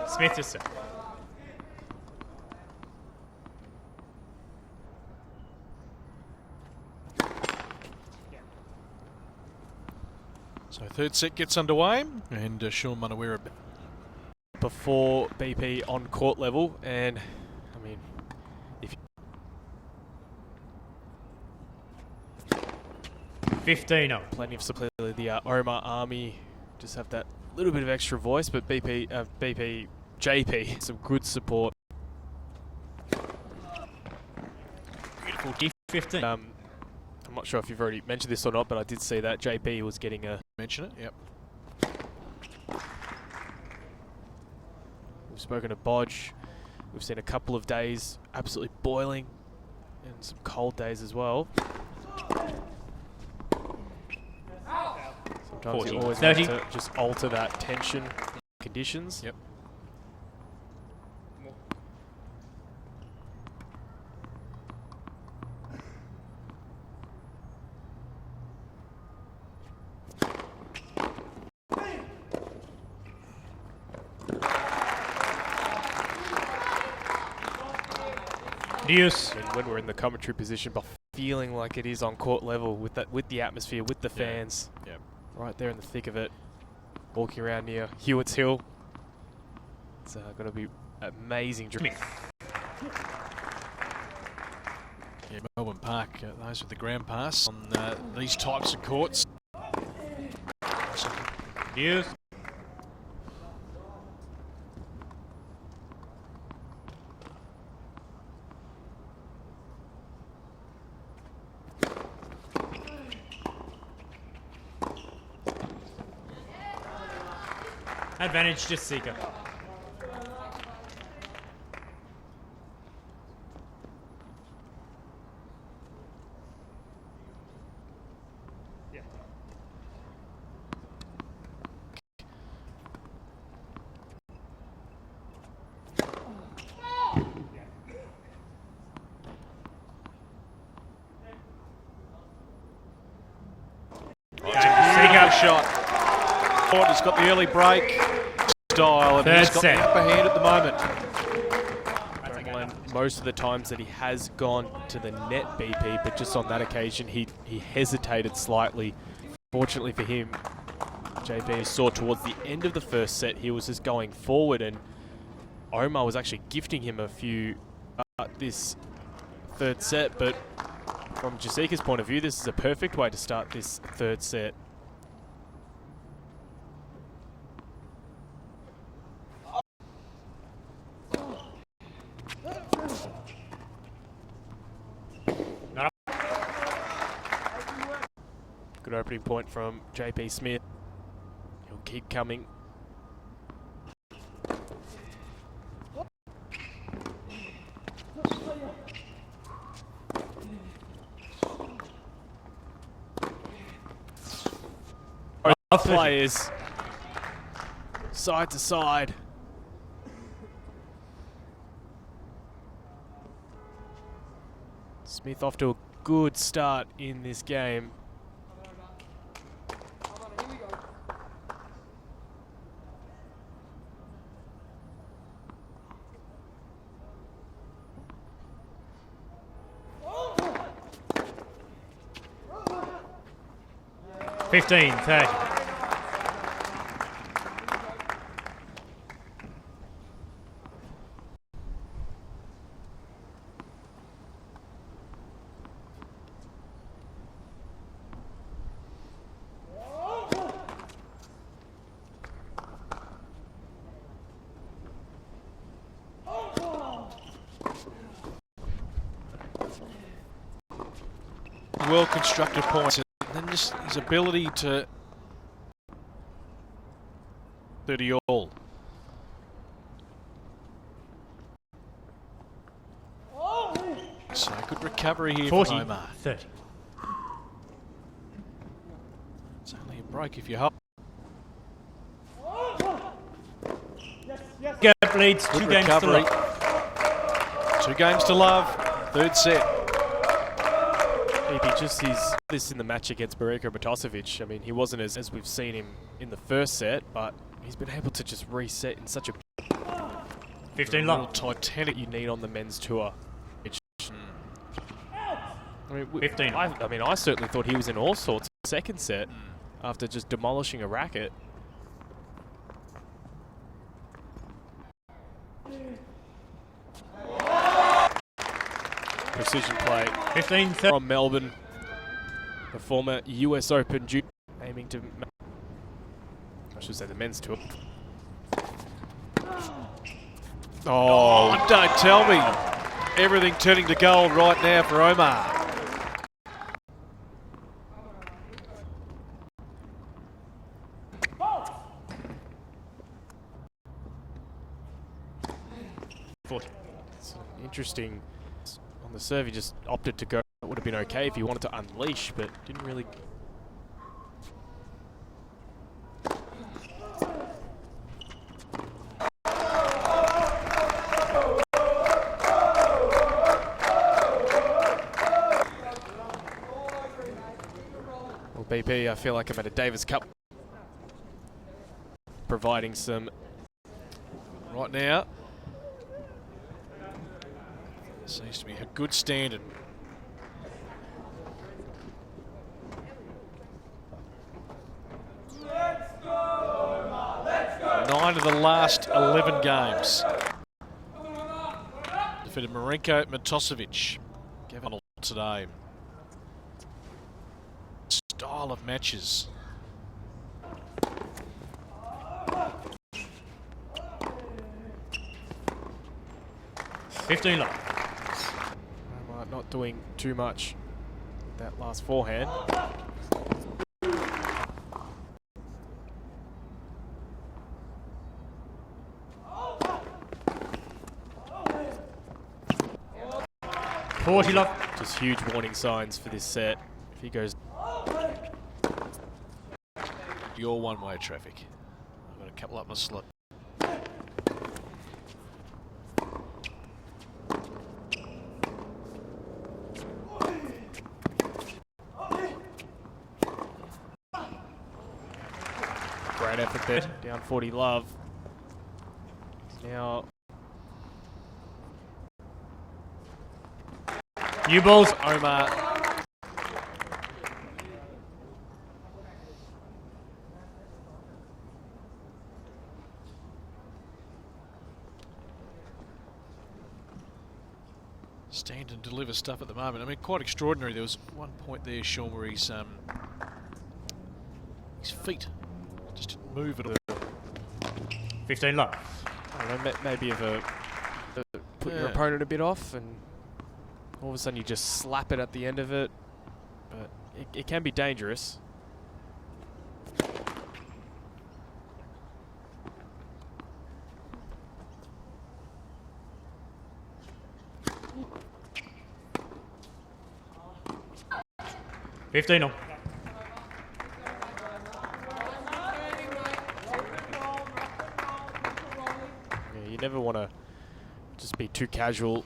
Smith is set. So third set gets underway, and Sean Munawira before BP on court level, and I mean, if 15-0. Plenty of support. The Omar Army just have that little bit of extra voice, but JP, some good support. Beautiful gift. 15. I'm not sure if you've already mentioned this or not, but I did see that JP was getting a... Mention it, yep. We've spoken to Bodge. We've seen a couple of days absolutely boiling and some cold days as well. Sometimes 40. you always 30. need to just alter that tension conditions. Yep. Deuce. And when we're in the commentary position, but feeling like it is on court level with that, with the atmosphere, with the fans, right there in the thick of it, walking around near Hewitt's Hill. It's going to be amazing. Yeah, Melbourne Park, those with the ground pass on these types of courts. Deuce. Advantage, Jasika. Shot. He's got the early break style and he's got the upper hand at the moment. Most of the times that he has gone to the net BP, but just on that occasion he hesitated slightly. Fortunately for him, JP saw towards the end of the first set he was just going forward, and Omar was actually gifting him a few this third set, but from Jasika's point of view, this is a perfect way to start this third set. Good opening point from JP Smith. He'll keep coming. Both players side to side. Smith off to a good start in this game. Tag. Well-constructed points, and then just his ability to 30 all. So good recovery here from Omar. 30. It's only a break if you help. Gap leads, Good 2 games to recovery. love. 2 games to love. Third set. Maybe just this in the match against Boriko Matosevic. I mean, he wasn't as we've seen him in the first set, but he's been able to just reset in such a 15 long. Titanic you need on the men's tour. I mean, 15. I certainly thought he was in all sorts second set after just demolishing a racket. Precision play 15 from Melbourne, the former US Open aiming to, I should say, the men's tour. Oh, don't tell me. Everything turning to gold right now for Omar. It's interesting. On the serve, he just opted to go. It would have been okay if he wanted to unleash, but didn't really. Well, BP, I feel like I'm at a Davis Cup, providing some Right now, seems to be a good standard. Let's go, let's go. 9 of the last 11 games. Defeated Marenko Matosevic. Gavin today. Style of matches. $15 long. Not doing too much that last forehand. 40 love. Just huge warning signs for this set. If he goes... Your one-way traffic. I've got a couple up my slot. Great effort there. Down 40 love. Now... New balls. Omar. Stand and deliver stuff at the moment. I mean, quite extraordinary. There was one point there, Sean, where his feet just didn't move at all. 15 love. I don't know, maybe put your opponent a bit off, and all of a sudden you just slap it at the end of it. But it can be dangerous. $15 all. Yeah, you never want to just be too casual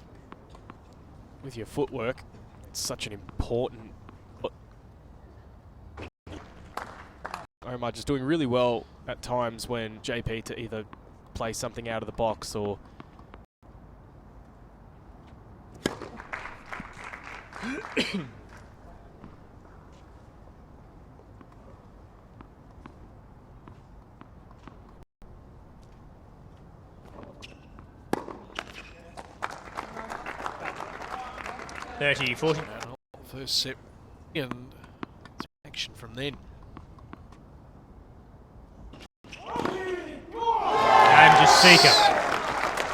with your footwork. It's such an important... Omar just doing really well at times when JP to either play something out of the box or... $30-40. First set and action from then. And Jasika.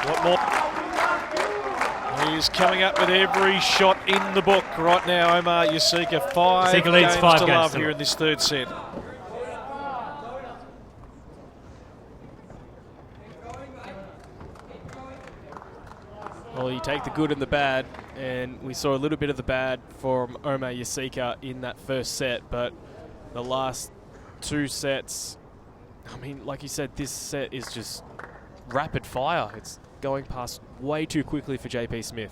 What more? He's coming up with every shot in the book right now, Omar Jasika. Five Jasika leads games 5 to games love to here love. in this third set. Well, you take the good and the bad, and we saw a little bit of the bad from Omar Jasika in that first set, but the last 2 sets, I mean, like you said, this set is just rapid fire. It's going past way too quickly for JP Smith.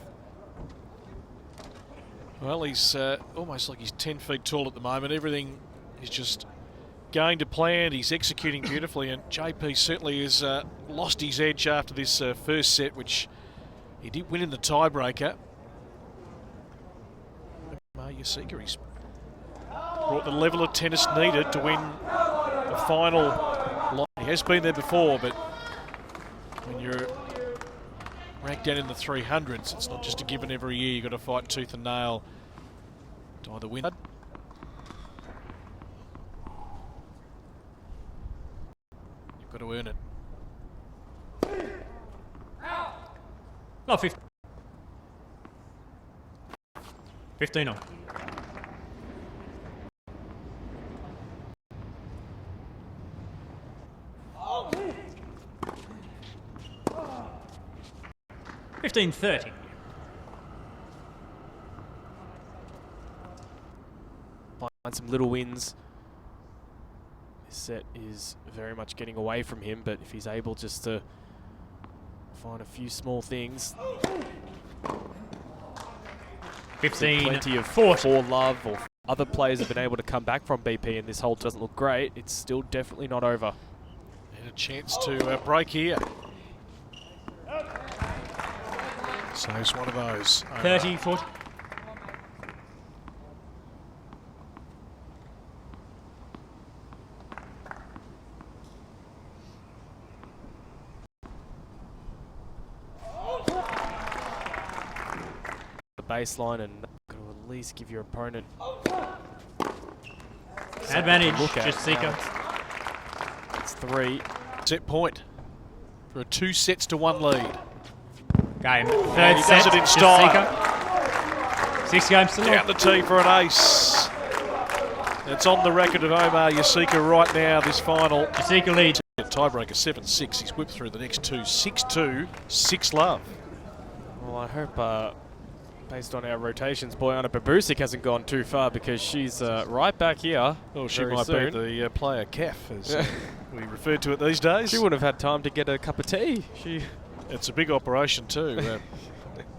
Well, he's almost like he's 10 feet tall at the moment. Everything is just going to plan. He's executing beautifully, and JP certainly has lost his edge after this first set, which he did win in the tiebreaker. Jasika, he's brought the level of tennis needed to win the final line. He has been there before, but when you're ranked down in the 300s, it's not just a given every year. You've got to fight tooth and nail to either win. You've got to earn it. No, 15 on. $15-30. Find some little wins. This set is very much getting away from him, but if he's able just to find a few small things. 15, plenty of 40. For love or other players have been able to come back from BP, and this hole doesn't look great. It's still definitely not over. And a chance to break here. So it's one of those. 30-40. The baseline, and got to at least give your opponent advantage. Look at. Jasika. It's 3. Set point for a 2 sets to 1 lead. Game. Third And he set. does it in style. Jasika. 6 games to Down the tee for an ace. It's on the record of Omar Jasika right now, this final. Jasika leads. Tiebreaker 7-6. He's whipped through the next 2. 6-2, 6 love. Well, I hope based on our rotations, Bojana Babusic hasn't gone too far because she's right back here. Well, she very might soon. be the player calf, as we refer to it these days. She wouldn't have had time to get a cup of tea. It's a big operation too.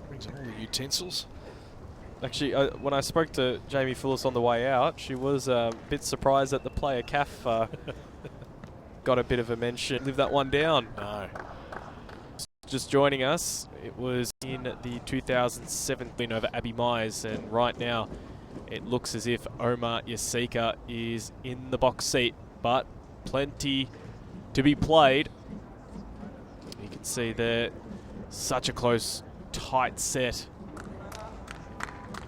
Brings in all the utensils. Actually, when I spoke to Jamie Fourlis on the way out, she was a bit surprised that the player calf got a bit of a mention. Live that one down. No. Just joining us, it was in the 2007 win over Abby Mize, and right now it looks as if Omar Jasika is in the box seat, but plenty to be played. You can see there, such a close, tight set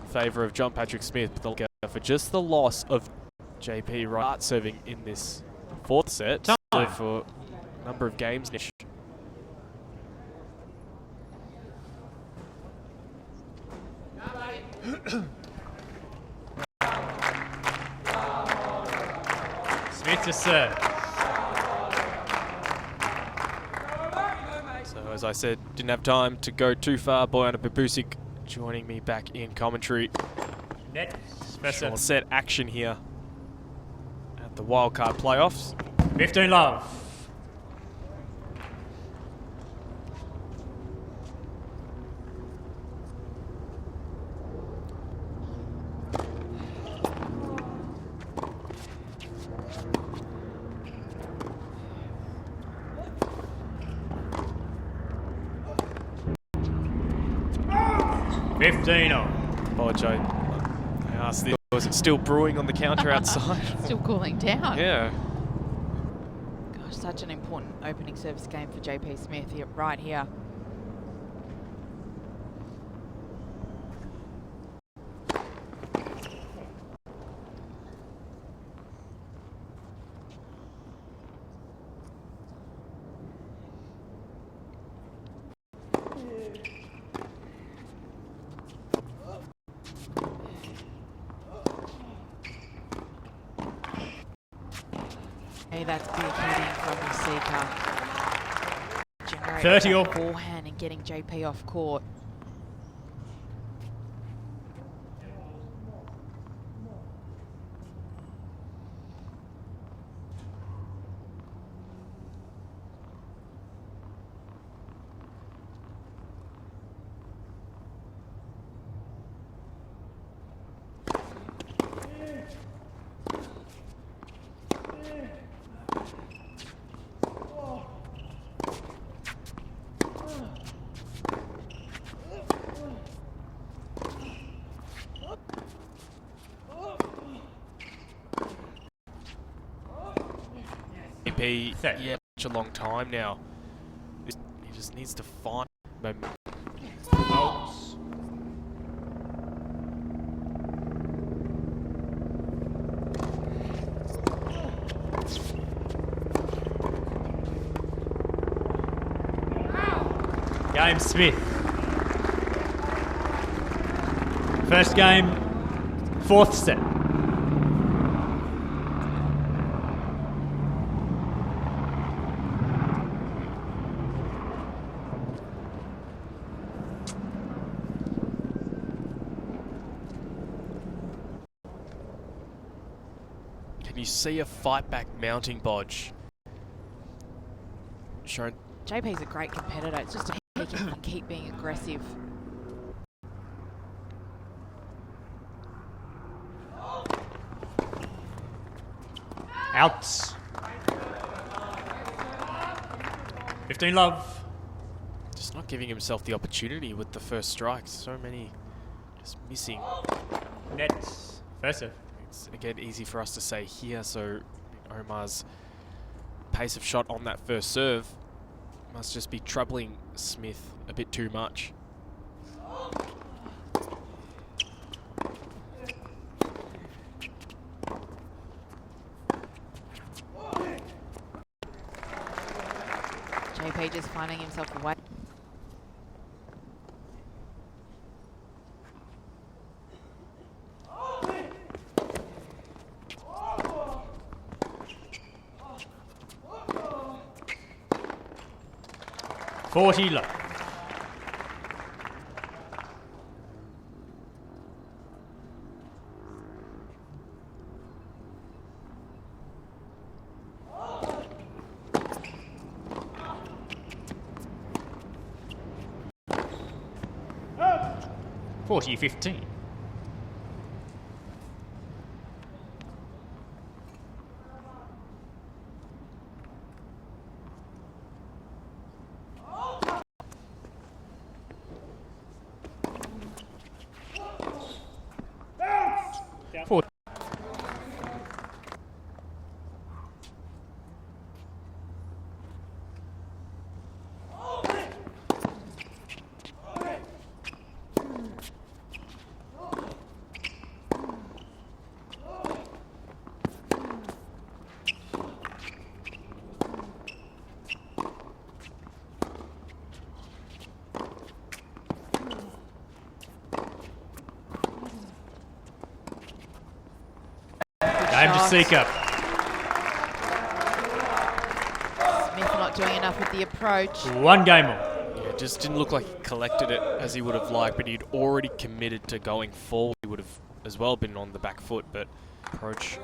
in favour of John Patrick Smith, but they'll go for just the loss of JP Wright serving in this fourth set. So for a number of games now. Smith to serve. So as I said, didn't have time to go too far. Bojana Babusic joining me back in commentary. Net. Short set action here at the wildcard playoffs. 15 love. Apologise. I asked this, was it still brewing on the counter outside? Still cooling down. Yeah. Gosh, such an important opening service game for JP Smith here, right here. Hey, that's big hitting from Jasika. Generating 30 that all. forehand and getting JP off court. Yeah, such a long time now. He just needs to find momentum. Game Smith. First game, fourth set. Can you see a fight back mounting, Bodge? Sharon. JP's a great competitor. It's just he can keep being aggressive. Outs. 15 love. Just not giving himself the opportunity with the first strikes. So many just missing. Net. First serve. It's again easy for us to say here. So Omar's pace of shot on that first serve must just be troubling Smith a bit too much. JP just finding himself away. 40-15. Four. Game Jasika. Smith not doing enough with the approach. 1 game more. Yeah, it just didn't look like he collected it as he would have liked, but he'd already committed to going forward. He would have as well been on the back foot, but approach.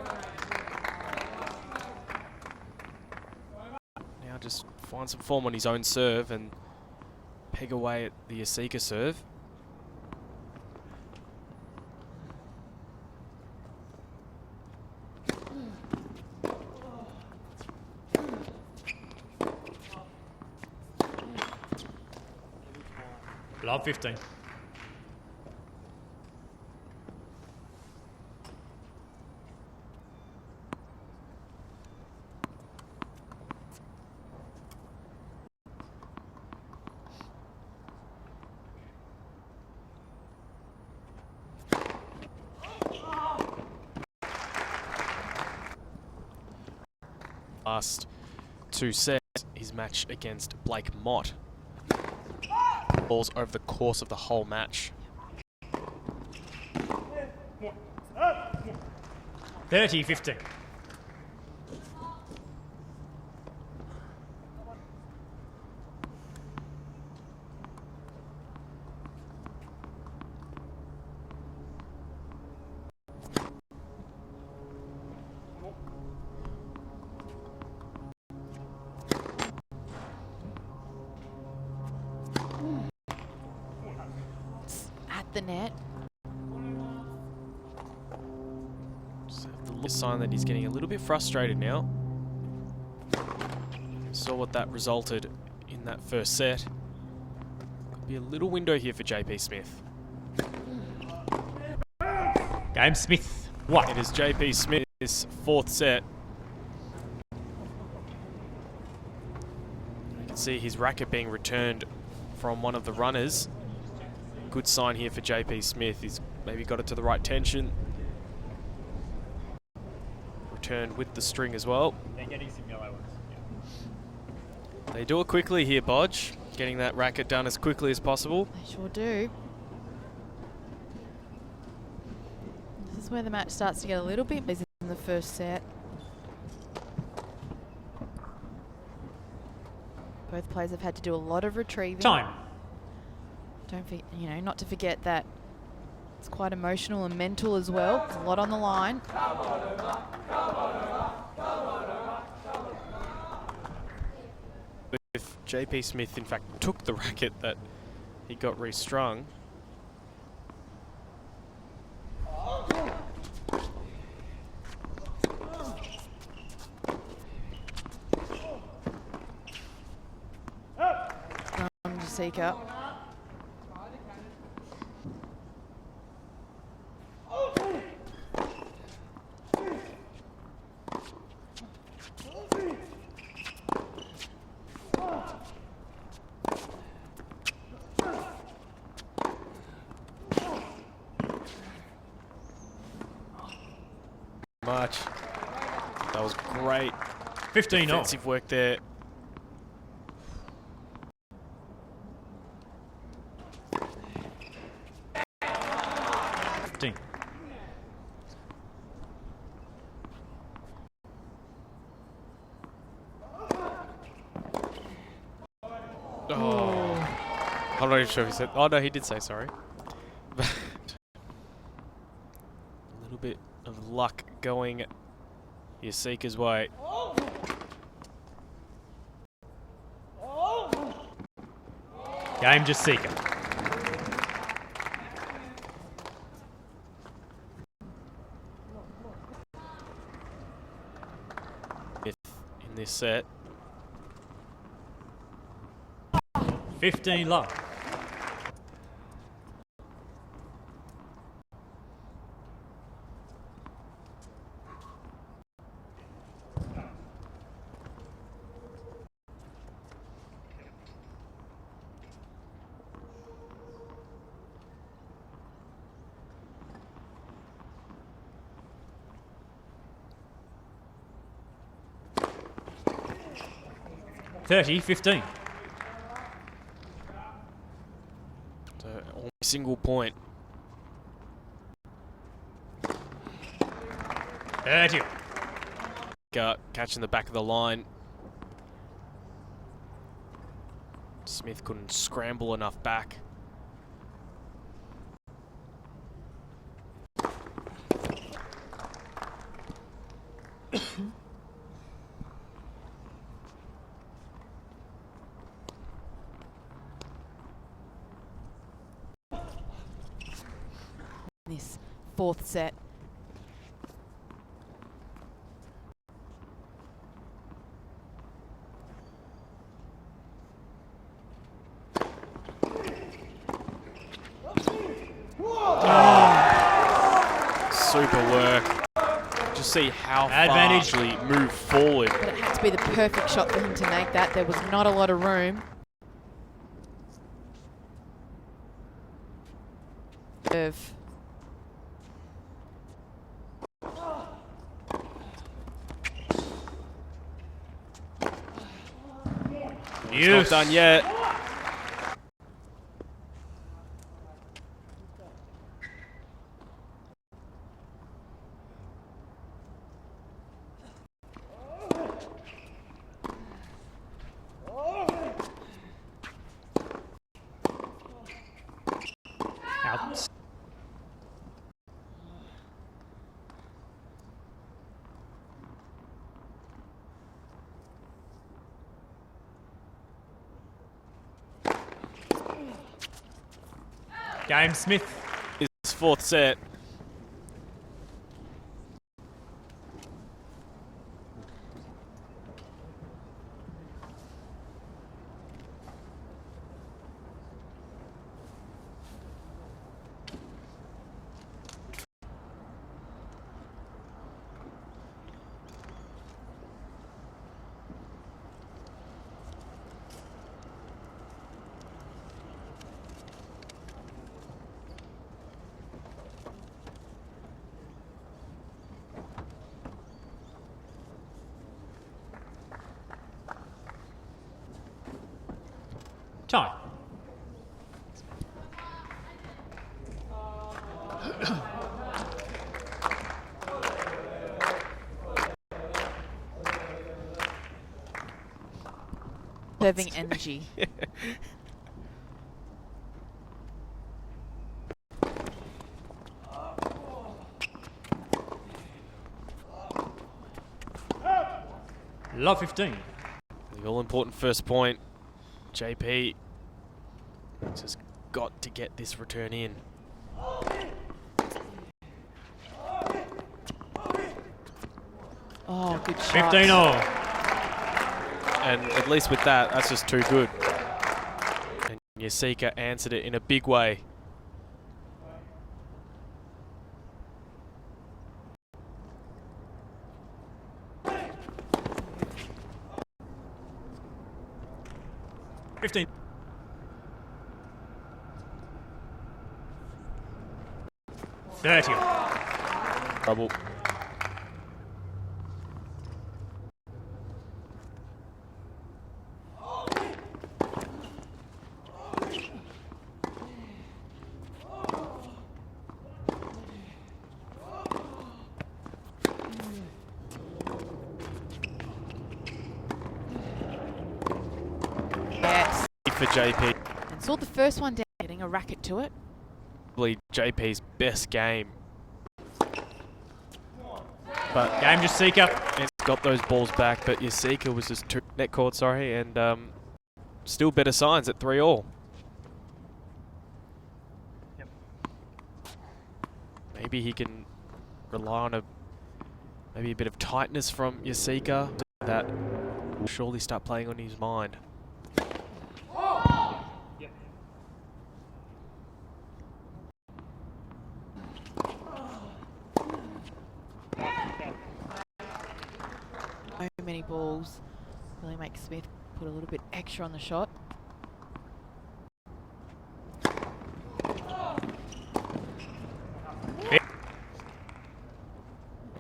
Now just find some form on his own serve and peg away at the Jasika serve. Love 15. Last 2 sets, his match against Blake Mott. Balls over the course of the whole match. 30-15. At the net. So the sign that he's getting a little bit frustrated now. Saw what that resulted in that first set. Could be a little window here for JP Smith. Game Smith. What? It is JP Smith's 4th set. You can see his racket being returned from one of the runners. Good sign here for JP Smith. He's maybe got it to the right tension. Returned with the string as well. They're getting some yellow ones. Yeah. They do it quickly here, Bodge. Getting that racket done as quickly as possible. They sure do. This is where the match starts to get a little bit busy in the first set. Both players have had to do a lot of retrieving. Time. Don't forget, not to forget that it's quite emotional and mental as well. There's a lot on the line. If JP Smith, in fact, took the racket that he got restrung. Jasika. Much. That was great 15 defensive work there. Oh, I'm not even sure if he said. Oh no, he did say sorry. A little bit of luck going Jasika's way. Game Jasika. this set. 15 love. $30-15. So only single point. 30. Catching the back of the line. Smith couldn't scramble enough back. This fourth set. Super work. Just see how Advantage. far he moved forward. But it had to be the perfect shot for him to make that. There was not a lot of room. It's not done yet. Out. Game Smith. His fourth set. Time. Serving energy. Love 15. The all-important first point. JP just got to get this return in. Oh, good shot. 15-all. And at least with that, that's just too good. And Jasika answered it in a big way. $15. $30. Trouble. Yes. For JP. And saw the first one down, getting a racket to it. Probably JP's best game. But Game Jasika. it's got those balls back, but Jasika was just net court, sorry, and still better signs at 3-all. Yep. Maybe he can rely on maybe a bit of tightness from Jasika. that will surely start playing on his mind. So many balls. Really make Smith put a little bit extra on the shot.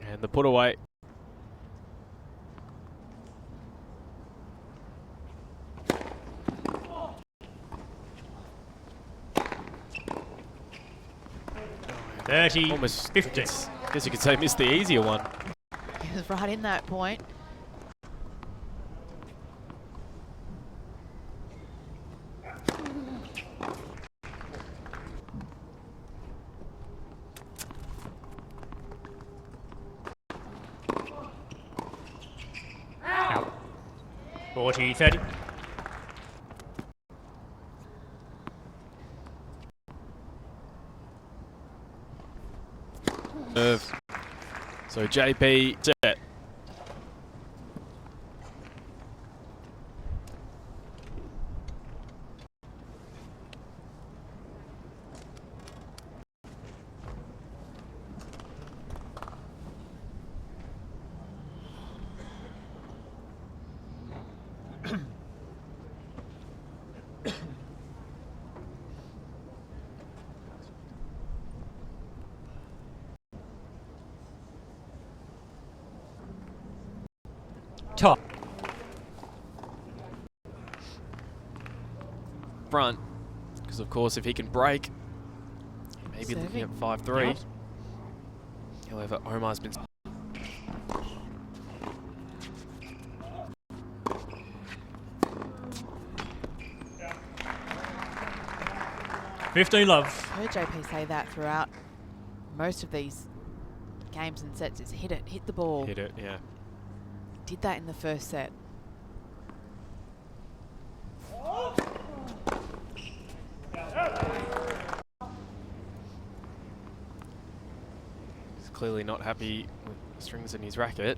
And the put away. Almost 50. Guess you could say missed the easier one. He was right in that point. Out. 40, 30. So JP set. Top. Front, because of course if he can break, maybe looking at 5-3. Yep. However, Omar's been 15 love. I heard JP say that throughout most of these games and sets, is hit it, hit the ball. hit it, yeah. Did that in the first set. He's clearly not happy with the strings in his racket.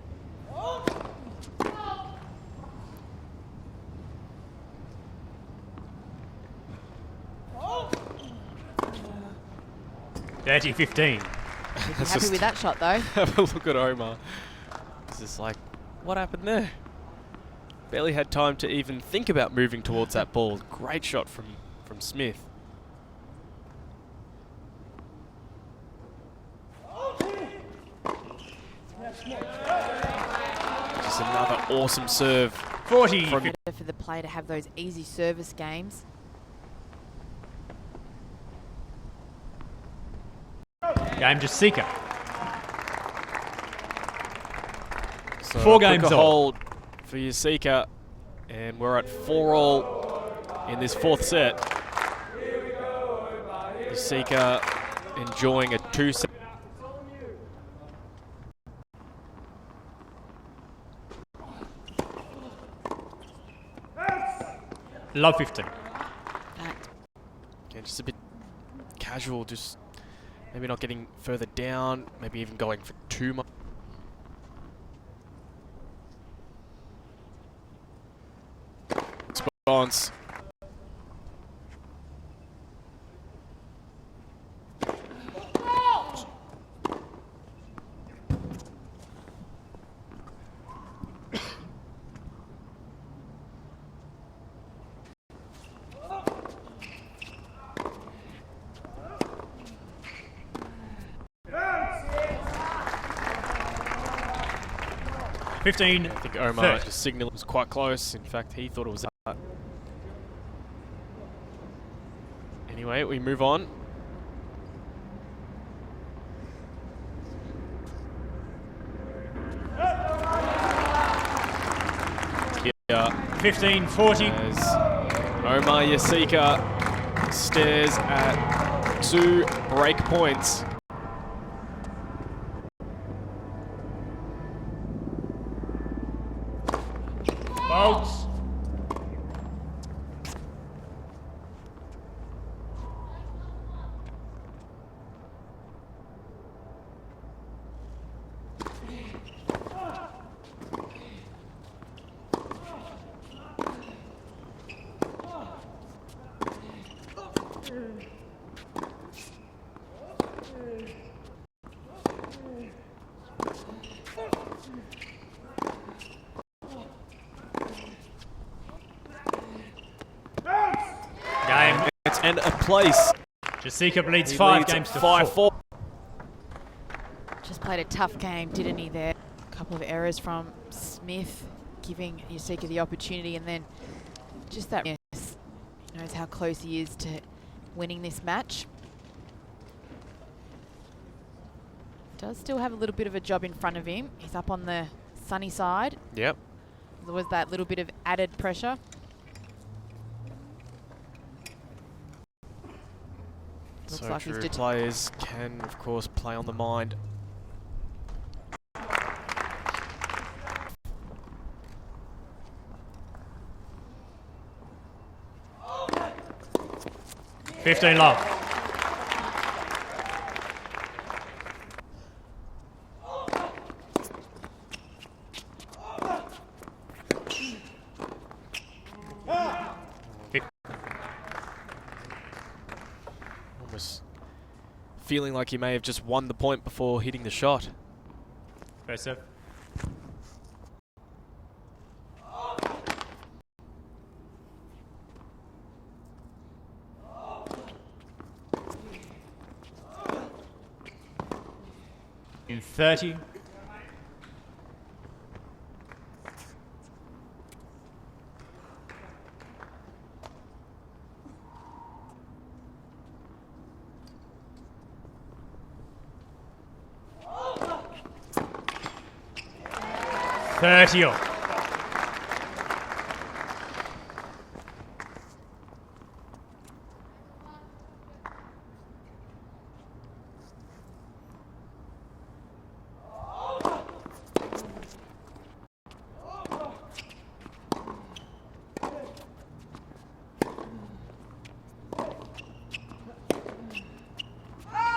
Dirty 15. Happy with that shot though. Have a look at Omar. It's just like, what happened there? Barely had time to even think about moving towards that ball. Great shot from Smith. Just another awesome serve. 40. For the player to have those easy service games. Game Jasika. So 4 games a all. hold for Jasika, and we're at 4-all in this 4th set. Jasika enjoying a 2-set. Love 15. Again, just a bit casual, just maybe not getting further down, maybe even going for too much. Response. I think Omar just signaled it was quite close. In fact, he thought it was out. Anyway, we move on. Yeah. 15-40. As Omar Jasika stares at 2 break points. Bolts. and a place. Jasika bleeds He 5 leads games to 5-4. Just played a tough game, didn't he there? A couple of errors from Smith, giving Jasika the opportunity, and then just that, yes, he knows how close he is to winning this match. Does still have a little bit of a job in front of him. He's up on the sunny side. Yep. There was that little bit of added pressure. Looks So like he's true. Players can, of course, play on the mind. $15 love. Almost feeling like he may have just won the point before hitting the shot. First serve. In 30. $30.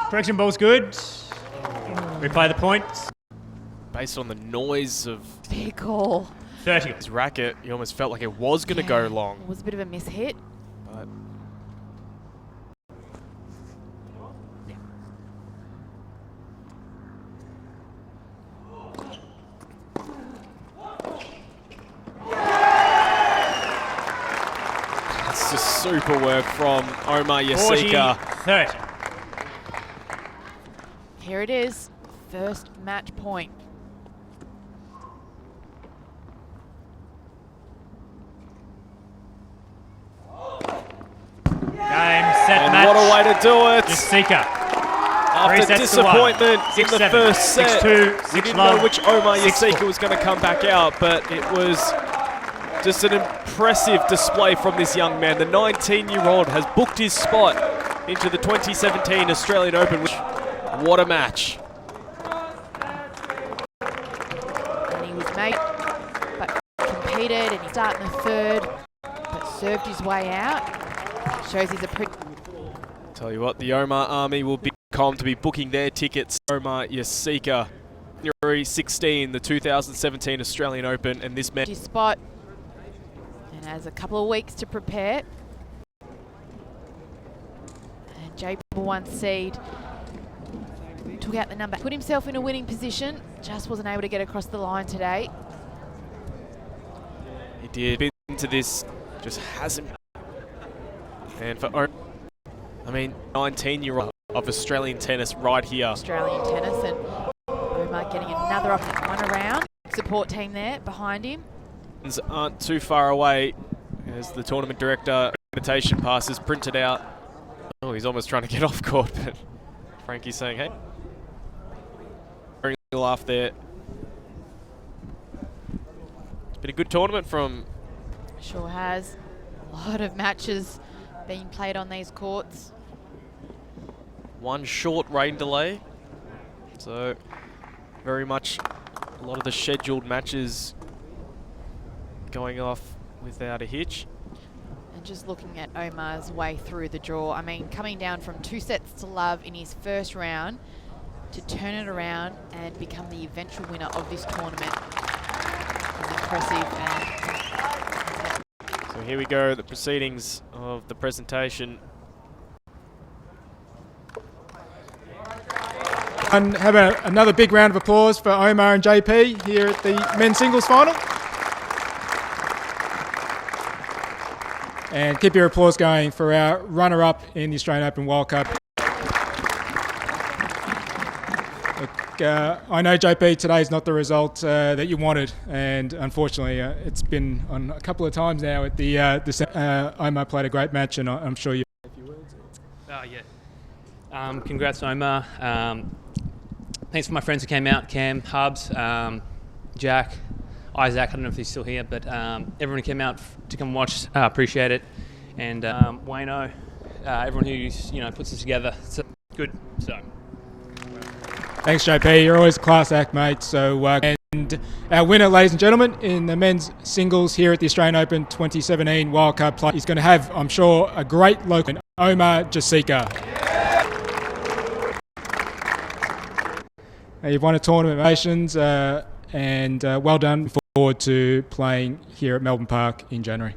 Correction ball's good. Replay the point. Based on the noise of big call. 30. His racket, he almost felt like it was going to go long. It was a bit of a mishit. But it's just super work from Omar Jasika. 30. Here it is, first match point. Game, set, And match. what a way to do it. Jasika. After disappointment in the first set, 6-2, we didn't know which Omar Jasika was going to come back out, but it was just an impressive display from this young man. The 19-year-old has booked his spot into the 2017 Australian Open. What a match. And he was made, but competed, and he started in the third, but served his way out. Shows he's a pretty... Tell you what, the Omar Army will be calm to be booking their tickets. Omar Jasika, February 16, the 2017 Australian Open, and this man... His spot, and has a couple of weeks to prepare. And J1 seed took out the number, put himself in a winning position, just wasn't able to get across the line today. He did. Been into this, just hasn't. And for Omar, I mean, 19-year-old of Australian tennis right here. Australian tennis, and Omar getting another one around. Support team there behind him. Aren't too far away as the tournament director invitation pass is printed out. Oh, he's almost trying to get off court, but Frankie's saying, hey. Very laugh there. It's been a good tournament from... Sure has. A lot of matches being played on these courts. One short rain delay. So, very much a lot of the scheduled matches going off without a hitch. And just looking at Omar's way through the draw, I mean, coming down from 2-0 in his first round to turn it around and become the eventual winner of this tournament is impressive. And so here we go, the proceedings of the presentation. And have another big round of applause for Omar and JP here at the men's singles final. And keep your applause going for our runner-up in the Australian Open World Cup. Look, I know, JP, today's not the result that you wanted, and unfortunately it's been on a couple of times now at the Omar played a great match, and I'm sure you... Congrats, Omar. Thanks for my friends who came out, Cam, Hubs, Jack, Isaac, I don't know if he's still here, but everyone who came out to come watch, appreciate it. And Wayno, everyone who's, puts this together, it's good. So. Thanks, JP. You're always a class act, mate. So, and our winner, ladies and gentlemen, in the men's singles here at the Australian Open 2017 Wildcard Play, is going to have, I'm sure, a great local, Omar Jasika. You've won a tournament, nations, and well done. Looking forward to playing here at Melbourne Park in January.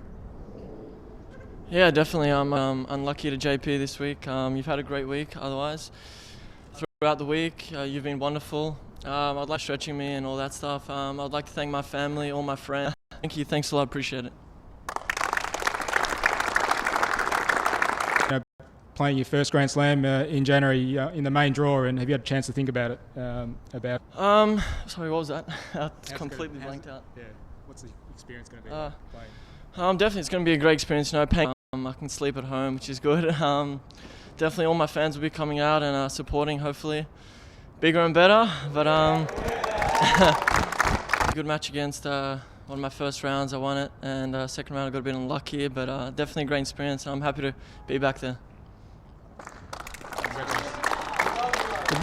Yeah, definitely. I'm unlucky to JP this week. You've had a great week otherwise. Throughout the week, you've been wonderful. I'd like stretching me and all that stuff. I'd like to thank my family, all my friends. Thank you. Thanks a lot. Appreciate it. Playing your first Grand Slam in January in the main draw, and have you had a chance to think about it? Sorry, what was that? It's completely blanked out. Yeah. What's the experience going to be playing? Definitely, it's going to be a great experience. I can sleep at home, which is good. Definitely, all my fans will be coming out and supporting. Hopefully, bigger and better. But good match against one of my first rounds. I won it, and second round I got a bit unlucky. But definitely a great experience. I'm happy to be back there.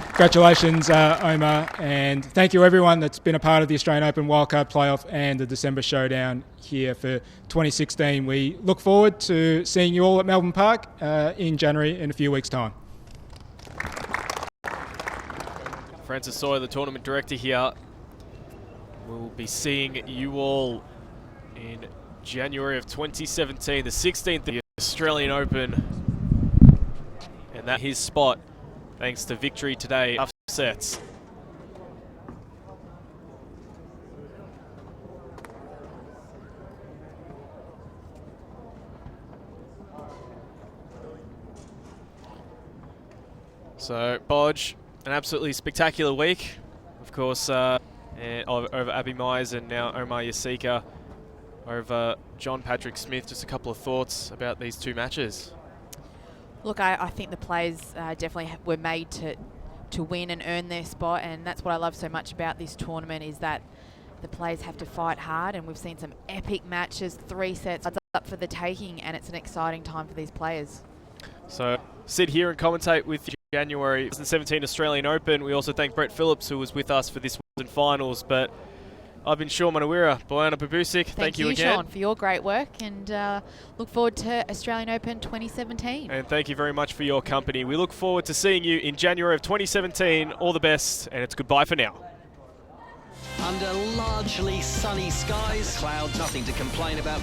Congratulations, Omar, and thank you everyone that's been a part of the Australian Open Wildcard Playoff and the December Showdown here for 2016. We look forward to seeing you all at Melbourne Park in January in a few weeks' time. Francis Sawyer, the tournament director here. We'll be seeing you all in January of 2017, the 16th of the Australian Open, and that his spot. Thanks to victory today, tough sets. So, Bodge, an absolutely spectacular week. Of course, over Abby Mize and now Omar Jasika over John Patrick Smith. Just a couple of thoughts about these two matches. Look, I think the players definitely were made to win and earn their spot, and that's what I love so much about this tournament is that the players have to fight hard, and we've seen some epic matches, 3 sets up for the taking, and it's an exciting time for these players. So sit here and commentate with January 2017 Australian Open. We also thank Brett Phillips, who was with us for this and finals, but I've been Sean Manawira, Bojana Babusic. Thank you again, Sean, for your great work, and look forward to Australian Open 2017. And thank you very much for your company. We look forward to seeing you in January of 2017. All the best, and it's goodbye for now. Under largely sunny skies, clouds, nothing to complain about.